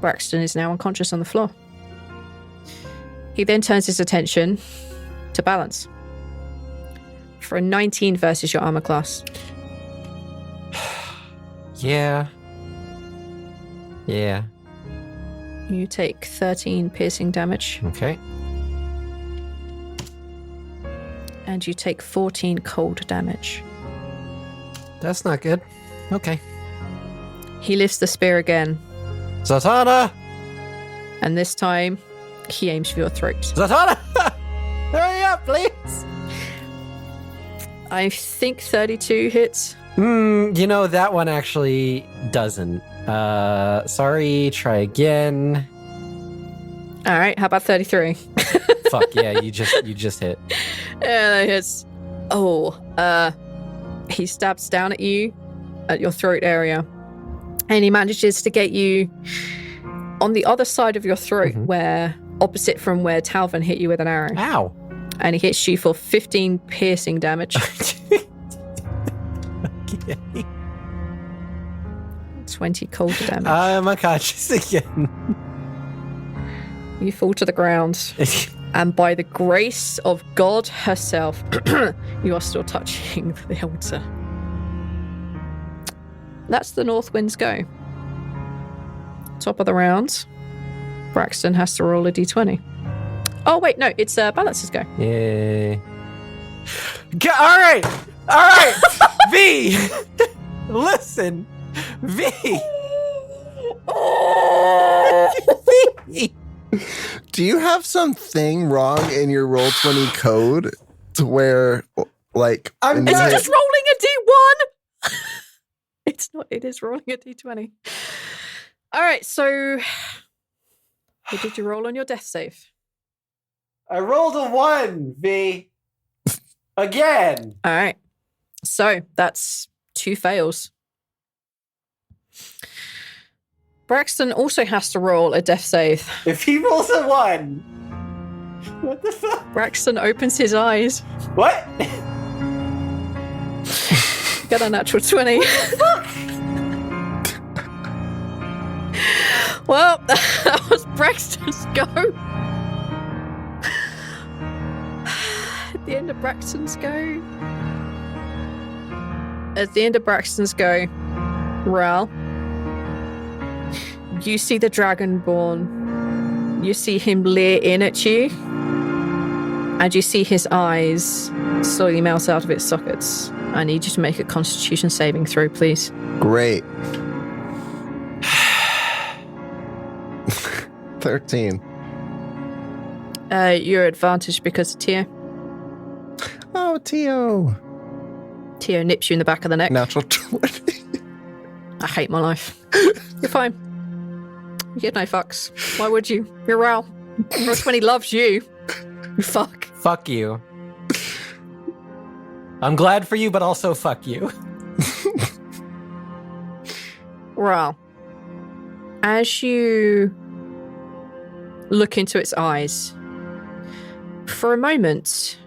Braxton is now unconscious on the floor. He then turns his attention to Balance. For a 19 versus your armor class. Yeah. Yeah. You take 13 piercing damage. Okay. And you take 14 cold damage. That's not good. Okay. He lifts the spear again. Zaltanna! And this time, he aims for your throat. Zaltanna! Hurry up, please! I think 32 hits. You know, that one actually doesn't. Sorry, try again. All right, how about 33? Fuck, yeah, you just hit. Yeah, that hits. Oh, he stabs down at you, at your throat area. And he manages to get you on the other side of your throat, where opposite from where Talvin hit you with an arrow. Ow. And he hits you for 15 piercing damage. Okay. 20 cold damage. I'm unconscious again. You fall to the ground. And by the grace of God herself, you are still touching the altar. That's the North Wind's go. Top of the round. Braxton has to roll a d20. Oh, wait, no, it's Balance's go. Yay. All right. V. Listen. V. V. Do you have something wrong in your Roll20 code to where, like, I'm It's not- just rolling a d1. It's not, it is rolling a d20. All right, so what did you roll on your death save? I rolled a 1, V. Again. All right, so that's 2 fails. Braxton also has to roll a death save. If he rolls a 1, What the fuck? Braxton opens his eyes. What? Get a natural 20. Well, that was Braxton's go. At the end of Braxton's go, Rhal, you see the Dragonborn. You see him leer in at you, and you see his eyes slowly melt out of its sockets. I need you to make a Constitution saving throw, please. Great. 13. You're advantaged because of Tio. Oh, Tio. Tio nips you in the back of the neck. Natural 20. I hate my life. You're fine. You get no fucks. Why would you? You're Rhal. Roll 20 loves you. You fuck. Fuck you. I'm glad for you, but also fuck you. Rhal, as you look into its eyes, for a moment,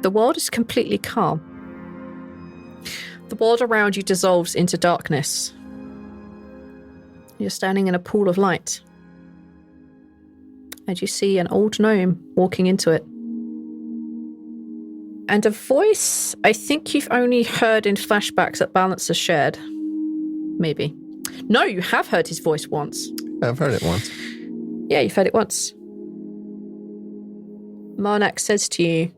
the world is completely calm. The world around you dissolves into darkness. You're standing in a pool of light. And you see an old gnome walking into it. And a voice I think you've only heard in flashbacks that Balance has shared. Maybe. No, you have heard his voice once. I've heard it once. Yeah, you've heard it once. Marnak says to you,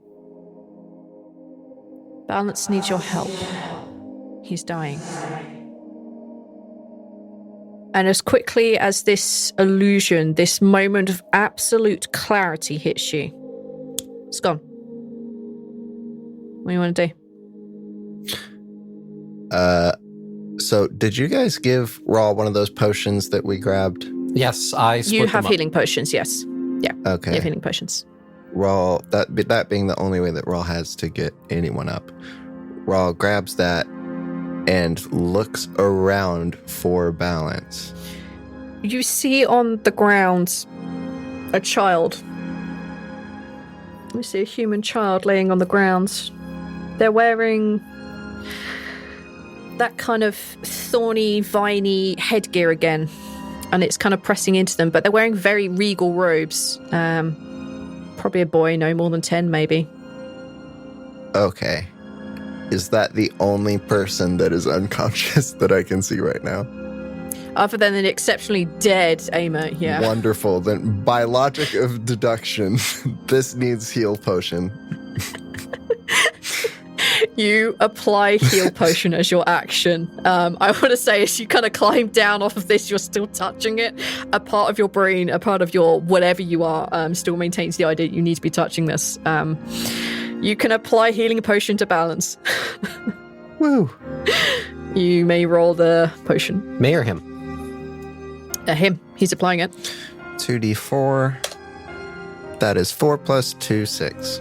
Balance needs your help. He's dying. And as quickly as this illusion, this moment of absolute clarity hits you, it's gone. What do you want to do? So did you guys give Rhal one of those potions that we grabbed? Yes, I split You them have up. healing potions, yes. Yeah, Okay. you have healing potions. Rhal, that being the only way that Rhal has to get anyone up, Rhal grabs that and looks around for Balance. You see on the ground a child. You see a human child laying on the ground. They're wearing that kind of thorny, viney headgear again, and it's kind of pressing into them, but they're wearing very regal robes. Probably a boy, no more than 10 maybe. Okay. Is that the only person that is unconscious that I can see right now? Other than an exceptionally dead Aimer, yeah. Wonderful. Then by logic of deduction, this needs heal potion. You apply heal potion as your action. I want to say as you kind of climb down off of this, you're still touching it. A part of your brain, a part of your whatever you are, still maintains the idea that you need to be touching this. You can apply healing potion to Balance. Woo. You may roll the potion. Me or him? Him. He's applying it. 2d4. That is 4 plus 2, 6.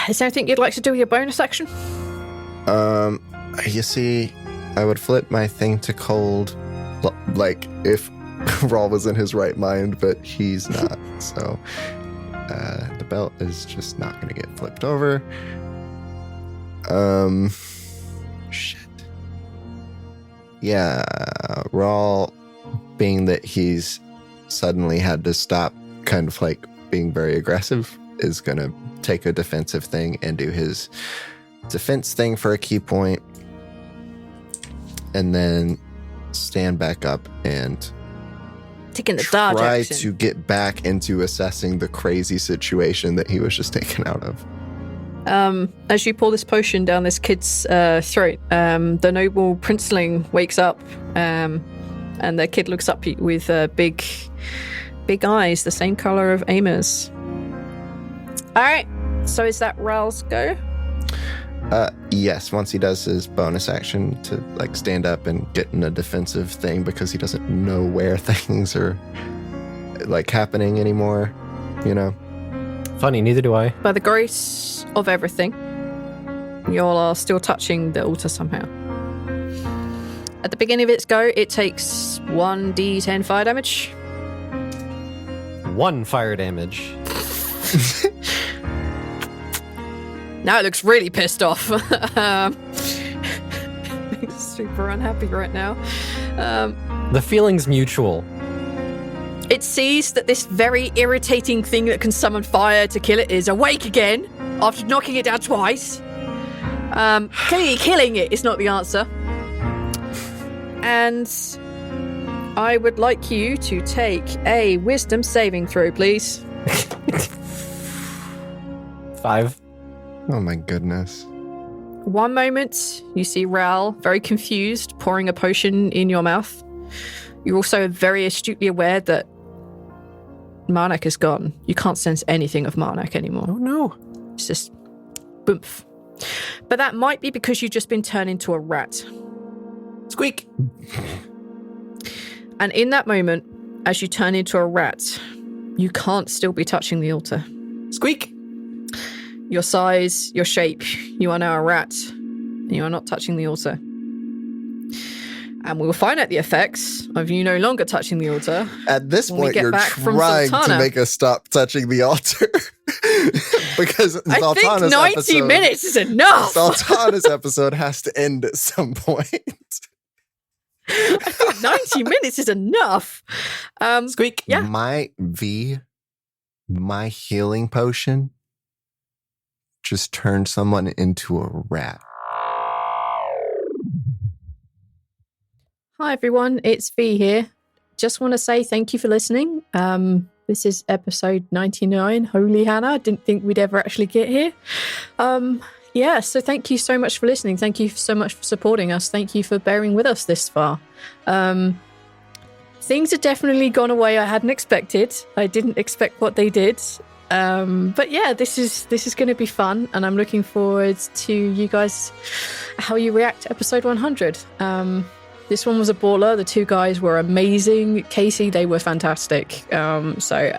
Is there anything you'd like to do with your bonus action? You see, I would flip my thing to cold, like if Rhal was in his right mind, but he's not. So the belt is just not going to get flipped over. Shit. Yeah, Rhal, being that he's suddenly had to stop kind of like being very aggressive, is going to take a defensive thing and do his defense thing for a key point, and then stand back up and Taking the dodge try action. to get back into assessing the crazy situation that he was just taken out of. As you pour this potion down this kid's throat, the noble princeling wakes up, and the kid looks up with big eyes, the same color of Aimer's. All right, so is that Rhal's go? Yes, once he does his bonus action to like stand up and get in a defensive thing because he doesn't know where things are like happening anymore, you know. Funny, neither do I. By the grace of everything, you all are still touching the altar somehow. At the beginning of its go, it takes 1d10 fire damage. 1 fire damage. Now it looks really pissed off. Super unhappy right now. The feeling's mutual. It sees that this very irritating thing that can summon fire to kill it is awake again after knocking it down twice. Clearly killing it is not the answer. And I would like you to take a wisdom saving throw, please. 5. Oh my goodness. One moment, you see Rhal, very confused, pouring a potion in your mouth. You're also very astutely aware that Marnak is gone. You can't sense anything of Marnak anymore. Oh no. It's just boomph. But that might be because you've just been turned into a rat. Squeak. And in that moment, as you turn into a rat, you can't still be touching the altar. Squeak. Your size, your shape, you are now a rat. And you are not touching the altar. And we will find out the effects of you no longer touching the altar. At this when we point, get you're back from trying to Zaltanna. make us stop touching the altar. Because I think Zaltanna's 90 episode, minutes is enough. Zaltanna's episode has to end at some point. I think 90 minutes is enough. Squeak. Yeah. My healing potion just turned someone into a rat. Hi everyone, it's V here. Just want to say thank you for listening. This is episode 99. Holy Hannah, didn't think we'd ever actually get here. So thank you so much for listening. Thank you so much for supporting us. Thank you for bearing with us this far. Things have definitely gone away I hadn't expected. I didn't expect what they did. But yeah, this is going to be fun, and I'm looking forward to you guys, how you react to episode 100. This one was a baller. The two guys were amazing. Casey, they were fantastic. So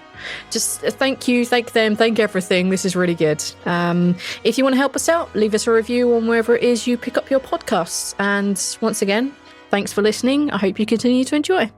just thank you, thank them, thank everything. This is really good. If you want to help us out, leave us a review on wherever it is you pick up your podcasts. And once again, thanks for listening. I hope you continue to enjoy.